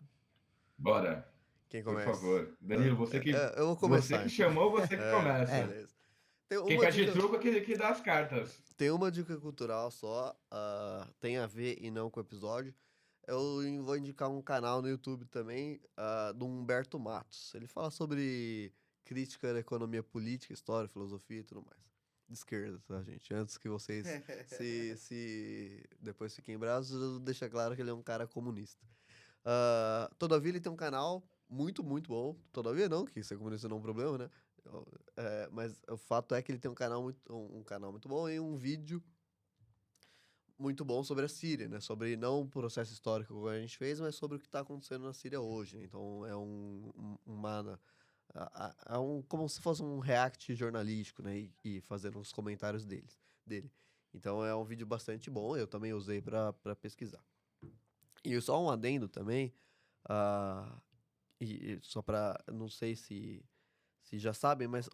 Speaker 3: Bora.
Speaker 2: Quem
Speaker 3: Por
Speaker 2: começa?
Speaker 3: favor. Danilo,
Speaker 2: Eu vou começar.
Speaker 3: você que
Speaker 2: então.
Speaker 3: chamou, você que começa.
Speaker 2: Beleza.
Speaker 3: Quem pede truco é que dá as cartas.
Speaker 2: Tem uma dica cultural só, tem a ver e não com o episódio. Eu vou indicar um canal no YouTube também, do Humberto Matos. Ele fala sobre crítica da economia política, história, filosofia e tudo mais. De esquerda, tá, gente? Antes que vocês se depois fiquem bravos, deixa claro que ele é um cara comunista. Todavia, ele tem um canal muito, muito bom. Todavia não, que ser comunista não é um problema, né? Mas o fato é que ele tem um canal muito bom e um vídeo muito bom sobre a Síria, né? Sobre não o processo histórico que a gente fez, mas sobre o que está acontecendo na Síria hoje. Então é como se fosse um react jornalístico, né? E fazendo os comentários dele. Então é um vídeo bastante bom, eu também usei para pesquisar. E só um adendo também, e só para, não sei se já sabem, mas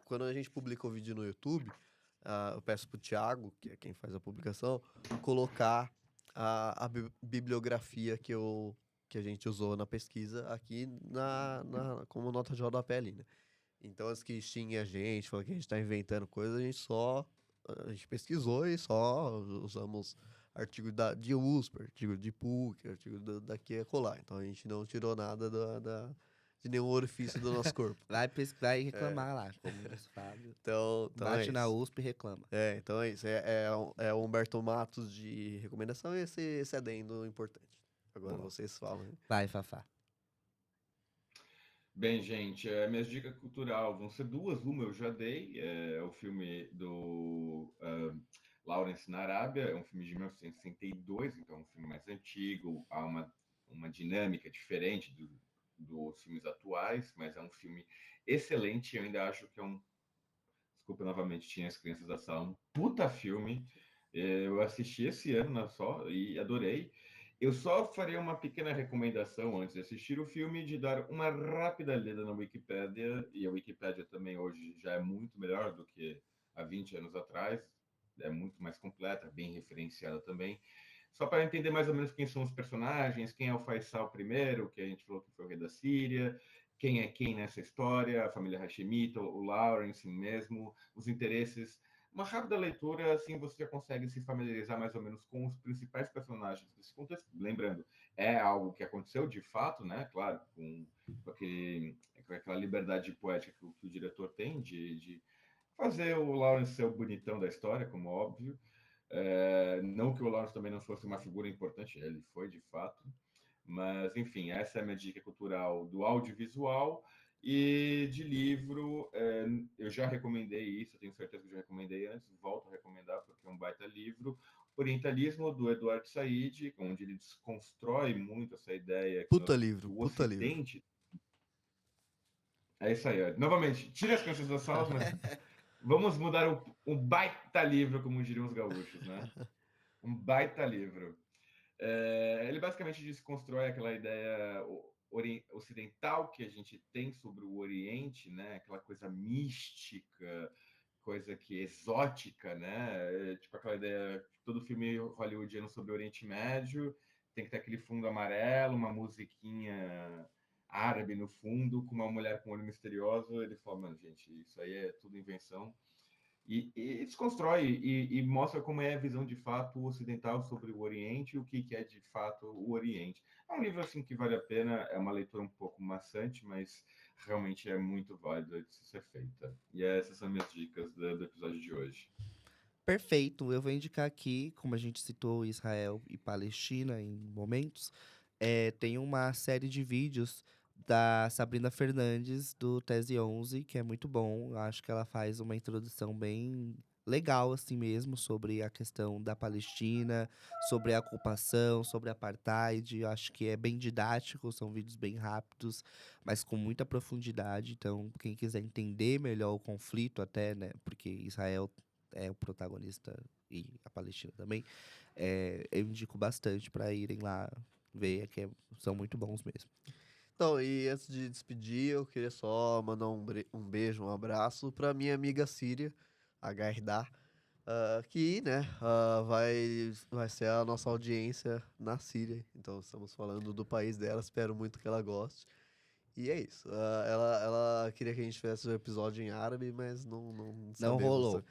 Speaker 2: quando a gente publica o vídeo no YouTube, eu peço pro Thiago, que é quem faz a publicação, colocar a bibliografia que a gente usou na pesquisa aqui como nota de rodapé ali, né? Então, antes que xingue a gente, falando que a gente tá inventando coisa, a gente pesquisou e só usamos artigo de USP, artigo de PUC, artigo daqui e acolá. Então, a gente não tirou nada de nenhum orifício do nosso corpo.
Speaker 1: Vai reclamar lá, como diz o Fábio.
Speaker 2: Então é
Speaker 1: Bate na
Speaker 2: isso.
Speaker 1: USP e reclama.
Speaker 2: Então é isso. É o Humberto Matos de recomendação e esse adendo importante. Agora
Speaker 1: Boa.
Speaker 2: vocês falam. Hein?
Speaker 1: Vai, Fafá.
Speaker 3: Bem, gente, minhas dicas cultural vão ser duas. Uma eu já dei, é o filme do Lawrence na Arábia, é um filme de 1962, então é um filme mais antigo, há uma dinâmica diferente dos filmes atuais, mas é um filme excelente. Eu ainda acho que é um. Desculpa novamente, tinha as crianças da sala, um puta filme. Eu assisti esse ano só e adorei. Eu só farei uma pequena recomendação antes de assistir o filme, de dar uma rápida lida na Wikipédia, e a Wikipédia também hoje já é muito melhor do que há 20 anos atrás, é muito mais completa, bem referenciada também, só para entender mais ou menos quem são os personagens, quem é o Faisal I, que a gente falou que foi o rei da Síria, quem é quem nessa história, a família Hashemita, o Lawrence mesmo, os interesses. Uma rápida leitura, assim, você já consegue se familiarizar mais ou menos com os principais personagens desse contexto. Lembrando, é algo que aconteceu de fato, né? Claro, com aquela liberdade poética que o diretor tem de fazer o Lawrence ser o bonitão da história, como óbvio. Não que o Lawrence também não fosse uma figura importante, ele foi de fato. Mas, enfim, essa é a minha dica cultural do audiovisual. E de livro, eu já recomendei isso, eu tenho certeza que já recomendei antes, volto a recomendar porque é um baita livro. Orientalismo, do Eduardo Said, onde ele desconstrói muito essa ideia que
Speaker 2: Puta livro.
Speaker 3: o Ocidente. É isso aí, ó. Novamente, tira as crianças da sala, mas vamos mudar um baita livro, como diriam os gaúchos, né? Um baita livro. Ele basicamente desconstrói aquela ideia ocidental que a gente tem sobre o Oriente, né? Aquela coisa mística, coisa que exótica, né? Tipo aquela ideia que todo filme hollywoodiano sobre o Oriente Médio tem que ter aquele fundo amarelo, uma musiquinha árabe no fundo, com uma mulher com olho misterioso. Ele fala, mano, gente, isso aí é tudo invenção. E desconstrói e mostra como é a visão de fato ocidental sobre o Oriente e o que é de fato o Oriente. É um livro assim que vale a pena, é uma leitura um pouco maçante, mas realmente é muito válido de ser feita. E essas são minhas dicas do episódio de hoje.
Speaker 1: Perfeito. Eu vou indicar aqui, como a gente citou Israel e Palestina em momentos, tem uma série de vídeos da Sabrina Fernandes, do Tese 11, que é muito bom. Eu acho que ela faz uma introdução bem legal, assim mesmo, sobre a questão da Palestina, sobre a ocupação, sobre a apartheid. Eu acho que é bem didático, são vídeos bem rápidos, mas com muita profundidade. Então, quem quiser entender melhor o conflito até, né, porque Israel é o protagonista e a Palestina também, eu indico bastante para irem lá ver, são muito bons mesmo.
Speaker 2: Então, e antes de despedir, eu queria só mandar um beijo, um abraço para minha amiga Síria, a Gardá, que, né, vai ser a nossa audiência na Síria. Então, estamos falando do país dela, espero muito que ela goste. E é isso. Ela queria que a gente fizesse o episódio em árabe, mas não
Speaker 1: Não
Speaker 2: sabemos.
Speaker 1: rolou.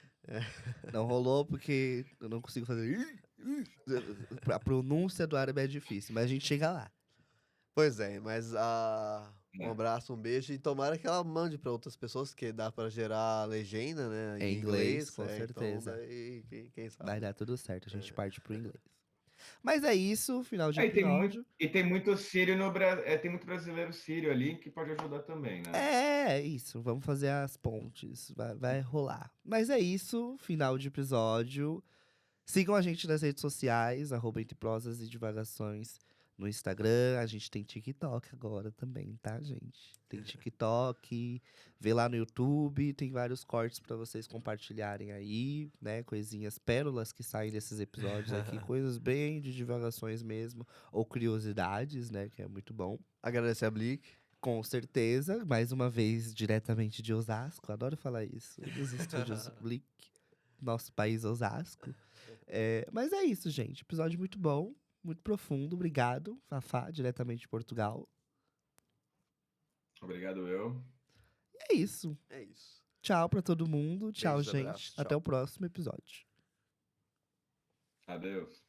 Speaker 1: Não rolou porque eu não consigo fazer. A pronúncia do árabe é difícil, mas a gente chega lá.
Speaker 2: Pois é, mas um abraço, um beijo e tomara que ela mande para outras pessoas, que dá para gerar legenda, né,
Speaker 1: Em inglês, com
Speaker 2: então
Speaker 1: certeza.
Speaker 2: daí, quem sabe.
Speaker 1: Vai dar tudo certo, a gente parte pro inglês. Mas é isso, final de
Speaker 3: E
Speaker 1: episódio.
Speaker 3: tem muito sírio no Brasil, tem muito brasileiro sírio ali que pode ajudar também, né?
Speaker 1: É isso, vamos fazer as pontes, vai rolar. Mas é isso, final de episódio. Sigam a gente nas redes sociais, @Entre Prosas e Divagações no Instagram. A gente tem TikTok agora também, tá, gente? Tem TikTok, vê lá no YouTube, tem vários cortes para vocês compartilharem aí, né? Coisinhas, pérolas que saem desses episódios aqui, coisas bem de divagações mesmo, ou curiosidades, né? Que é muito bom.
Speaker 2: Agradecer a Blick.
Speaker 1: Com certeza, mais uma vez, diretamente de Osasco, adoro falar isso, dos estúdios Blick. nosso país Osasco. Mas é isso, gente. Episódio muito bom, muito profundo. Obrigado, Fafá, diretamente de Portugal.
Speaker 3: Obrigado, eu.
Speaker 1: É isso.
Speaker 2: É isso.
Speaker 1: Tchau pra todo mundo. Tchau,
Speaker 2: Beijos,
Speaker 1: gente.
Speaker 2: abraços,
Speaker 1: Até
Speaker 2: tchau.
Speaker 1: o próximo episódio.
Speaker 3: Adeus.